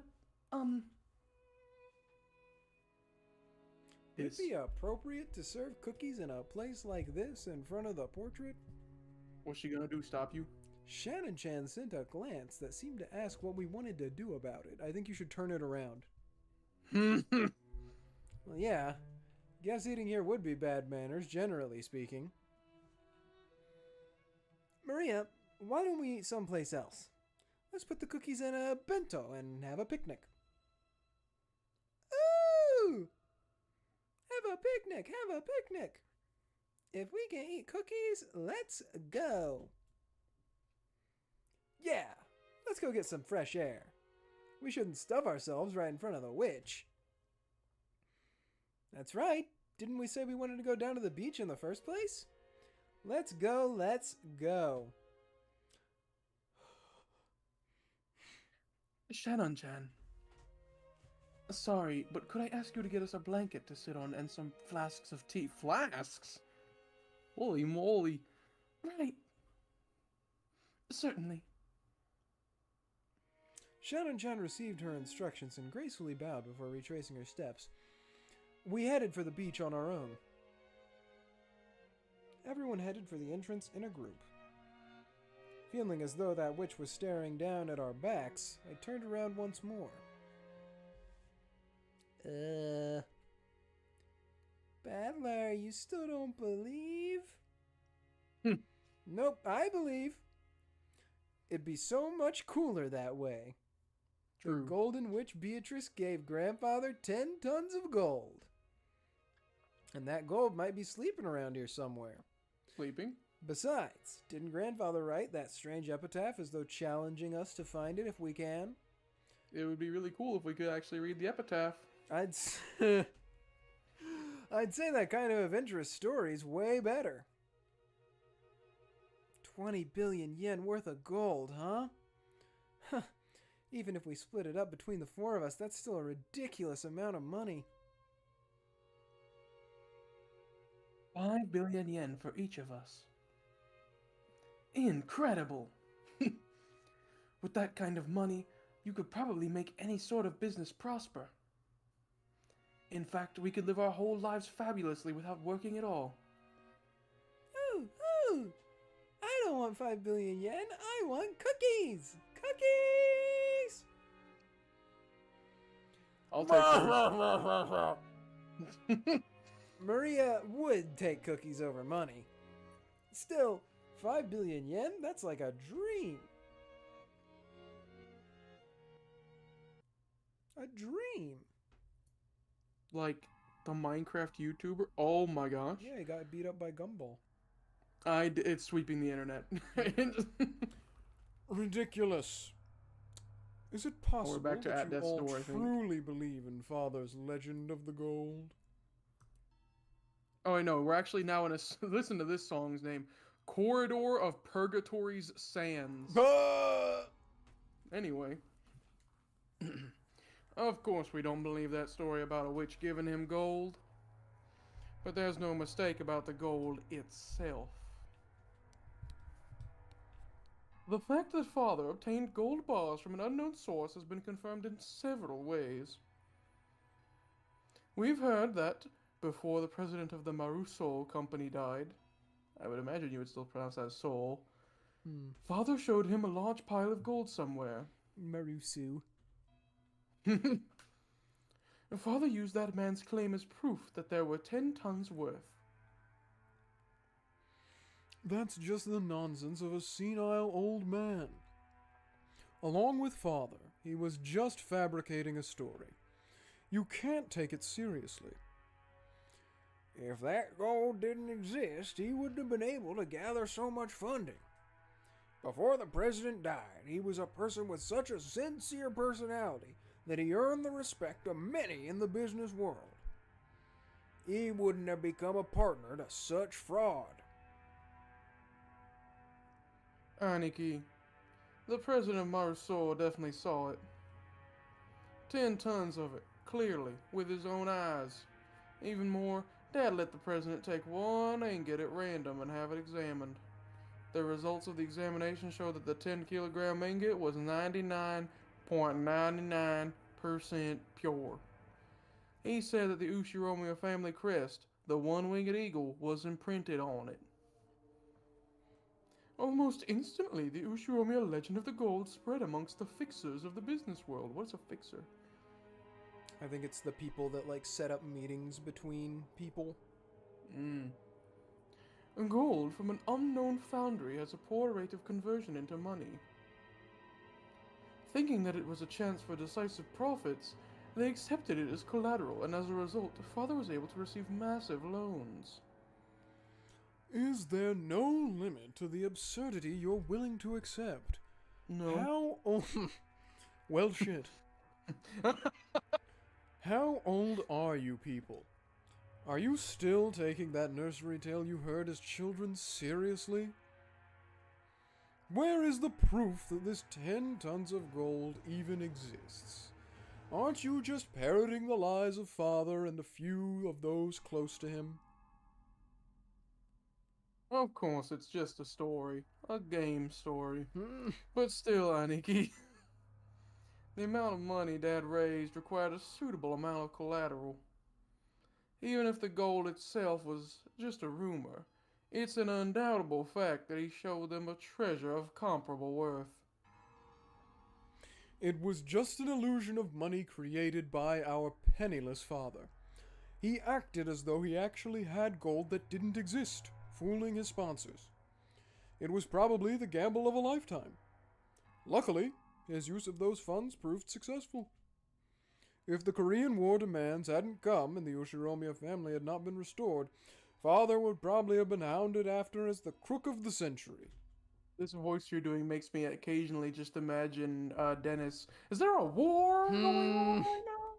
Would it be appropriate to serve cookies in a place like this in front of the portrait? What's she gonna do, stop you? Shannon-chan sent a glance that seemed to ask what we wanted to do about it. I think you should turn it around. Well, yeah. Guess eating here would be bad manners, generally speaking. Maria, why don't we eat someplace else? Let's put the cookies in a bento and have a picnic. Ooh! Have a picnic, have a picnic! If we can eat cookies, let's go! Yeah, let's go get some fresh air. We shouldn't stuff ourselves right in front of the witch. That's right. Didn't we say we wanted to go down to the beach in the first place? Let's go, let's go. Shannon-chan. Sorry, but could I ask you to get us a blanket to sit on and some flasks of tea? Flasks? Holy moly. Right. Certainly. Shannon-chan received her instructions and gracefully bowed before retracing her steps. We headed for the beach on our own. Everyone headed for the entrance in a group. Feeling as though that witch was staring down at our backs, I turned around once more. Battler, you still don't believe? Nope, I believe. It'd be so much cooler that way. True. The golden witch Beatrice gave grandfather 10 tons of gold. And that gold might be sleeping around here somewhere. Sleeping? Besides, didn't grandfather write that strange epitaph as though challenging us to find it if we can? It would be really cool if we could actually read the epitaph. I'd say that kind of adventurous story's way better. 20 billion yen worth of gold, huh? Even if we split it up between the four of us, that's still a ridiculous amount of money. 5 billion yen for each of us. Incredible! With that kind of money, you could probably make any sort of business prosper. In fact, we could live our whole lives fabulously without working at all. Ooh! I don't want 5 billion yen, I want cookies! Cookies! I'll take them. Maria would take cookies over money. Still, 5 billion yen? That's like a dream. A dream. Like the Minecraft YouTuber? Oh my gosh. Yeah, he got beat up by Gumball. It's sweeping the internet. Ridiculous. Is it possible back to that at you death's all door, I think. truly believe in Father's legend of the gold? Oh, I know. We're actually now in a... Listen to this song's name. Corridor of Purgatory's Sands. Anyway. Of course we don't believe that story about a witch giving him gold. But there's no mistake about the gold itself. The fact that Father obtained gold bars from an unknown source has been confirmed in several ways. We've heard that before the president of the Maruso company died, I would imagine you would still pronounce that Soul, Father showed him a large pile of gold somewhere. Marusu. Father used that man's claim as proof that there were 10 tons worth. That's just the nonsense of a senile old man. Along with Father, he was just fabricating a story. You can't take it seriously. If that gold didn't exist, he wouldn't have been able to gather so much funding. Before the president died, he was a person with such a sincere personality that he earned the respect of many in the business world. He wouldn't have become a partner to such fraud. Aniki, the president of Maruso definitely saw it. 10 tons of it, clearly, with his own eyes. Even more, Dad let the president take one ingot at random and have it examined. The results of the examination show that the 10-kilogram ingot was 99.99% 100% pure. He said that the Ushiromiyas family crest, the one-winged eagle, was imprinted on it. Almost instantly, the Ushiromiya legend of the gold spread amongst the fixers of the business world. What's a fixer? I think it's the people that, like, set up meetings between people. Gold from an unknown foundry has a poor rate of conversion into money. Thinking that it was a chance for decisive profits, they accepted it as collateral, and as a result, Father was able to receive massive loans. Is there no limit to the absurdity you're willing to accept? No. How old... well, shit. How old are you people? Are you still taking that nursery tale you heard as children seriously? Where is the proof that this 10 tons of gold even exists? Aren't you just parroting the lies of Father and a few of those close to him? Of course, it's just a story. A game story. But still, Aniki. The amount of money Dad raised required a suitable amount of collateral. Even if the gold itself was just a rumor, it's an undoubtable fact that he showed them a treasure of comparable worth. It was just an illusion of money created by our penniless father. He acted as though he actually had gold that didn't exist, fooling his sponsors. It was probably the gamble of a lifetime. Luckily, his use of those funds proved successful. If the Korean War demands hadn't come and the Ushiromiyas family had not been restored, Father would probably have been hounded after as the crook of the century. This voice you're doing makes me occasionally just imagine Dennis. Is there a war going on right now?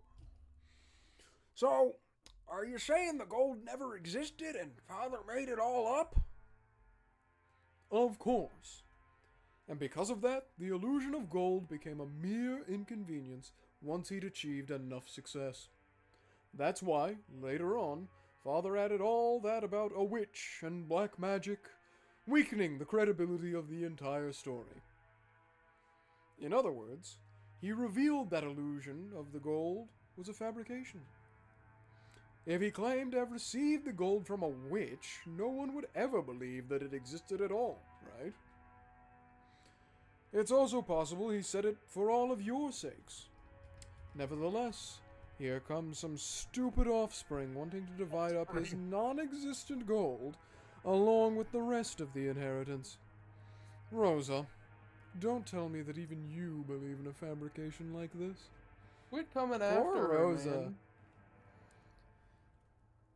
So, are you saying the gold never existed and Father made it all up? Of course. And because of that, the illusion of gold became a mere inconvenience once he'd achieved enough success. That's why, later on, Father added all that about a witch and black magic, weakening the credibility of the entire story. In other words, he revealed that illusion of the gold was a fabrication. If he claimed to have received the gold from a witch, no one would ever believe that it existed at all, right? It's also possible he said it for all of your sakes. Nevertheless, here comes some stupid offspring wanting to divide up his non-existent gold along with the rest of the inheritance. Rosa, don't tell me that even you believe in a fabrication like this. Quit coming after Poor her, Rosa. man.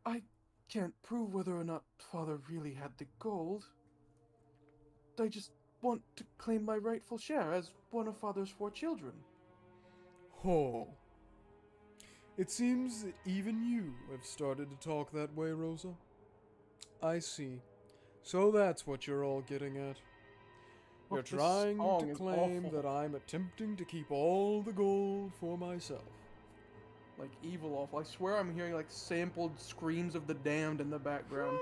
I can't prove whether or not Father really had the gold. I just want to claim my rightful share as one of Father's 4 children. Oh. It seems that even you have started to talk that way, Rosa. I see. So that's what you're all getting at. You're This trying song to is claim awful. that I'm attempting to keep all the gold for myself. Like evil awful. I swear I'm hearing like sampled screams of the damned in the background.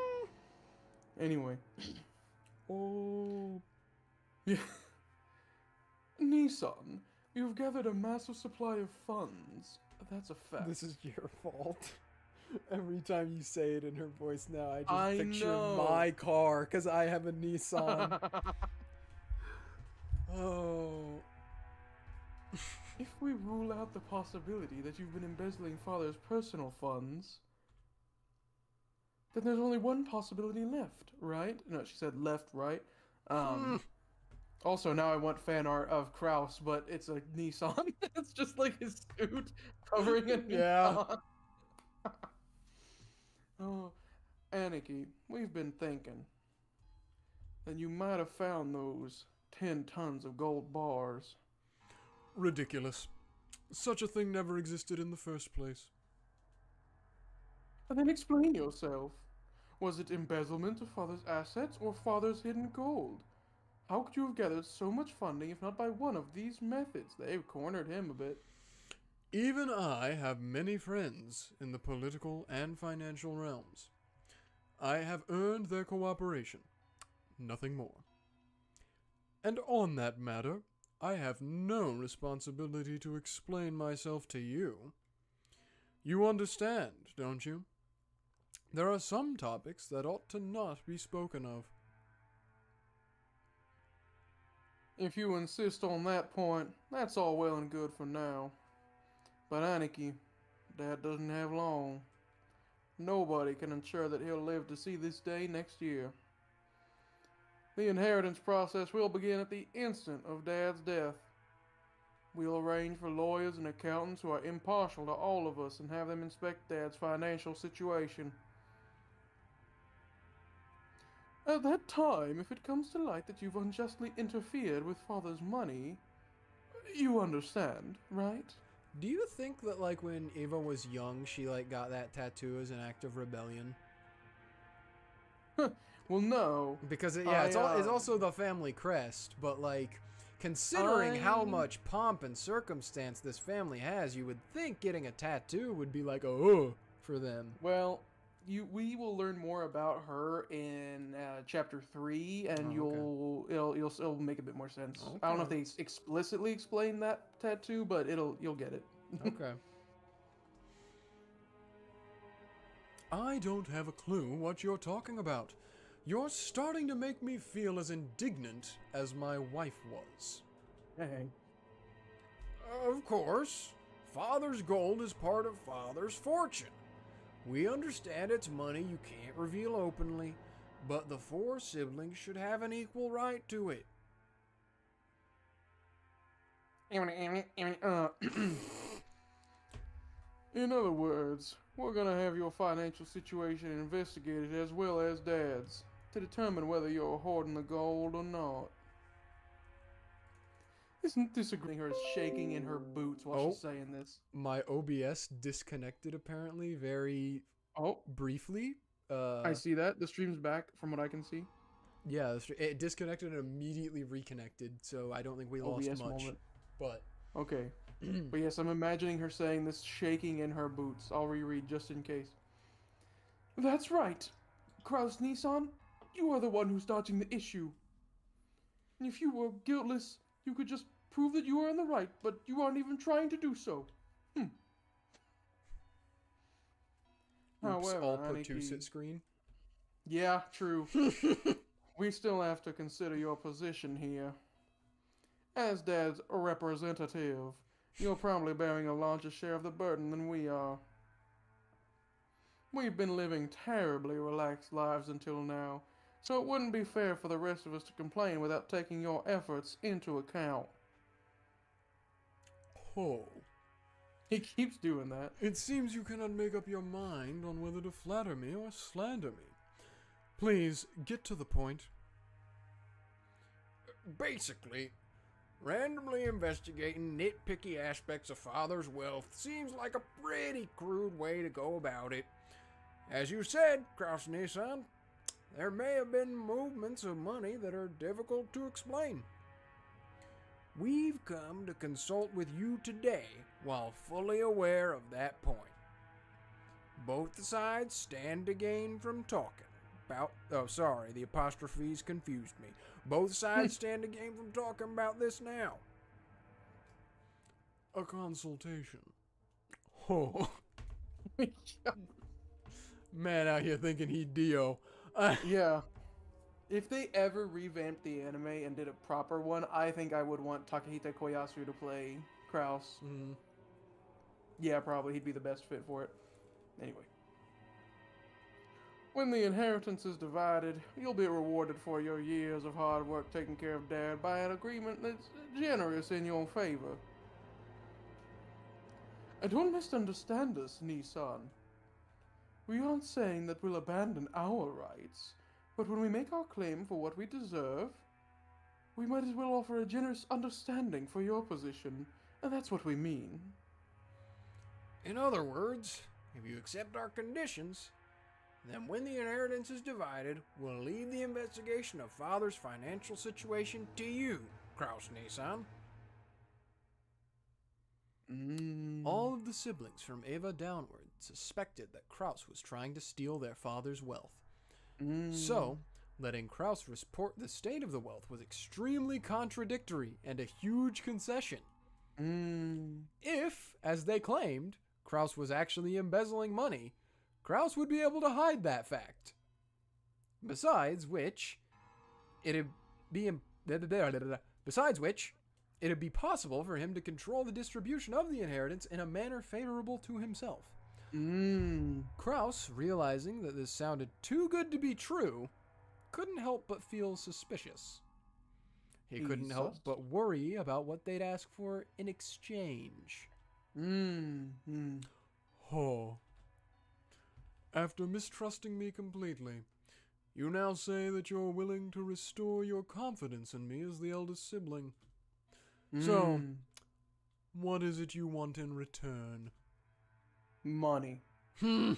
Anyway. Oh. Yeah. Nissan, you've gathered a massive supply of funds. That's a fact. This is your fault. Every time you say it in her voice now, I just I picture know. my car, because I have a Nissan. Oh. If we rule out the possibility that you've been embezzling Father's personal funds, then there's only one possibility left, right? No, she said left, right? Also, now I want fan art of Kraus, but it's a Nissan. It's just like his suit covering a Nissan. Yeah. Oh, Aniki, we've been thinking that you might have found those 10 tons of gold bars. Ridiculous. Such a thing never existed in the first place. And then explain yourself. Was it embezzlement of Father's assets or Father's hidden gold? How could you have gathered so much funding if not by one of these methods? They've cornered him a bit. Even I have many friends in the political and financial realms. I have earned their cooperation. Nothing more. And on that matter, I have no responsibility to explain myself to you. You understand, don't you? There are some topics that ought to not be spoken of. If you insist on that point, that's all well and good for now. But Aniki, Dad doesn't have long. Nobody can ensure that he'll live to see this day next year. The inheritance process will begin at the instant of Dad's death. We'll arrange for lawyers and accountants who are impartial to all of us and have them inspect Dad's financial situation. At that time, if it comes to light that you've unjustly interfered with Father's money, you understand, right? Do you think that, like, when Eva was young, she, like, got that tattoo as an act of rebellion? Well, no. Because, it's also the family crest, but, like, considering how much pomp and circumstance this family has, you would think getting a tattoo would be like for them. Well, we will learn more about her in chapter 3, and it'll make a bit more sense. Okay. I don't know if they explicitly explain that tattoo, but you'll get it. Okay. I don't have a clue what you're talking about. You're starting to make me feel as indignant as my wife was. Hey. Of course. Father's gold is part of Father's fortune. We understand it's money you can't reveal openly, but the 4 siblings should have an equal right to it. In other words, we're gonna have your financial situation investigated as well as Dad's, to determine whether you're hoarding the gold or not. Isn't this agreeing? Her shaking in her boots while she's saying this. My OBS disconnected apparently very briefly. I see that. The stream's back from what I can see. Yeah, it disconnected and immediately reconnected, so I don't think we lost OBS much. moment. But okay. But yes, I'm imagining her saying this shaking in her boots. I'll reread just in case. That's right. Kraus Nissan, you are the one who's dodging the issue. If you were guiltless, you could just prove that you are in the right, but you aren't even trying to do so. Oops, However, all Aniki, Pertuset screen. Yeah, true. We still have to consider your position here. As Dad's representative, you're probably bearing a larger share of the burden than we are. We've been living terribly relaxed lives until now, so it wouldn't be fair for the rest of us to complain without taking your efforts into account. Oh. He keeps doing that. It seems you cannot make up your mind on whether to flatter me or slander me. Please, get to the point. Basically, randomly investigating nitpicky aspects of Father's wealth seems like a pretty crude way to go about it. As you said, Kraus-Nissan, there may have been movements of money that are difficult to explain. We've come to consult with you today while fully aware of that point. Both sides stand to gain from talking about... Oh, sorry, the apostrophes confused me. Both sides stand to gain from talking about this now. A consultation. Oh. Man out here thinking he Dio. Yeah. If they ever revamped the anime and did a proper one, I think I would want Takahita Koyasu to play Kraus. Mm. Yeah, probably. He'd be the best fit for it. Anyway. When the inheritance is divided, you'll be rewarded for your years of hard work taking care of Dad by an agreement that's generous in your favor. And don't misunderstand us, Nissan. We aren't saying that we'll abandon our rights, but when we make our claim for what we deserve, we might as well offer a generous understanding for your position, and that's what we mean. In other words, if you accept our conditions, then when the inheritance is divided, we'll leave the investigation of Father's financial situation to you, Kraus-Nissan. All of the siblings from Eva downward suspected that Kraus was trying to steal their father's wealth. So, Letting Kraus report the state of the wealth was extremely contradictory and a huge concession. If, as they claimed, Kraus was actually embezzling money, Kraus would be able to hide that fact. Besides which, it'd be possible for him to control the distribution of the inheritance in a manner favorable to himself. Kraus, realizing that this sounded too good to be true, couldn't help but feel suspicious. He couldn't help but worry about what they'd ask for in exchange. Oh. After mistrusting me completely, you now say that you're willing to restore your confidence in me as the eldest sibling. So, what is it you want in return? Money. And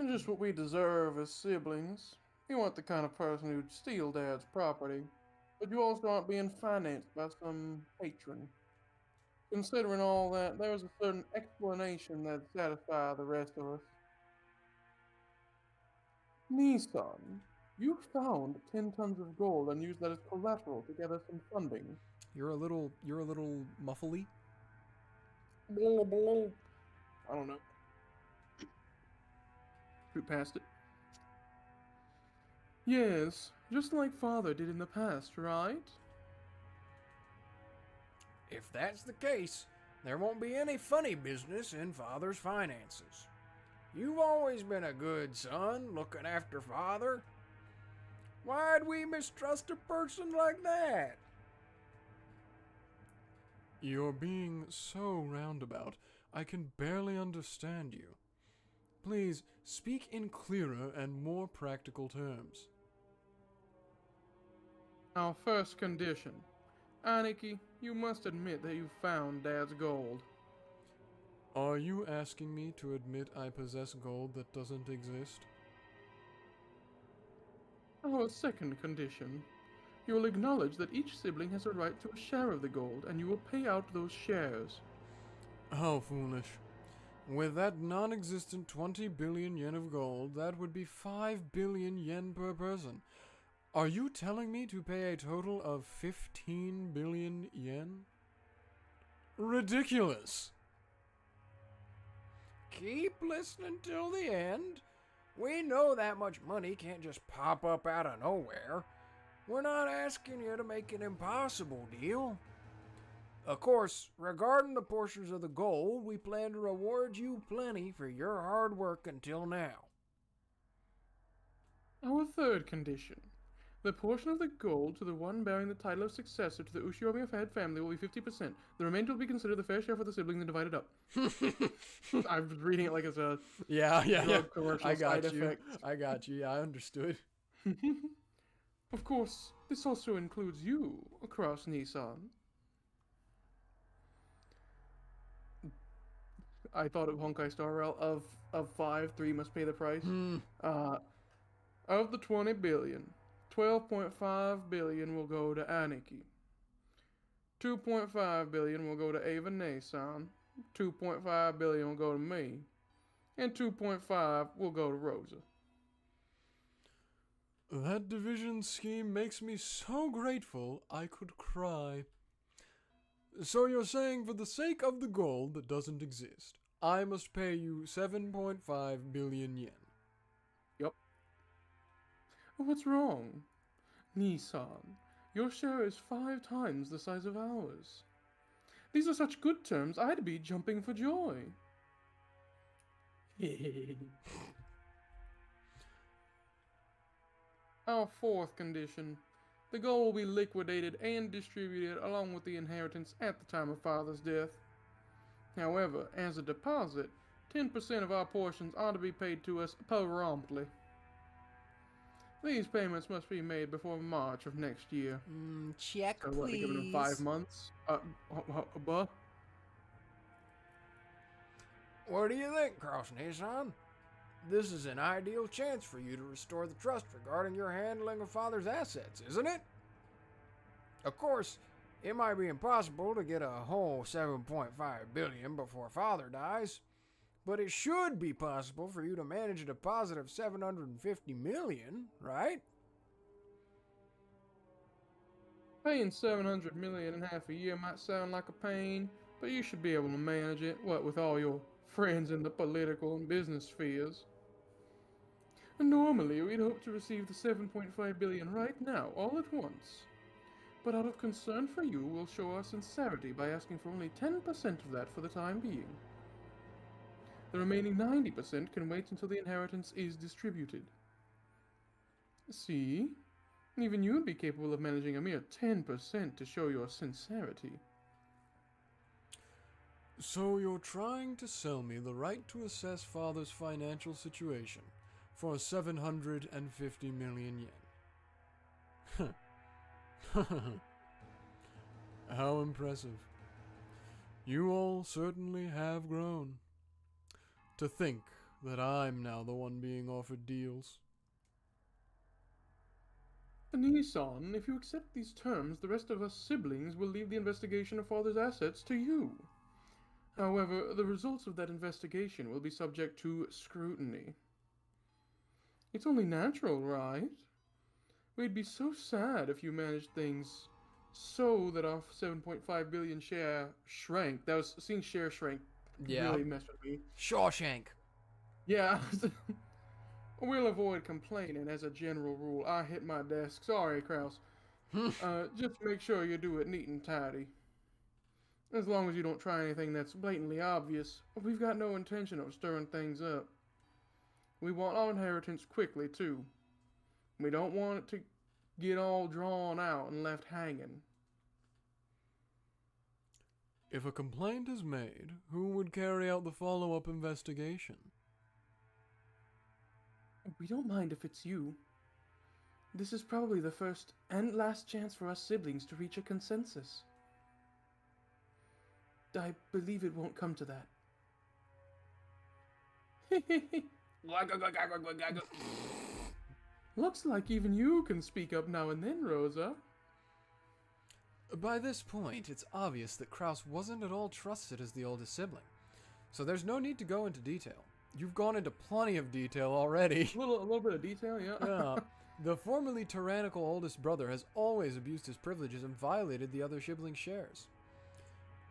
just what we deserve as siblings. You aren't the kind of person who'd steal Dad's property, but you also aren't being financed by some patron. Considering all that, there is a certain explanation that'd satisfy the rest of us. Nissan, you found 10 tons of gold and used that as collateral to gather some funding. You're a little muffly. I don't know. Shoot past it. Yes, just like Father did in the past, right? If that's the case, there won't be any funny business in Father's finances. You've always been a good son, looking after Father. Why'd we mistrust a person like that? You're being so roundabout, I can barely understand you. Please, speak in clearer and more practical terms. Our first condition. Aniki, you must admit that you found Dad's gold. Are you asking me to admit I possess gold that doesn't exist? Our second condition. You will acknowledge that each sibling has a right to a share of the gold, and you will pay out those shares. How foolish. With that non-existent 20 billion yen of gold, that would be 5 billion yen per person. Are you telling me to pay a total of 15 billion yen? Ridiculous! Keep listening till the end. We know that much money can't just pop up out of nowhere. We're not asking you to make an impossible deal. Of course, regarding the portions of the gold, we plan to reward you plenty for your hard work until now. Our third condition. The portion of the gold to the one bearing the title of successor to the Ushiromiyas family will be 50%. The remainder will be considered the fair share for the siblings and divided up. I was reading it like it's a Yeah. commercial I got side you. effect. I got you. Yeah, I understood. Of course, this also includes you, across Nissan. I thought of Honkai Star Rail of 5, 3 must pay the price. Of the 20 billion, 12.5 billion will go to Aniki. 2.5 billion will go to Ava Nason. 2.5 billion will go to me. And 2.5 will go to Rosa. That division scheme makes me so grateful I could cry. So you're saying for the sake of the gold that doesn't exist, I must pay you 7.5 billion yen. Yup. What's wrong? Nissan, your share is 5 times the size of ours. These are such good terms, I'd be jumping for joy. Our fourth condition. The gold will be liquidated and distributed along with the inheritance at the time of Father's death. However, as a deposit, 10% of our portions are to be paid to us promptly. These payments must be made before March of next year. Check, So what, they give them 5 months? What? What do you think, Cross-Nason? This is an ideal chance for you to restore the trust regarding your handling of Father's assets, isn't it? Of course, it might be impossible to get a whole 7.5 billion before Father dies, But it should be possible for you to manage a deposit of 750 million, right? Paying 700 million in half a year might sound like a pain, but you should be able to manage it, what with all your friends in the political and business spheres. Normally, we'd hope to receive the 7.5 billion right now, all at once. But out of concern for you, we'll show our sincerity by asking for only 10% of that for the time being. The remaining 90% can wait until the inheritance is distributed. See? Even you'd be capable of managing a mere 10% to show your sincerity. So you're trying to sell me the right to assess father's financial situation for 750 million yen. How impressive. You all certainly have grown. To think that I'm now the one being offered deals. Nissan, if you accept these terms, the rest of us siblings will leave the investigation of father's assets to you. However, the results of that investigation will be subject to scrutiny. It's only natural, right? We'd be so sad if you managed things so that our 7.5 billion share shrank. Seeing share shrank really messed with me. Shawshank. Yeah. We'll avoid complaining as a general rule. I hit my desk. Sorry, Kraus. Just make sure you do it neat and tidy. As long as you don't try anything that's blatantly obvious, we've got no intention of stirring things up. We want our inheritance quickly, too. We don't want it to get all drawn out and left hanging. If a complaint is made, who would carry out the follow-up investigation? We don't mind if it's you. This is probably the first and last chance for us siblings to reach a consensus. I believe it won't come to that. Looks like even you can speak up now and then, Rosa. By this point, it's obvious that Kraus wasn't at all trusted as the oldest sibling, so there's no need to go into detail. You've gone into plenty of detail already. A little bit of detail, yeah. Yeah. The formerly tyrannical oldest brother has always abused his privileges and violated the other siblings' shares.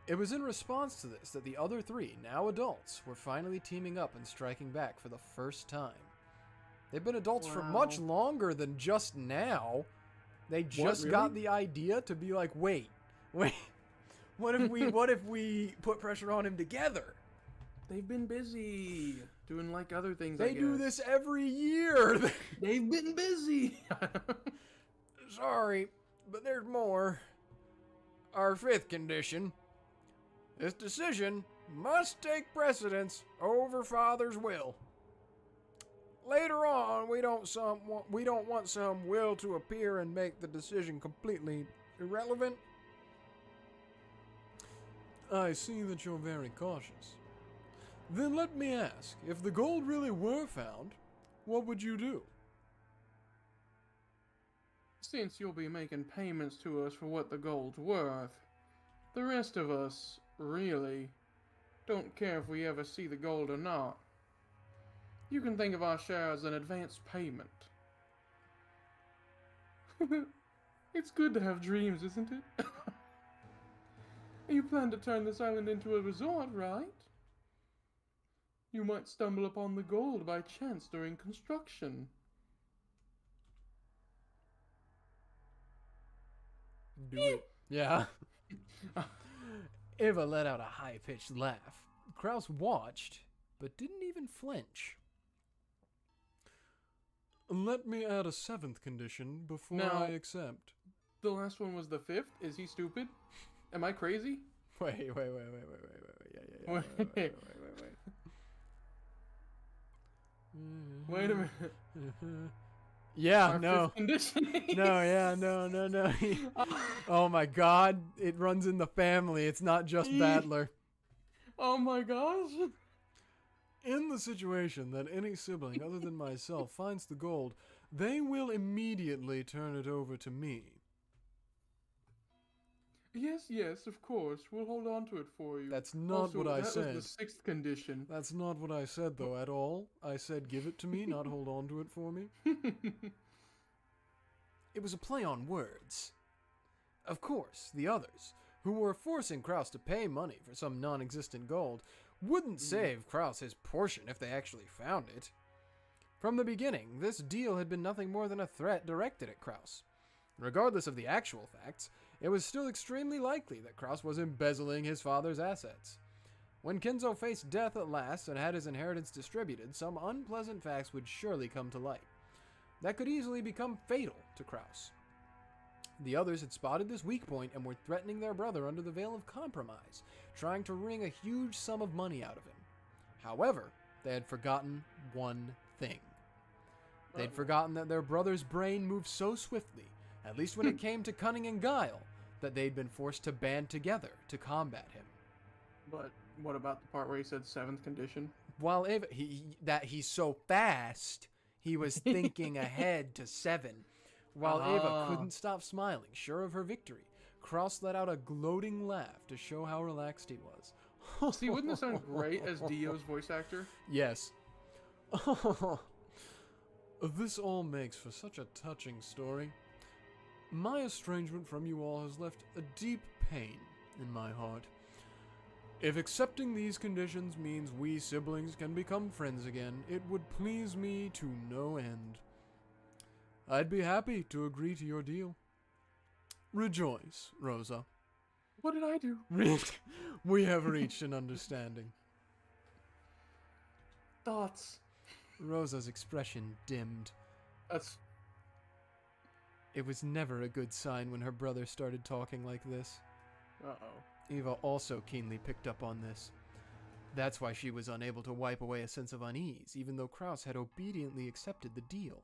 It was in response to this that the other three, now adults, were finally teaming up and striking back for the first time. They've been adults for much longer than just now. They just got the idea to be like, wait, what if we put pressure on him together? They've been busy doing like other things. They do this every year. They've been busy. Sorry, but there's more. Our fifth condition. This decision must take precedence over father's will. Later on, we don't want some will to appear and make the decision completely irrelevant. I see that you're very cautious. Then let me ask, if the gold really were found, what would you do? Since you'll be making payments to us for what the gold's worth, the rest of us, really, don't care if we ever see the gold or not. You can think of our share as an advance payment. It's good to have dreams, isn't it? You plan to turn this island into a resort, right? You might stumble upon the gold by chance during construction. Do it. Yeah. Eva let out a high-pitched laugh. Kraus watched, but didn't even flinch. Let me add a seventh condition before I accept. The last one was the fifth? Is he stupid? Am I crazy? Wait. Yeah. Wait. Wait a minute. Yeah, Our no. fifth condition. No. Oh my god, it runs in the family. It's not just Battler. Oh my gosh. In the situation that any sibling other than myself finds the gold, they will immediately turn it over to me. Yes, of course. We'll hold on to it for you. That's not Also, what I that said. was the sixth condition. That's not what I said, though, at all. I said give it to me, not hold on to it for me. It was a play on words. Of course, the others, who were forcing Kraus to pay money for some non-existent gold, wouldn't save Kraus his portion if they actually found it. From the beginning, this deal had been nothing more than a threat directed at Kraus. Regardless of the actual facts, it was still extremely likely that Kraus was embezzling his father's assets. When Kinzo faced death at last and had his inheritance distributed, some unpleasant facts would surely come to light. That could easily become fatal to Kraus. The others had spotted this weak point and were threatening their brother under the veil of compromise, trying to wring a huge sum of money out of him. However, they had forgotten one thing. They'd forgotten that their brother's brain moved so swiftly, at least when it came to cunning and guile, that they'd been forced to band together to combat him. But what about the part where he said seventh condition? While Ava, he's so fast, he was thinking ahead to 7. While Ava couldn't stop smiling, sure of her victory, Kraus let out a gloating laugh to show how relaxed he was. See, wouldn't this sound great as Dio's voice actor? Yes. This all makes for such a touching story. My estrangement from you all has left a deep pain in my heart. If accepting these conditions means we siblings can become friends again, it would please me to no end. I'd be happy to agree to your deal. Rejoice, Rosa. What did I do? We have reached an understanding. Thoughts. Rosa's expression dimmed. That's... It was never a good sign when her brother started talking like this. Uh-oh. Eva also keenly picked up on this. That's why she was unable to wipe away a sense of unease, even though Kraus had obediently accepted the deal.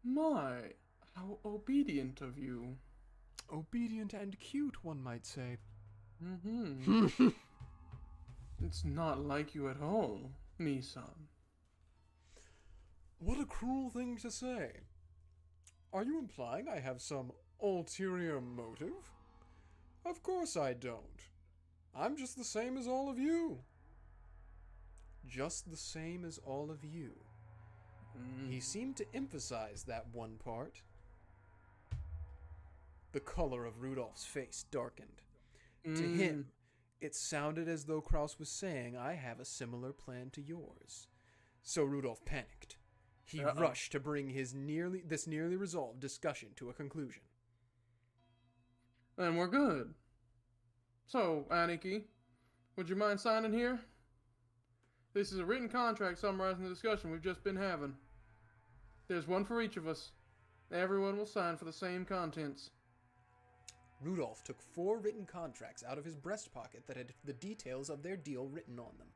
My, how obedient of you. Obedient and cute, one might say. It's not like you at all, Nissan. What a cruel thing to say. Are you implying I have some ulterior motive? Of course I don't. I'm just the same as all of you. Just the same as all of you. He seemed to emphasize that one part. The color of Rudolph's face darkened. To him, it sounded as though Kraus was saying, I have a similar plan to yours. So Rudolph panicked. He rushed to bring this nearly resolved discussion to a conclusion. Then we're good. So, Aniki, would you mind signing here? This is a written contract summarizing the discussion we've just been having. There's one for each of us. Everyone will sign for the same contents. Rudolph took 4 written contracts out of his breast pocket that had the details of their deal written on them.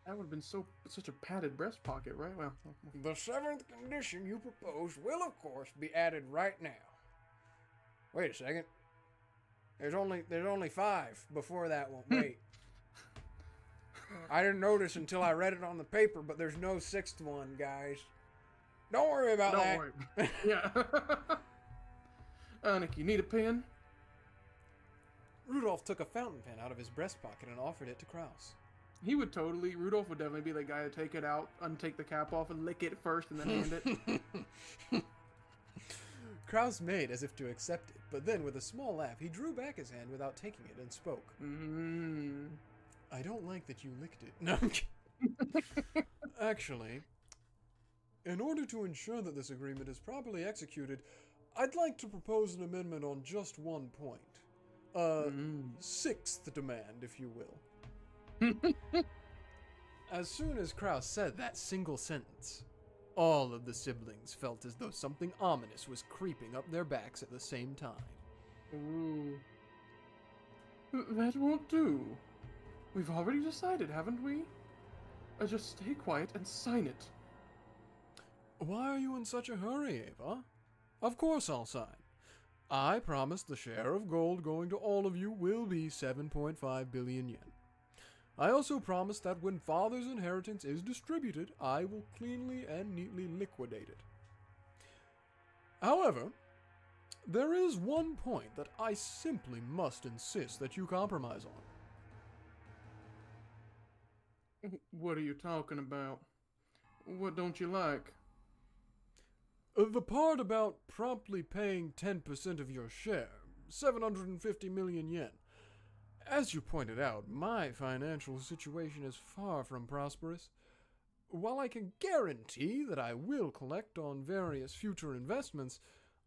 That would have been such a padded breast pocket, right? Well, The 7th condition you propose will, of course, be added right now. Wait a second. There's only 5 before that one. Wait. I didn't notice until I read it on the paper, but there's no 6th one, guys. Don't worry about that. Don't worry. Yeah. Aniki, need a pen? Rudolph took a fountain pen out of his breast pocket and offered it to Kraus. Rudolph would definitely be the guy to take it out, untake the cap off, and lick it first, and then hand it. Kraus made as if to accept it, but then with a small laugh, he drew back his hand without taking it and spoke. I don't like that you licked it. No, I'm kidding. Actually, in order to ensure that this agreement is properly executed, I'd like to propose an amendment on just one point. 6th demand, if you will. As soon as Kraus said that single sentence, all of the siblings felt as though something ominous was creeping up their backs at the same time. Ooh. That won't do. We've already decided, haven't we? Just stay quiet and sign it. Why are you in such a hurry, Ava? Of course I'll sign. I promise the share of gold going to all of you will be 7.5 billion yen. I also promise that when Father's inheritance is distributed, I will cleanly and neatly liquidate it. However, There is one point that I simply must insist that you compromise on. What are you talking about? What don't you like? The part about promptly paying 10% of your share, 750 million yen. As you pointed out, my financial situation is far from prosperous. While I can guarantee that I will collect on various future investments,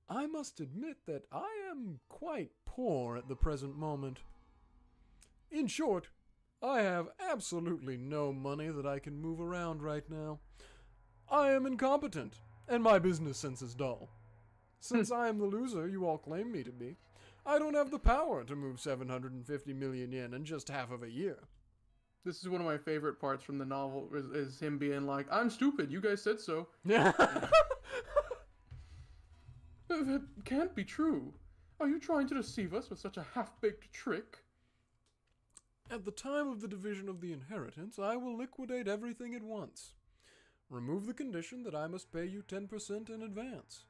I must admit that I am quite poor at the present moment. In short, I have absolutely no money that I can move around right now. I am incompetent, and my business sense is dull. Since I am the loser you all claim me to be, I don't have the power to move 750 million yen in just half of a year. This is one of my favorite parts from the novel, is him being like, I'm stupid, you guys said so. Yeah. That can't be true. Are you trying to deceive us with such a half-baked trick? At the time of the division of the inheritance, I will liquidate everything at once. Remove the condition that I must pay you 10% in advance.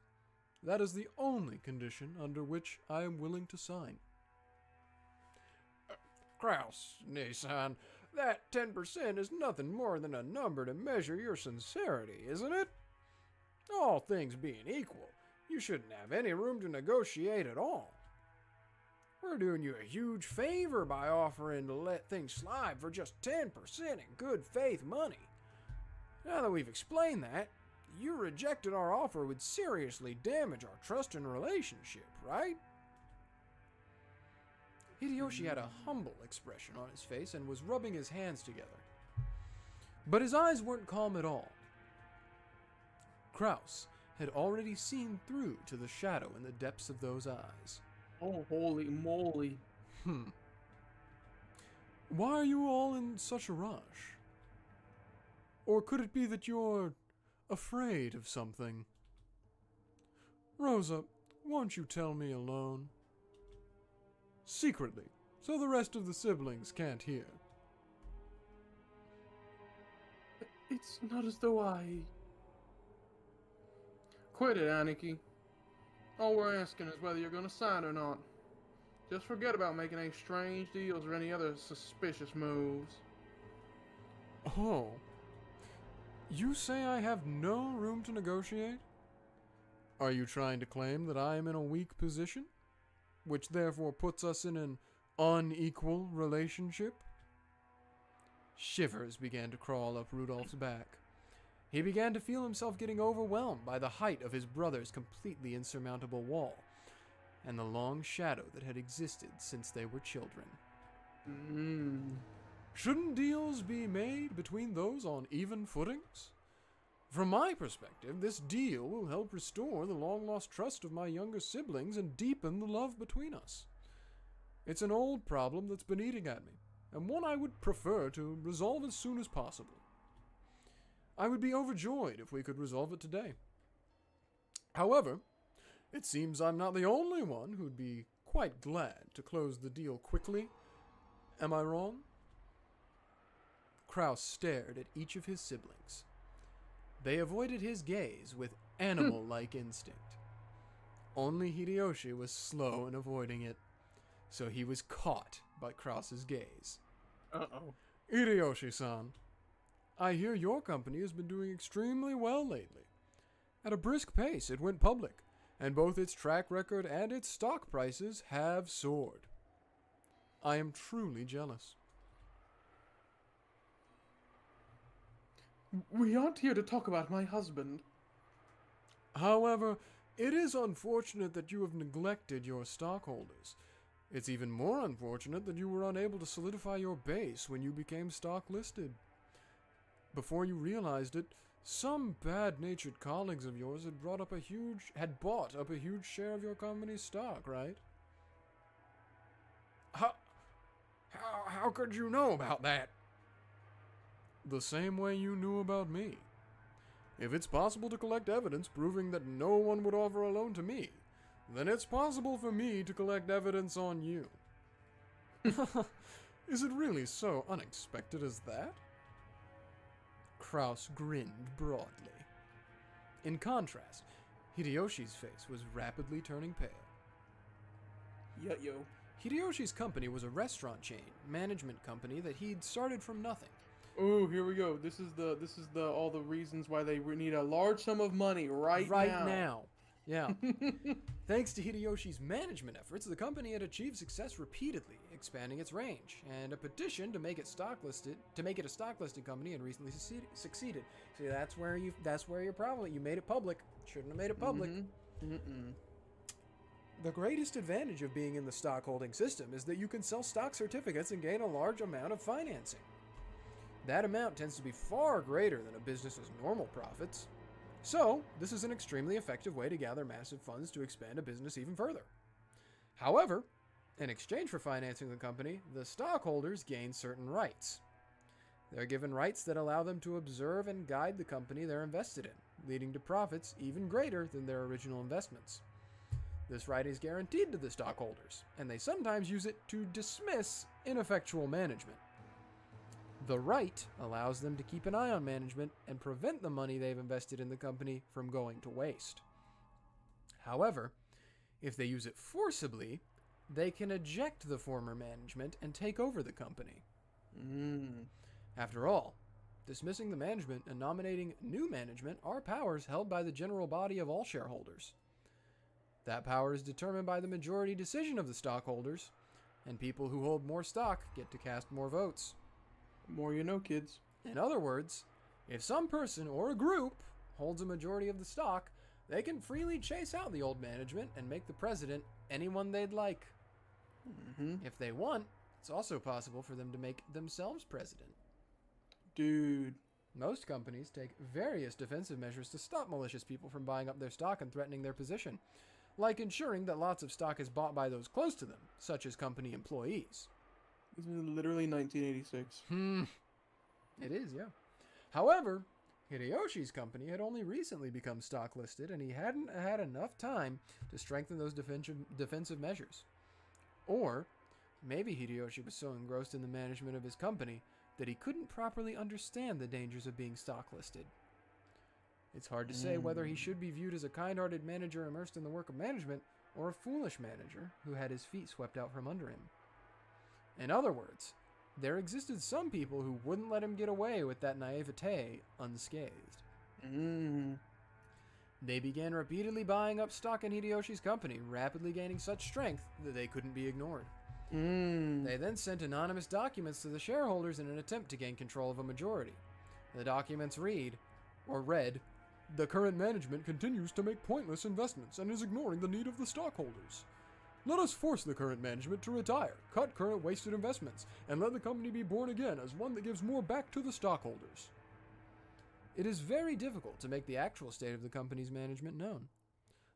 That is the only condition under which I am willing to sign. Kraus, Nissan, that 10% is nothing more than a number to measure your sincerity, isn't it? All things being equal, you shouldn't have any room to negotiate at all. We're doing you a huge favor by offering to let things slide for just 10% in good faith money. Now that we've explained that, you rejected our offer would seriously damage our trust and relationship, right? Hideyoshi had a humble expression on his face and was rubbing his hands together. But his eyes weren't calm at all. Kraus had already seen through to the shadow in the depths of those eyes. Oh, holy moly. Why are you all in such a rush? Or could it be that you're afraid of something? Rosa, won't you tell me alone? Secretly, so the rest of the siblings can't hear. It's not as though I... Quit it, Aniki. All we're asking is whether you're gonna sign or not. Just forget about making any strange deals or any other suspicious moves. Oh. You say I have no room to negotiate? Are you trying to claim that I am in a weak position, which therefore puts us in an unequal relationship? Shivers began to crawl up Rudolph's back. He began to feel himself getting overwhelmed by the height of his brother's completely insurmountable wall, and the long shadow that had existed since they were children. Shouldn't deals be made between those on even footings? From my perspective, this deal will help restore the long-lost trust of my younger siblings and deepen the love between us. It's an old problem that's been eating at me, and one I would prefer to resolve as soon as possible. I would be overjoyed if we could resolve it today. However, it seems I'm not the only one who'd be quite glad to close the deal quickly. Am I wrong? Kraus stared at each of his siblings. They avoided his gaze with animal-like instinct. Only Hideyoshi was slow in avoiding it, so he was caught by Kraus's gaze. Uh-oh. Hideyoshi-san, I hear your company has been doing extremely well lately. At a brisk pace, it went public, and both its track record and its stock prices have soared. I am truly jealous. We aren't here to talk about my husband. However, it is unfortunate that you have neglected your stockholders. It's even more unfortunate that you were unable to solidify your base when you became stock listed. Before you realized it, some bad-natured colleagues of yours had bought up a huge share of your company's stock, right? How could you know about that? The same way you knew about me. If it's possible to collect evidence proving that no one would offer a loan to me, then it's possible for me to collect evidence on you. Is it really so unexpected as that? Kraus grinned broadly. In contrast, Hideyoshi's face was rapidly turning pale. Yo. Hideyoshi's company was a restaurant chain, management company that he'd started from nothing. Oh, here we go. This is the all the reasons why they need a large sum of money right now. Yeah. Thanks to Hideyoshi's management efforts, the company had achieved success repeatedly, expanding its range, and a petition to make it a stock listed company had recently succeeded. See, that's where your problem. You made it public. Shouldn't have made it public. The greatest advantage of being in the stockholding system is that you can sell stock certificates and gain a large amount of financing. That amount tends to be far greater than a business's normal profits. So, this is an extremely effective way to gather massive funds to expand a business even further. However, in exchange for financing the company, the stockholders gain certain rights. They're given rights that allow them to observe and guide the company they're invested in, leading to profits even greater than their original investments. This right is guaranteed to the stockholders, and they sometimes use it to dismiss ineffectual management. The right allows them to keep an eye on management and prevent the money they've invested in the company from going to waste. However, if they use it forcibly, they can eject the former management and take over the company. After all, dismissing the management and nominating new management are powers held by the general body of all shareholders. That power is determined by the majority decision of the stockholders, and people who hold more stock get to cast more votes. More you know, kids. In other words, if some person or a group holds a majority of the stock, they can freely chase out the old management and make the president anyone they'd like. If they want, it's also possible for them to make themselves president. Dude. Most companies take various defensive measures to stop malicious people from buying up their stock and threatening their position, like ensuring that lots of stock is bought by those close to them, such as company employees. This is literally 1986. It is, yeah. However, Hideyoshi's company had only recently become stock listed, and he hadn't had enough time to strengthen those defensive measures. Or, maybe Hideyoshi was so engrossed in the management of his company that he couldn't properly understand the dangers of being stock listed. It's hard to say whether he should be viewed as a kind-hearted manager immersed in the work of management, or a foolish manager who had his feet swept out from under him. In other words, there existed some people who wouldn't let him get away with that naivete unscathed. They began repeatedly buying up stock in Hideyoshi's company, rapidly gaining such strength that they couldn't be ignored. They then sent anonymous documents to the shareholders in an attempt to gain control of a majority. The documents read, "The current management continues to make pointless investments and is ignoring the need of the stockholders. Let us force the current management to retire, cut current wasted investments, and let the company be born again as one that gives more back to the stockholders." It is very difficult to make the actual state of the company's management known.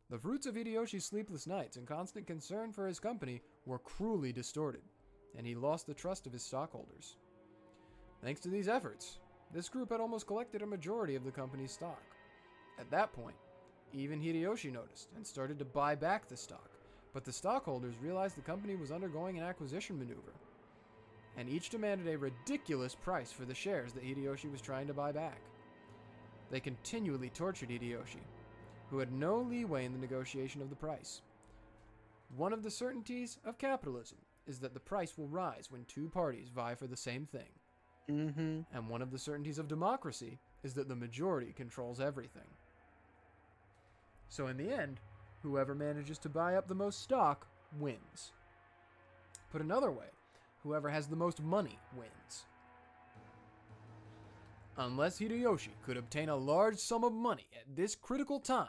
The fruits of Hideyoshi's sleepless nights and constant concern for his company were cruelly distorted, and he lost the trust of his stockholders. Thanks to these efforts, this group had almost collected a majority of the company's stock. At that point, even Hideyoshi noticed and started to buy back the stock, but the stockholders realized the company was undergoing an acquisition maneuver, and each demanded a ridiculous price for the shares that Hideyoshi was trying to buy back. They continually tortured Hideyoshi, who had no leeway in the negotiation of the price. One of the certainties of capitalism is that the price will rise when two parties vie for the same thing. And one of the certainties of democracy is that the majority controls everything. So in the end, whoever manages to buy up the most stock wins. Put another way, whoever has the most money wins. Unless Hideyoshi could obtain a large sum of money at this critical time,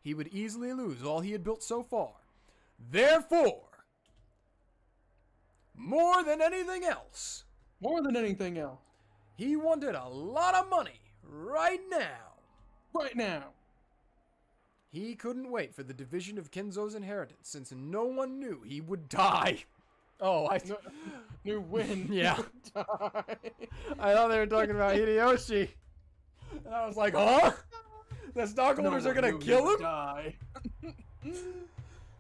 he would easily lose all he had built so far. Therefore, more than anything else, he wanted a lot of money right now. He couldn't wait for the division of Kinzo's inheritance, since no one knew he would die. Knew when. Yeah. He would die. I thought they were talking about Hideyoshi. And I was like, huh? The stockholders are gonna kill him? Die.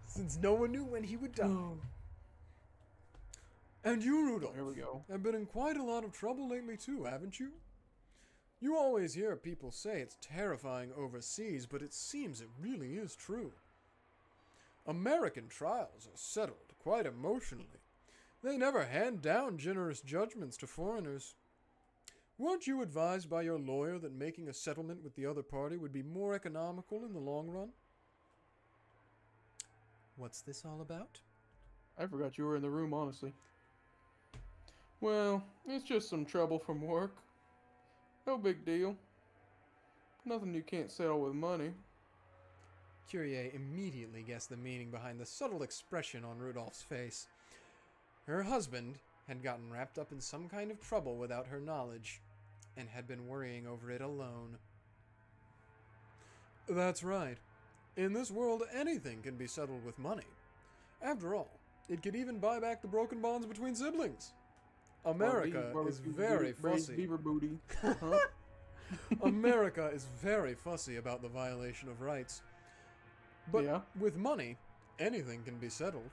Since no one knew when he would die. And you, Rudolph, Here we go. have been in quite a lot of trouble lately too, haven't you? You always hear people say it's terrifying overseas, but it seems it really is true. American trials are settled quite emotionally. They never hand down generous judgments to foreigners. Weren't you advised by your lawyer that making a settlement with the other party would be more economical in the long run? What's this all about? I forgot you were in the room, honestly. Well, it's just some trouble from work. No big deal. Nothing you can't settle with money. Kyrie immediately guessed the meaning behind the subtle expression on Rudolph's face. Her husband had gotten wrapped up in some kind of trouble without her knowledge, and had been worrying over it alone. That's right. In this world, anything can be settled with money. After all, it could even buy back the broken bonds between siblings. America is very fussy. Beaver booty. Huh? America is very fussy about the violation of rights. But Yeah. with money, anything can be settled.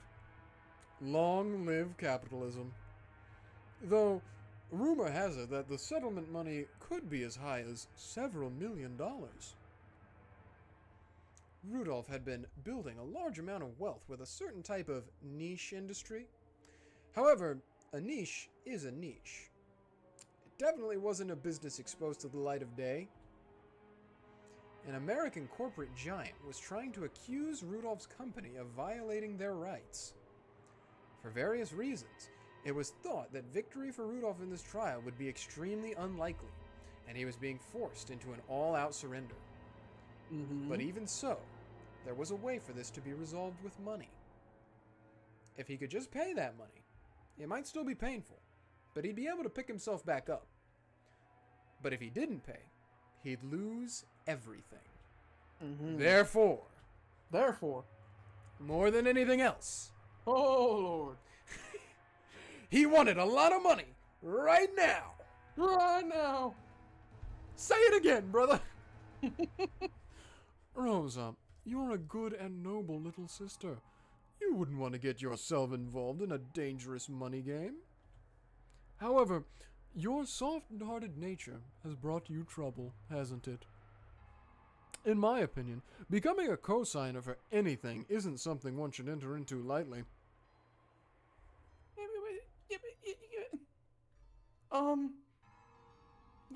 Long live capitalism. Though, rumor has it that the settlement money could be as high as several $1 million. Rudolph had been building a large amount of wealth with a certain type of niche industry. However, a niche is a niche. It definitely wasn't a business exposed to the light of day. An American corporate giant was trying to accuse Rudolph's company of violating their rights. For various reasons, it was thought that victory for Rudolph in this trial would be extremely unlikely, and he was being forced into an all-out surrender. Mm-hmm. But even so, there was a way for this to be resolved with money. If he could just pay that money, it might still be painful, but he'd be able to pick himself back up. But if he didn't pay, he'd lose everything. Mm-hmm. Therefore, more than anything else, oh Lord, he wanted a lot of money right now. right now. Say it again, brother. Rosa, you're a good and noble little sister. You wouldn't want to get yourself involved in a dangerous money game. However, your soft-hearted nature has brought you trouble, hasn't it? In my opinion, becoming a co-signer for anything isn't something one should enter into lightly.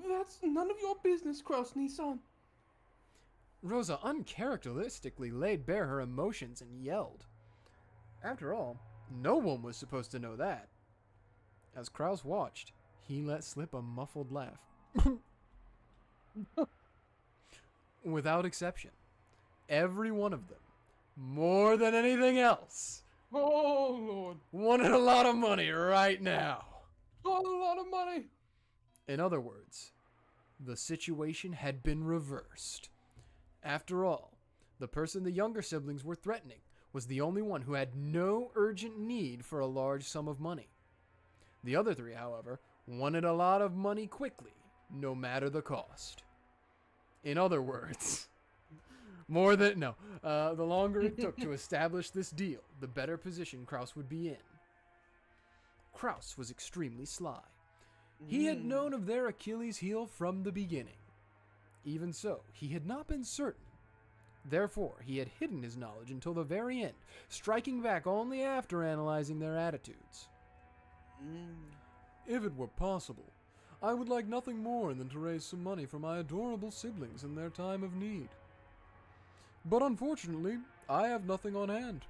That's none of your business, Cross-Nissan. Rosa uncharacteristically laid bare her emotions and yelled. After all, no one was supposed to know that. As Kraus watched, he let slip a muffled laugh. Without exception, every one of them, more than anything else, Oh Lord, wanted a lot of money right now. oh, a lot of money. In other words, the situation had been reversed. After all, the person the younger siblings were threatening was the only one who had no urgent need for a large sum of money. The other three, however, wanted a lot of money quickly, no matter the cost. In other words, the longer it took to establish this deal, the better position Kraus would be in. Kraus was extremely sly. He had known of their Achilles heel from the beginning. Even so, he had not been certain. Therefore, he had hidden his knowledge until the very end, striking back only after analyzing their attitudes. If it were possible, I would like nothing more than to raise some money for my adorable siblings in their time of need. But unfortunately, I have nothing on hand.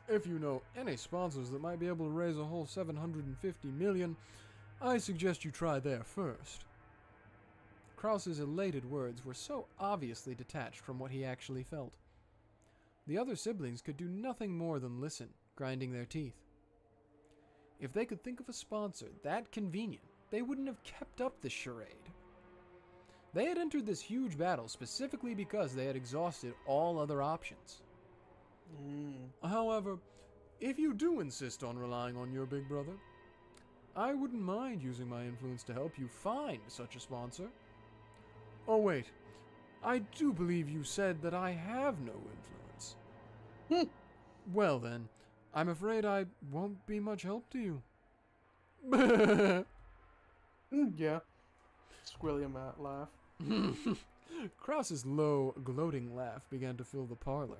If you know any sponsors that might be able to raise a whole $750 million, I suggest you try there first. Kraus's elated words were so obviously detached from what he actually felt. The other siblings could do nothing more than listen, grinding their teeth. If they could think of a sponsor that convenient, they wouldn't have kept up this charade. They had entered this huge battle specifically because they had exhausted all other options. However, if you do insist on relying on your big brother, I wouldn't mind using my influence to help you find such a sponsor. Oh wait, I do believe you said that I have no influence. Well then, I'm afraid I won't be much help to you. Yeah. Squilliam laugh. Kraus's low, gloating laugh began to fill the parlor.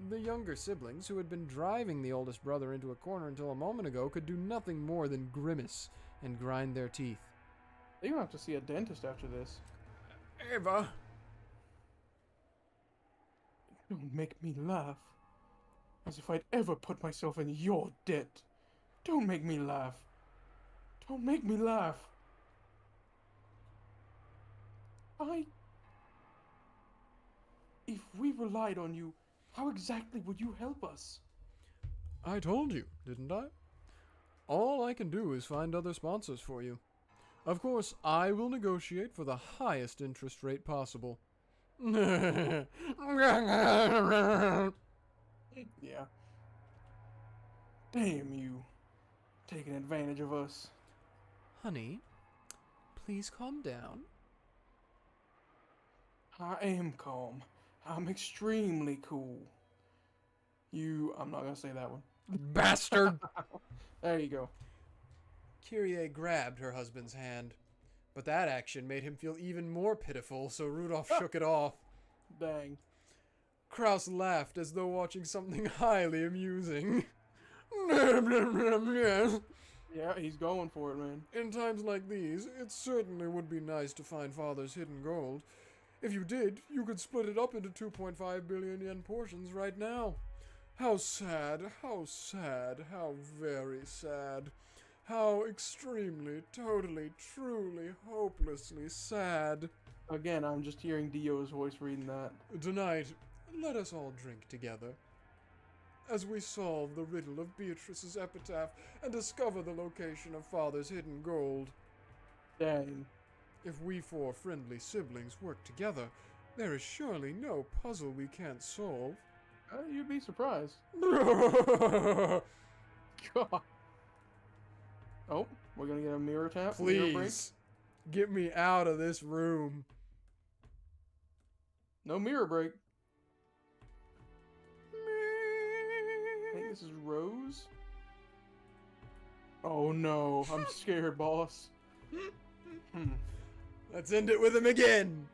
The younger siblings, who had been driving the oldest brother into a corner until a moment ago, could do nothing more than grimace and grind their teeth. You're gonna have to see a dentist after this. Ava, Don't make me laugh. As if I'd ever put myself in your debt. Don't make me laugh. Don't make me laugh. If we relied on you, how exactly would you help us? I told you, didn't I? All I can do is find other sponsors for you. Of course, I will negotiate for the highest interest rate possible. Yeah. Damn you. Taking advantage of us. Honey, please calm down. I am calm. I'm extremely cool. I'm not gonna say that one. Bastard! There you go. Kyrie grabbed her husband's hand, but that action made him feel even more pitiful, so Rudolph shook it off. Dang. Kraus laughed as though watching something highly amusing. Yeah, he's going for it, man. In times like these, it certainly would be nice to find Father's hidden gold. If you did, you could split it up into 2.5 billion yen portions right now. How sad, how very sad. How extremely, totally, truly, hopelessly sad. Again, I'm just hearing Dio's voice reading that. Tonight, let us all drink together. As we solve the riddle of Beatrice's epitaph and discover the location of Father's hidden gold. Dang. If we four friendly siblings work together, there is surely no puzzle we can't solve. You'd be surprised. Please. God. Oh, we're gonna get a mirror tap. Mirror break. Get me out of this room. No mirror break. I think this is Rose. Oh no, I'm scared, boss. Let's end it with him again.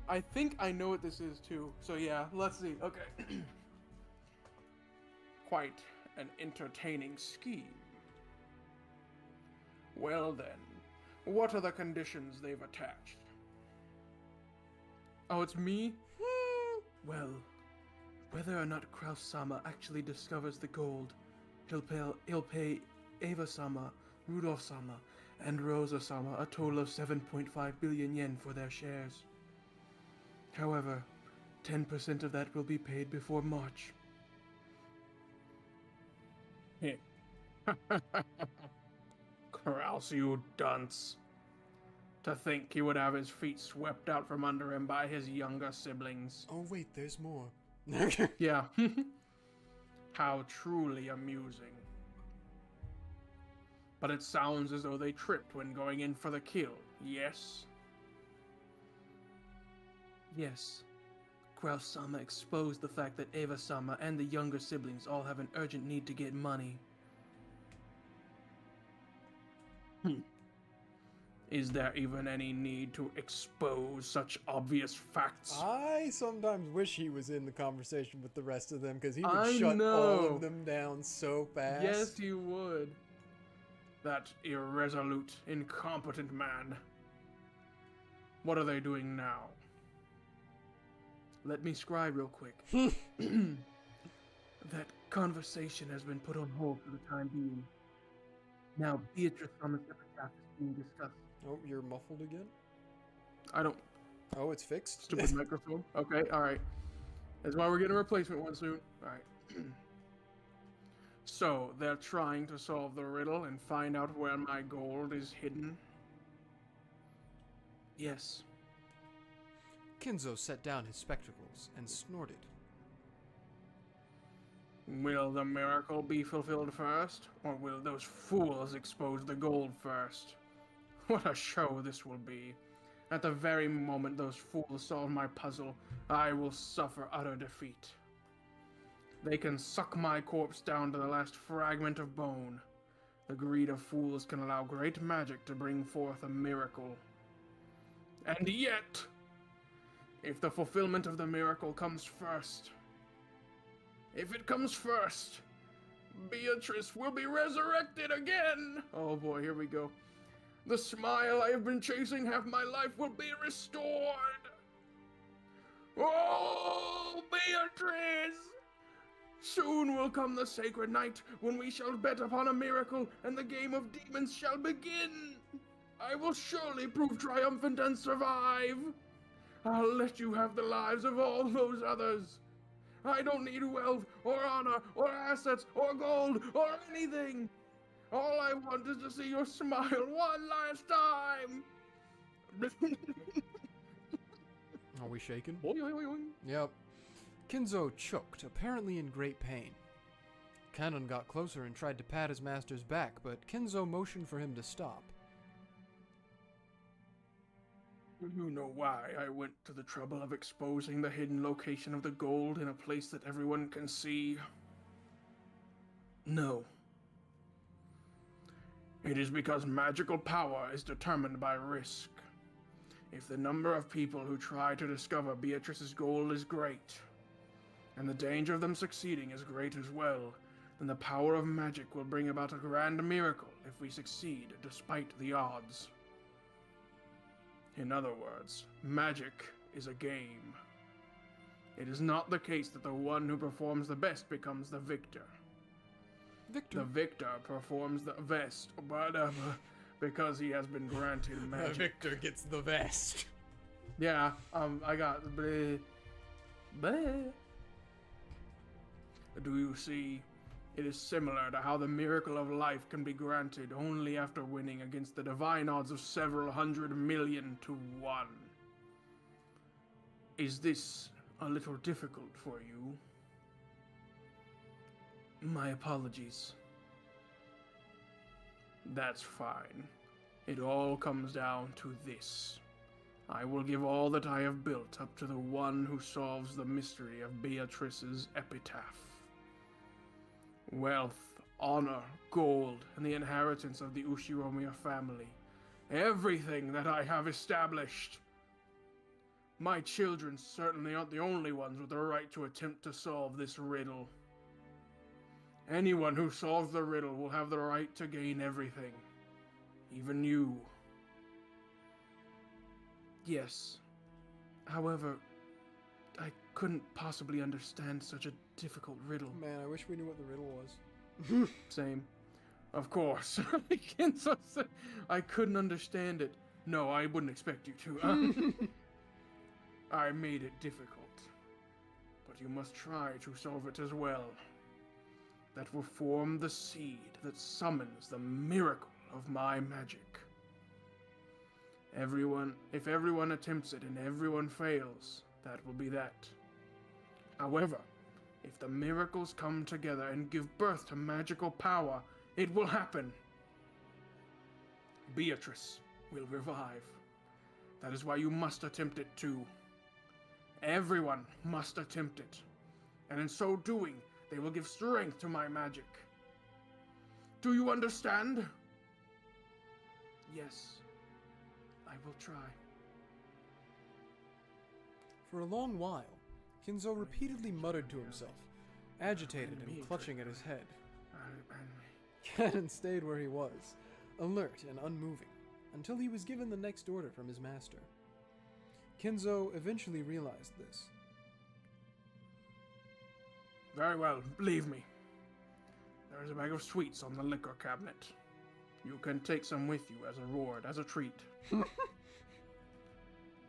I think I know what this is too. So yeah, let's see. Okay. Quite an entertaining scheme. Well then, what are the conditions they've attached? Oh, it's me? Well, whether or not Kraus-sama actually discovers the gold, he'll pay Eva-sama, Rudolph-sama, and Rosa-sama a total of 7.5 billion yen for their shares. However, 10% of that will be paid before March. Kraus, you dunce. To think he would have his feet swept out from under him by his younger siblings. Oh wait, there's more. Yeah. How truly amusing. But it sounds as though they tripped when going in for the kill, yes? Yes. Kraus-sama exposed the fact that Eva-sama and the younger siblings all have an urgent need to get money. Is there even any need to expose such obvious facts? I sometimes wish he was in the conversation with the rest of them, because he would I shut know. all of them down so fast. Yes, you would. That irresolute, incompetent man. What are they doing now? Let me scry real quick. That conversation has been put on hold for the time being. Now, Beatrice on the epitaph is being discussed. Oh, you're muffled again? I don't... Oh, it's fixed? Stupid microphone. Okay, alright. That's why we're getting a replacement one soon. Alright. So, they're trying to solve the riddle and find out where my gold is hidden? Yes. Kinzo set down his spectacles and snorted. Will the miracle be fulfilled first, or will those fools expose the gold first? What a show this will be. At the very moment those fools solve my puzzle, I will suffer utter defeat. They can suck my corpse down to the last fragment of bone. The greed of fools can allow great magic to bring forth a miracle. And yet, if the fulfillment of the miracle comes first, If it comes first, Beatrice will be resurrected again. Oh boy, here we go. The smile I have been chasing half my life will be restored. Oh, Beatrice! Soon will come the sacred night when we shall bet upon a miracle and the game of demons shall begin. I will surely prove triumphant and survive. I'll let you have the lives of all those others. I don't need wealth or honor or assets or gold or anything. All I want is to see your smile one last time. Are we shaking? Oy, oy, oy, oy. Yep. Kinzo choked, apparently in great pain. Kanon got closer and tried to pat his master's back, but Kinzo motioned for him to stop. You know why I went to the trouble of exposing the hidden location of the gold in a place that everyone can see? No. It is because magical power is determined by risk. If the number of people who try to discover Beatrice's gold is great, and the danger of them succeeding is great as well, then the power of magic will bring about a grand miracle if we succeed despite the odds. In other words, magic is a game. It is not the case that the one who performs the best becomes the victor. The victor performs the best, because he has been granted magic. The victor gets the vest. Yeah, I got bleh. Bleh. Do you see? It is similar to how the miracle of life can be granted only after winning against the divine odds of several 100 million to 1. Is this a little difficult for you? My apologies. That's fine. It all comes down to this. I will give all that I have built up to the one who solves the mystery of Beatrice's epitaph. Wealth, honor, gold, and the inheritance of the Ushiromiyas family. Everything that I have established. My children certainly aren't the only ones with the right to attempt to solve this riddle. Anyone who solves the riddle will have the right to gain everything. Even you. Yes. However, I couldn't possibly understand such a difficult riddle. Man, I wish we knew what the riddle was. Same. Of course. I couldn't understand it. No, I wouldn't expect you to. I made it difficult. But you must try to solve it as well. That will form the seed that summons the miracle of my magic. If everyone attempts it and everyone fails, that will be that. However, if the miracles come together and give birth to magical power, it will happen. Beatrice will revive. That is why you must attempt it too. Everyone must attempt it. And in so doing, they will give strength to my magic. Do you understand? Yes. I will try. For a long while, Kinzo repeatedly muttered to himself, agitated and clutching at his head. Kanon stayed where he was, alert and unmoving, until he was given the next order from his master. Kinzo eventually realized this. Very well, leave me. There is a bag of sweets on the liquor cabinet. You can take some with you as a reward, as a treat.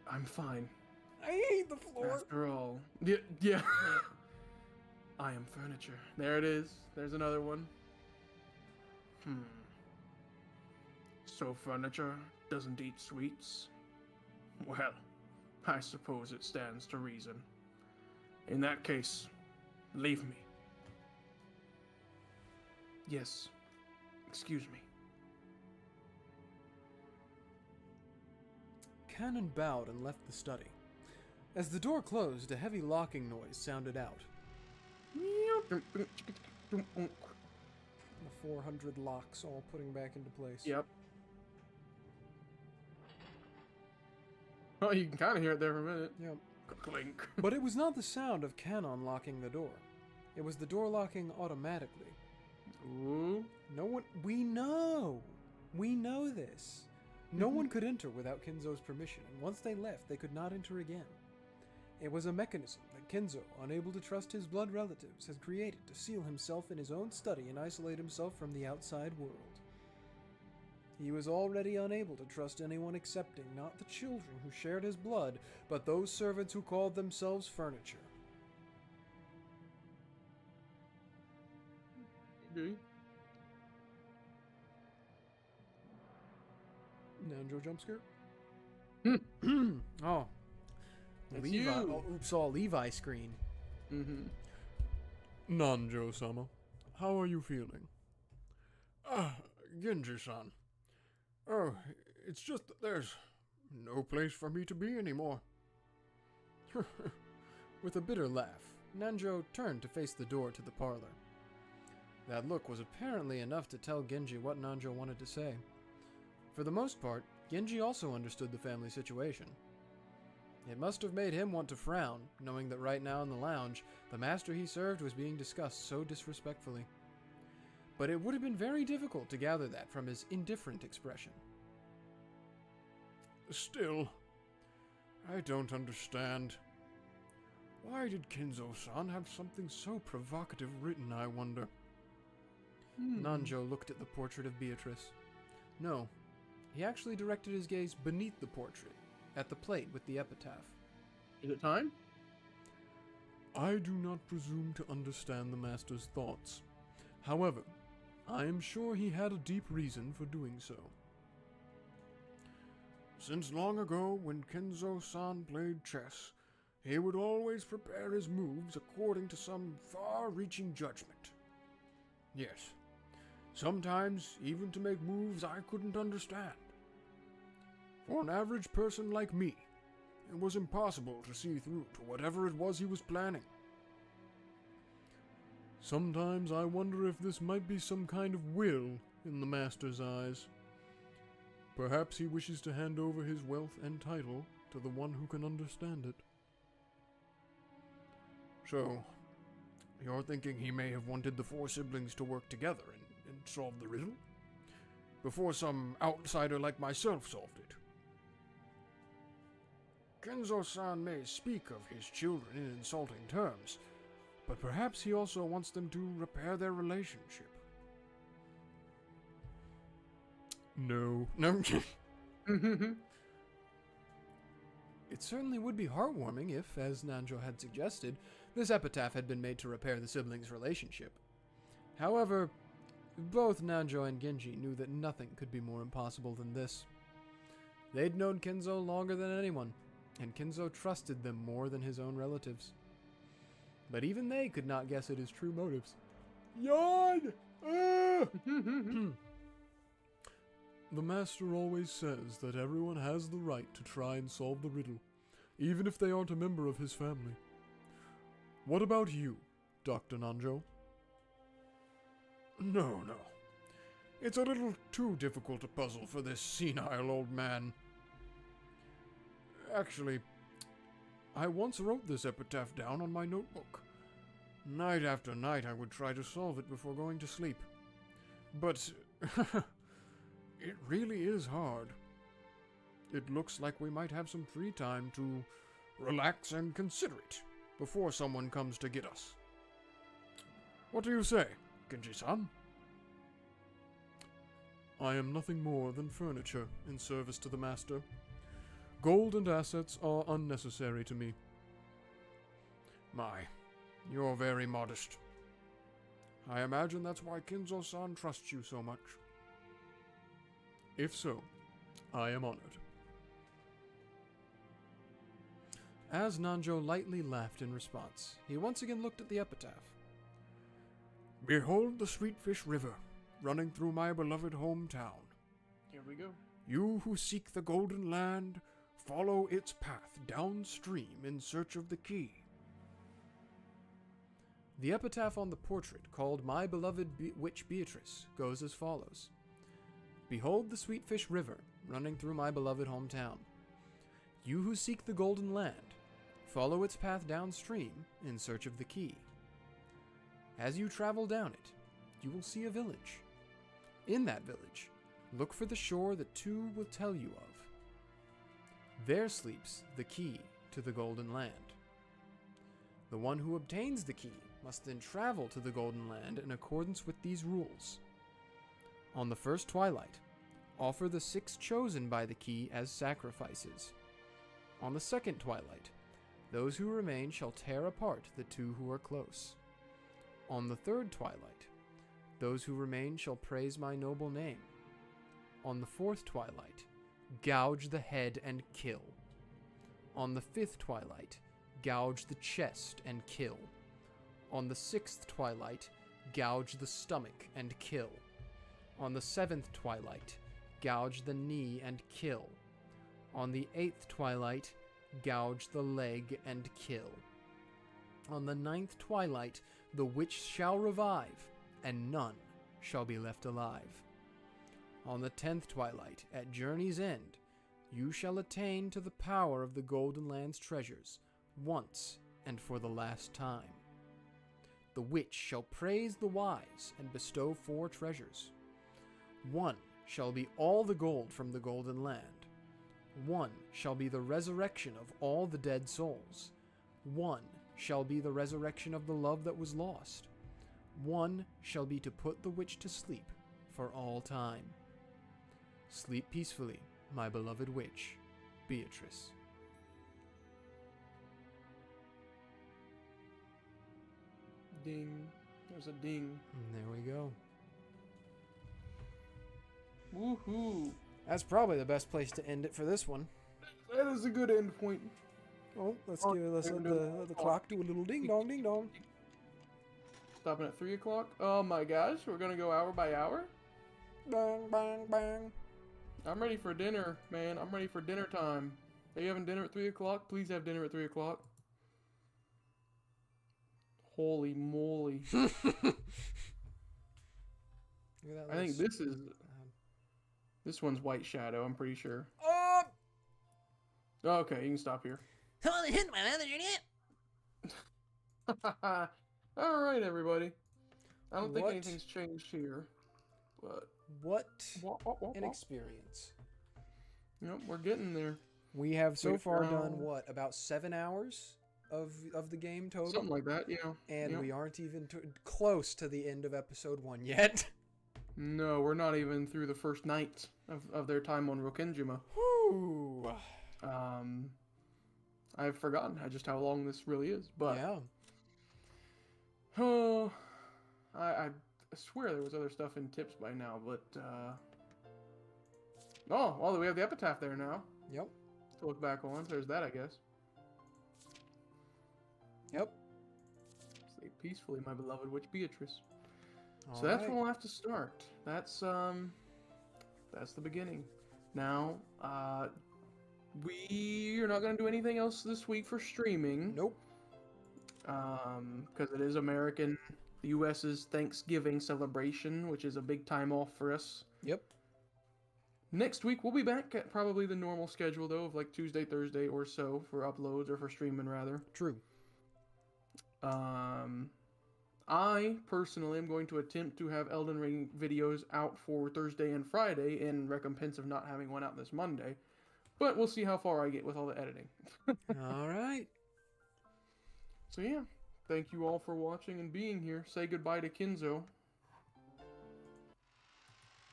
I'm fine. I hate the floor. After all, yeah. I am furniture. There it is. There's another one. So furniture doesn't eat sweets? Well, I suppose it stands to reason. In that case, leave me. Yes. Excuse me. Kanon bowed and left the study. As the door closed, a heavy locking noise sounded out. The 400 locks all putting back into place. Yep. Oh, you can kind of hear it there for a minute. Yep. Clink. But it was not the sound of Kanon locking the door. It was the door locking automatically. Ooh. No one... We know! We know this. No one could enter without Kinzo's permission, and once they left, they could not enter again. It was a mechanism that Kinzo, unable to trust his blood relatives, had created to seal himself in his own study and isolate himself from the outside world. He was already unable to trust anyone excepting not the children who shared his blood, but those servants who called themselves furniture. Okay. Nanjo jump scare? Oh. It's Levi. you. Oh, oops, all Levi screen. Mm-hmm. Nanjo-sama, how are you feeling? Genji-san. Oh, it's just that there's no place for me to be anymore. With a bitter laugh, Nanjo turned to face the door to the parlor. That look was apparently enough to tell Genji what Nanjo wanted to say. For the most part, Genji also understood the family situation. It must have made him want to frown, knowing that right now in the lounge, the master he served was being discussed so disrespectfully. But it would have been very difficult to gather that from his indifferent expression. Still, I don't understand. Why did Kinzo-san have something so provocative written, I wonder? Nanjo looked at the portrait of Beatrice. No, he actually directed his gaze beneath the portrait, at the plate with the epitaph. Is it time? I do not presume to understand the master's thoughts. However, I am sure he had a deep reason for doing so. Since long ago, when Kinzo-san played chess, he would always prepare his moves according to some far-reaching judgment. Yes, sometimes even to make moves I couldn't understand. For an average person like me, it was impossible to see through to whatever it was he was planning. Sometimes I wonder if this might be some kind of will in the master's eyes. Perhaps he wishes to hand over his wealth and title to the one who can understand it. So, you're thinking he may have wanted the four siblings to work together and solve the riddle? Before some outsider like myself solved it. Kinzo-san may speak of his children in insulting terms, but perhaps he also wants them to repair their relationship. No. It certainly would be heartwarming if, as Nanjo had suggested, this epitaph had been made to repair the siblings' relationship. However, both Nanjo and Genji knew that nothing could be more impossible than this. They'd known Kinzo longer than anyone, and Kinzo trusted them more than his own relatives. But even they could not guess at his true motives. Yawn! The master always says that everyone has the right to try and solve the riddle, even if they aren't a member of his family. What about you, Dr. Nanjo? No. It's a little too difficult a puzzle for this senile old man. Actually, I once wrote this epitaph down on my notebook. Night after night I would try to solve it before going to sleep. But it really is hard. It looks like we might have some free time to relax and consider it before someone comes to get us. What do you say, Genji-san? I am nothing more than furniture in service to the master. Gold and assets are unnecessary to me. My, you're very modest. I imagine that's why Kinzo-san trusts you so much. If so, I am honored. As Nanjo lightly laughed in response, he once again looked at the epitaph. Behold the Sweetfish River, running through my beloved hometown. Here we go. You who seek the Golden Land, follow its path downstream in search of the key. The epitaph on the portrait, called My Beloved Witch Beatrice, goes as follows. Behold the Sweetfish River, running through my beloved hometown. You who seek the Golden Land, follow its path downstream in search of the key. As you travel down it, you will see a village. In that village, look for the shore that two will tell you of. There sleeps the key to the Golden Land. The one who obtains the key must then travel to the Golden Land in accordance with these rules. On the first twilight, offer the 6 chosen by the key as sacrifices. On the second twilight, those who remain shall tear apart the 2 who are close. On the third twilight, those who remain shall praise my noble name. On the fourth twilight, gouge the head and kill. On the fifth twilight, gouge the chest and kill. On the sixth twilight, gouge the stomach and kill. On the seventh twilight, gouge the knee and kill. On the eighth twilight, gouge the leg and kill. On the ninth twilight, the witch shall revive, and none shall be left alive. On the 10th twilight, at journey's end, you shall attain to the power of the Golden Land's treasures, once and for the last time. The witch shall praise the wise and bestow 4 treasures. 1 shall be all the gold from the Golden Land. 1 shall be the resurrection of all the dead souls. 1 shall be the resurrection of the love that was lost. 1 shall be to put the witch to sleep for all time. Sleep peacefully, my beloved witch, Beatrice. Ding. There's a ding. And there we go. Woohoo. That's probably the best place to end it for this one. That is a good end point. Oh, let's let the clock do a little ding dong, ding dong. Stopping at 3 o'clock. Oh my gosh, we're gonna go hour by hour? Bang, bang, bang. I'm ready for dinner, man. I'm ready for dinner time. Are you having dinner at 3 o'clock? Please have dinner at 3 o'clock. Holy moly. Look at that I think this is... This one's White Shadow, I'm pretty sure. Oh! Okay, you can stop here. Alright, everybody. I don't think anything's changed here. But... What an experience. Yep, we're getting there. We have so far done, what, about 7 hours of the game total? Something like that, yeah. And we aren't even close to the end of episode 1 yet. No, we're not even through the first night of their time on Rokkenjima. Whew. I've forgotten just how long this really is, but... Yeah. Oh, I swear there was other stuff in tips by now, but... Oh, well, we have the epitaph there now. Yep. To look back on. There's that, I guess. Yep. Sleep peacefully, my beloved witch Beatrice. All So that's right. where we'll have to start. That's the beginning. Now, we are not going to do anything else this week for streaming. Nope. Because it is American, the U.S.'s Thanksgiving celebration, which is a big time off for us. Yep. Next week, we'll be back at probably the normal schedule, though, of like Tuesday, Thursday or so for uploads, or for streaming, rather. True. I, personally, am going to attempt to have Elden Ring videos out for Thursday and Friday in recompense of not having one out this Monday. But we'll see how far I get with all the editing. All right. So yeah, thank you all for watching and being here. Say goodbye to Kinzo.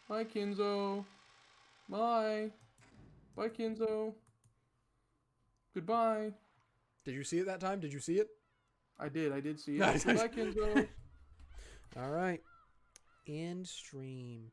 Bye, Kinzo. Bye. Bye, Kinzo. Goodbye. Did you see it that time? Did you see it? I did see it. Goodbye, Kinzo. All right. End stream.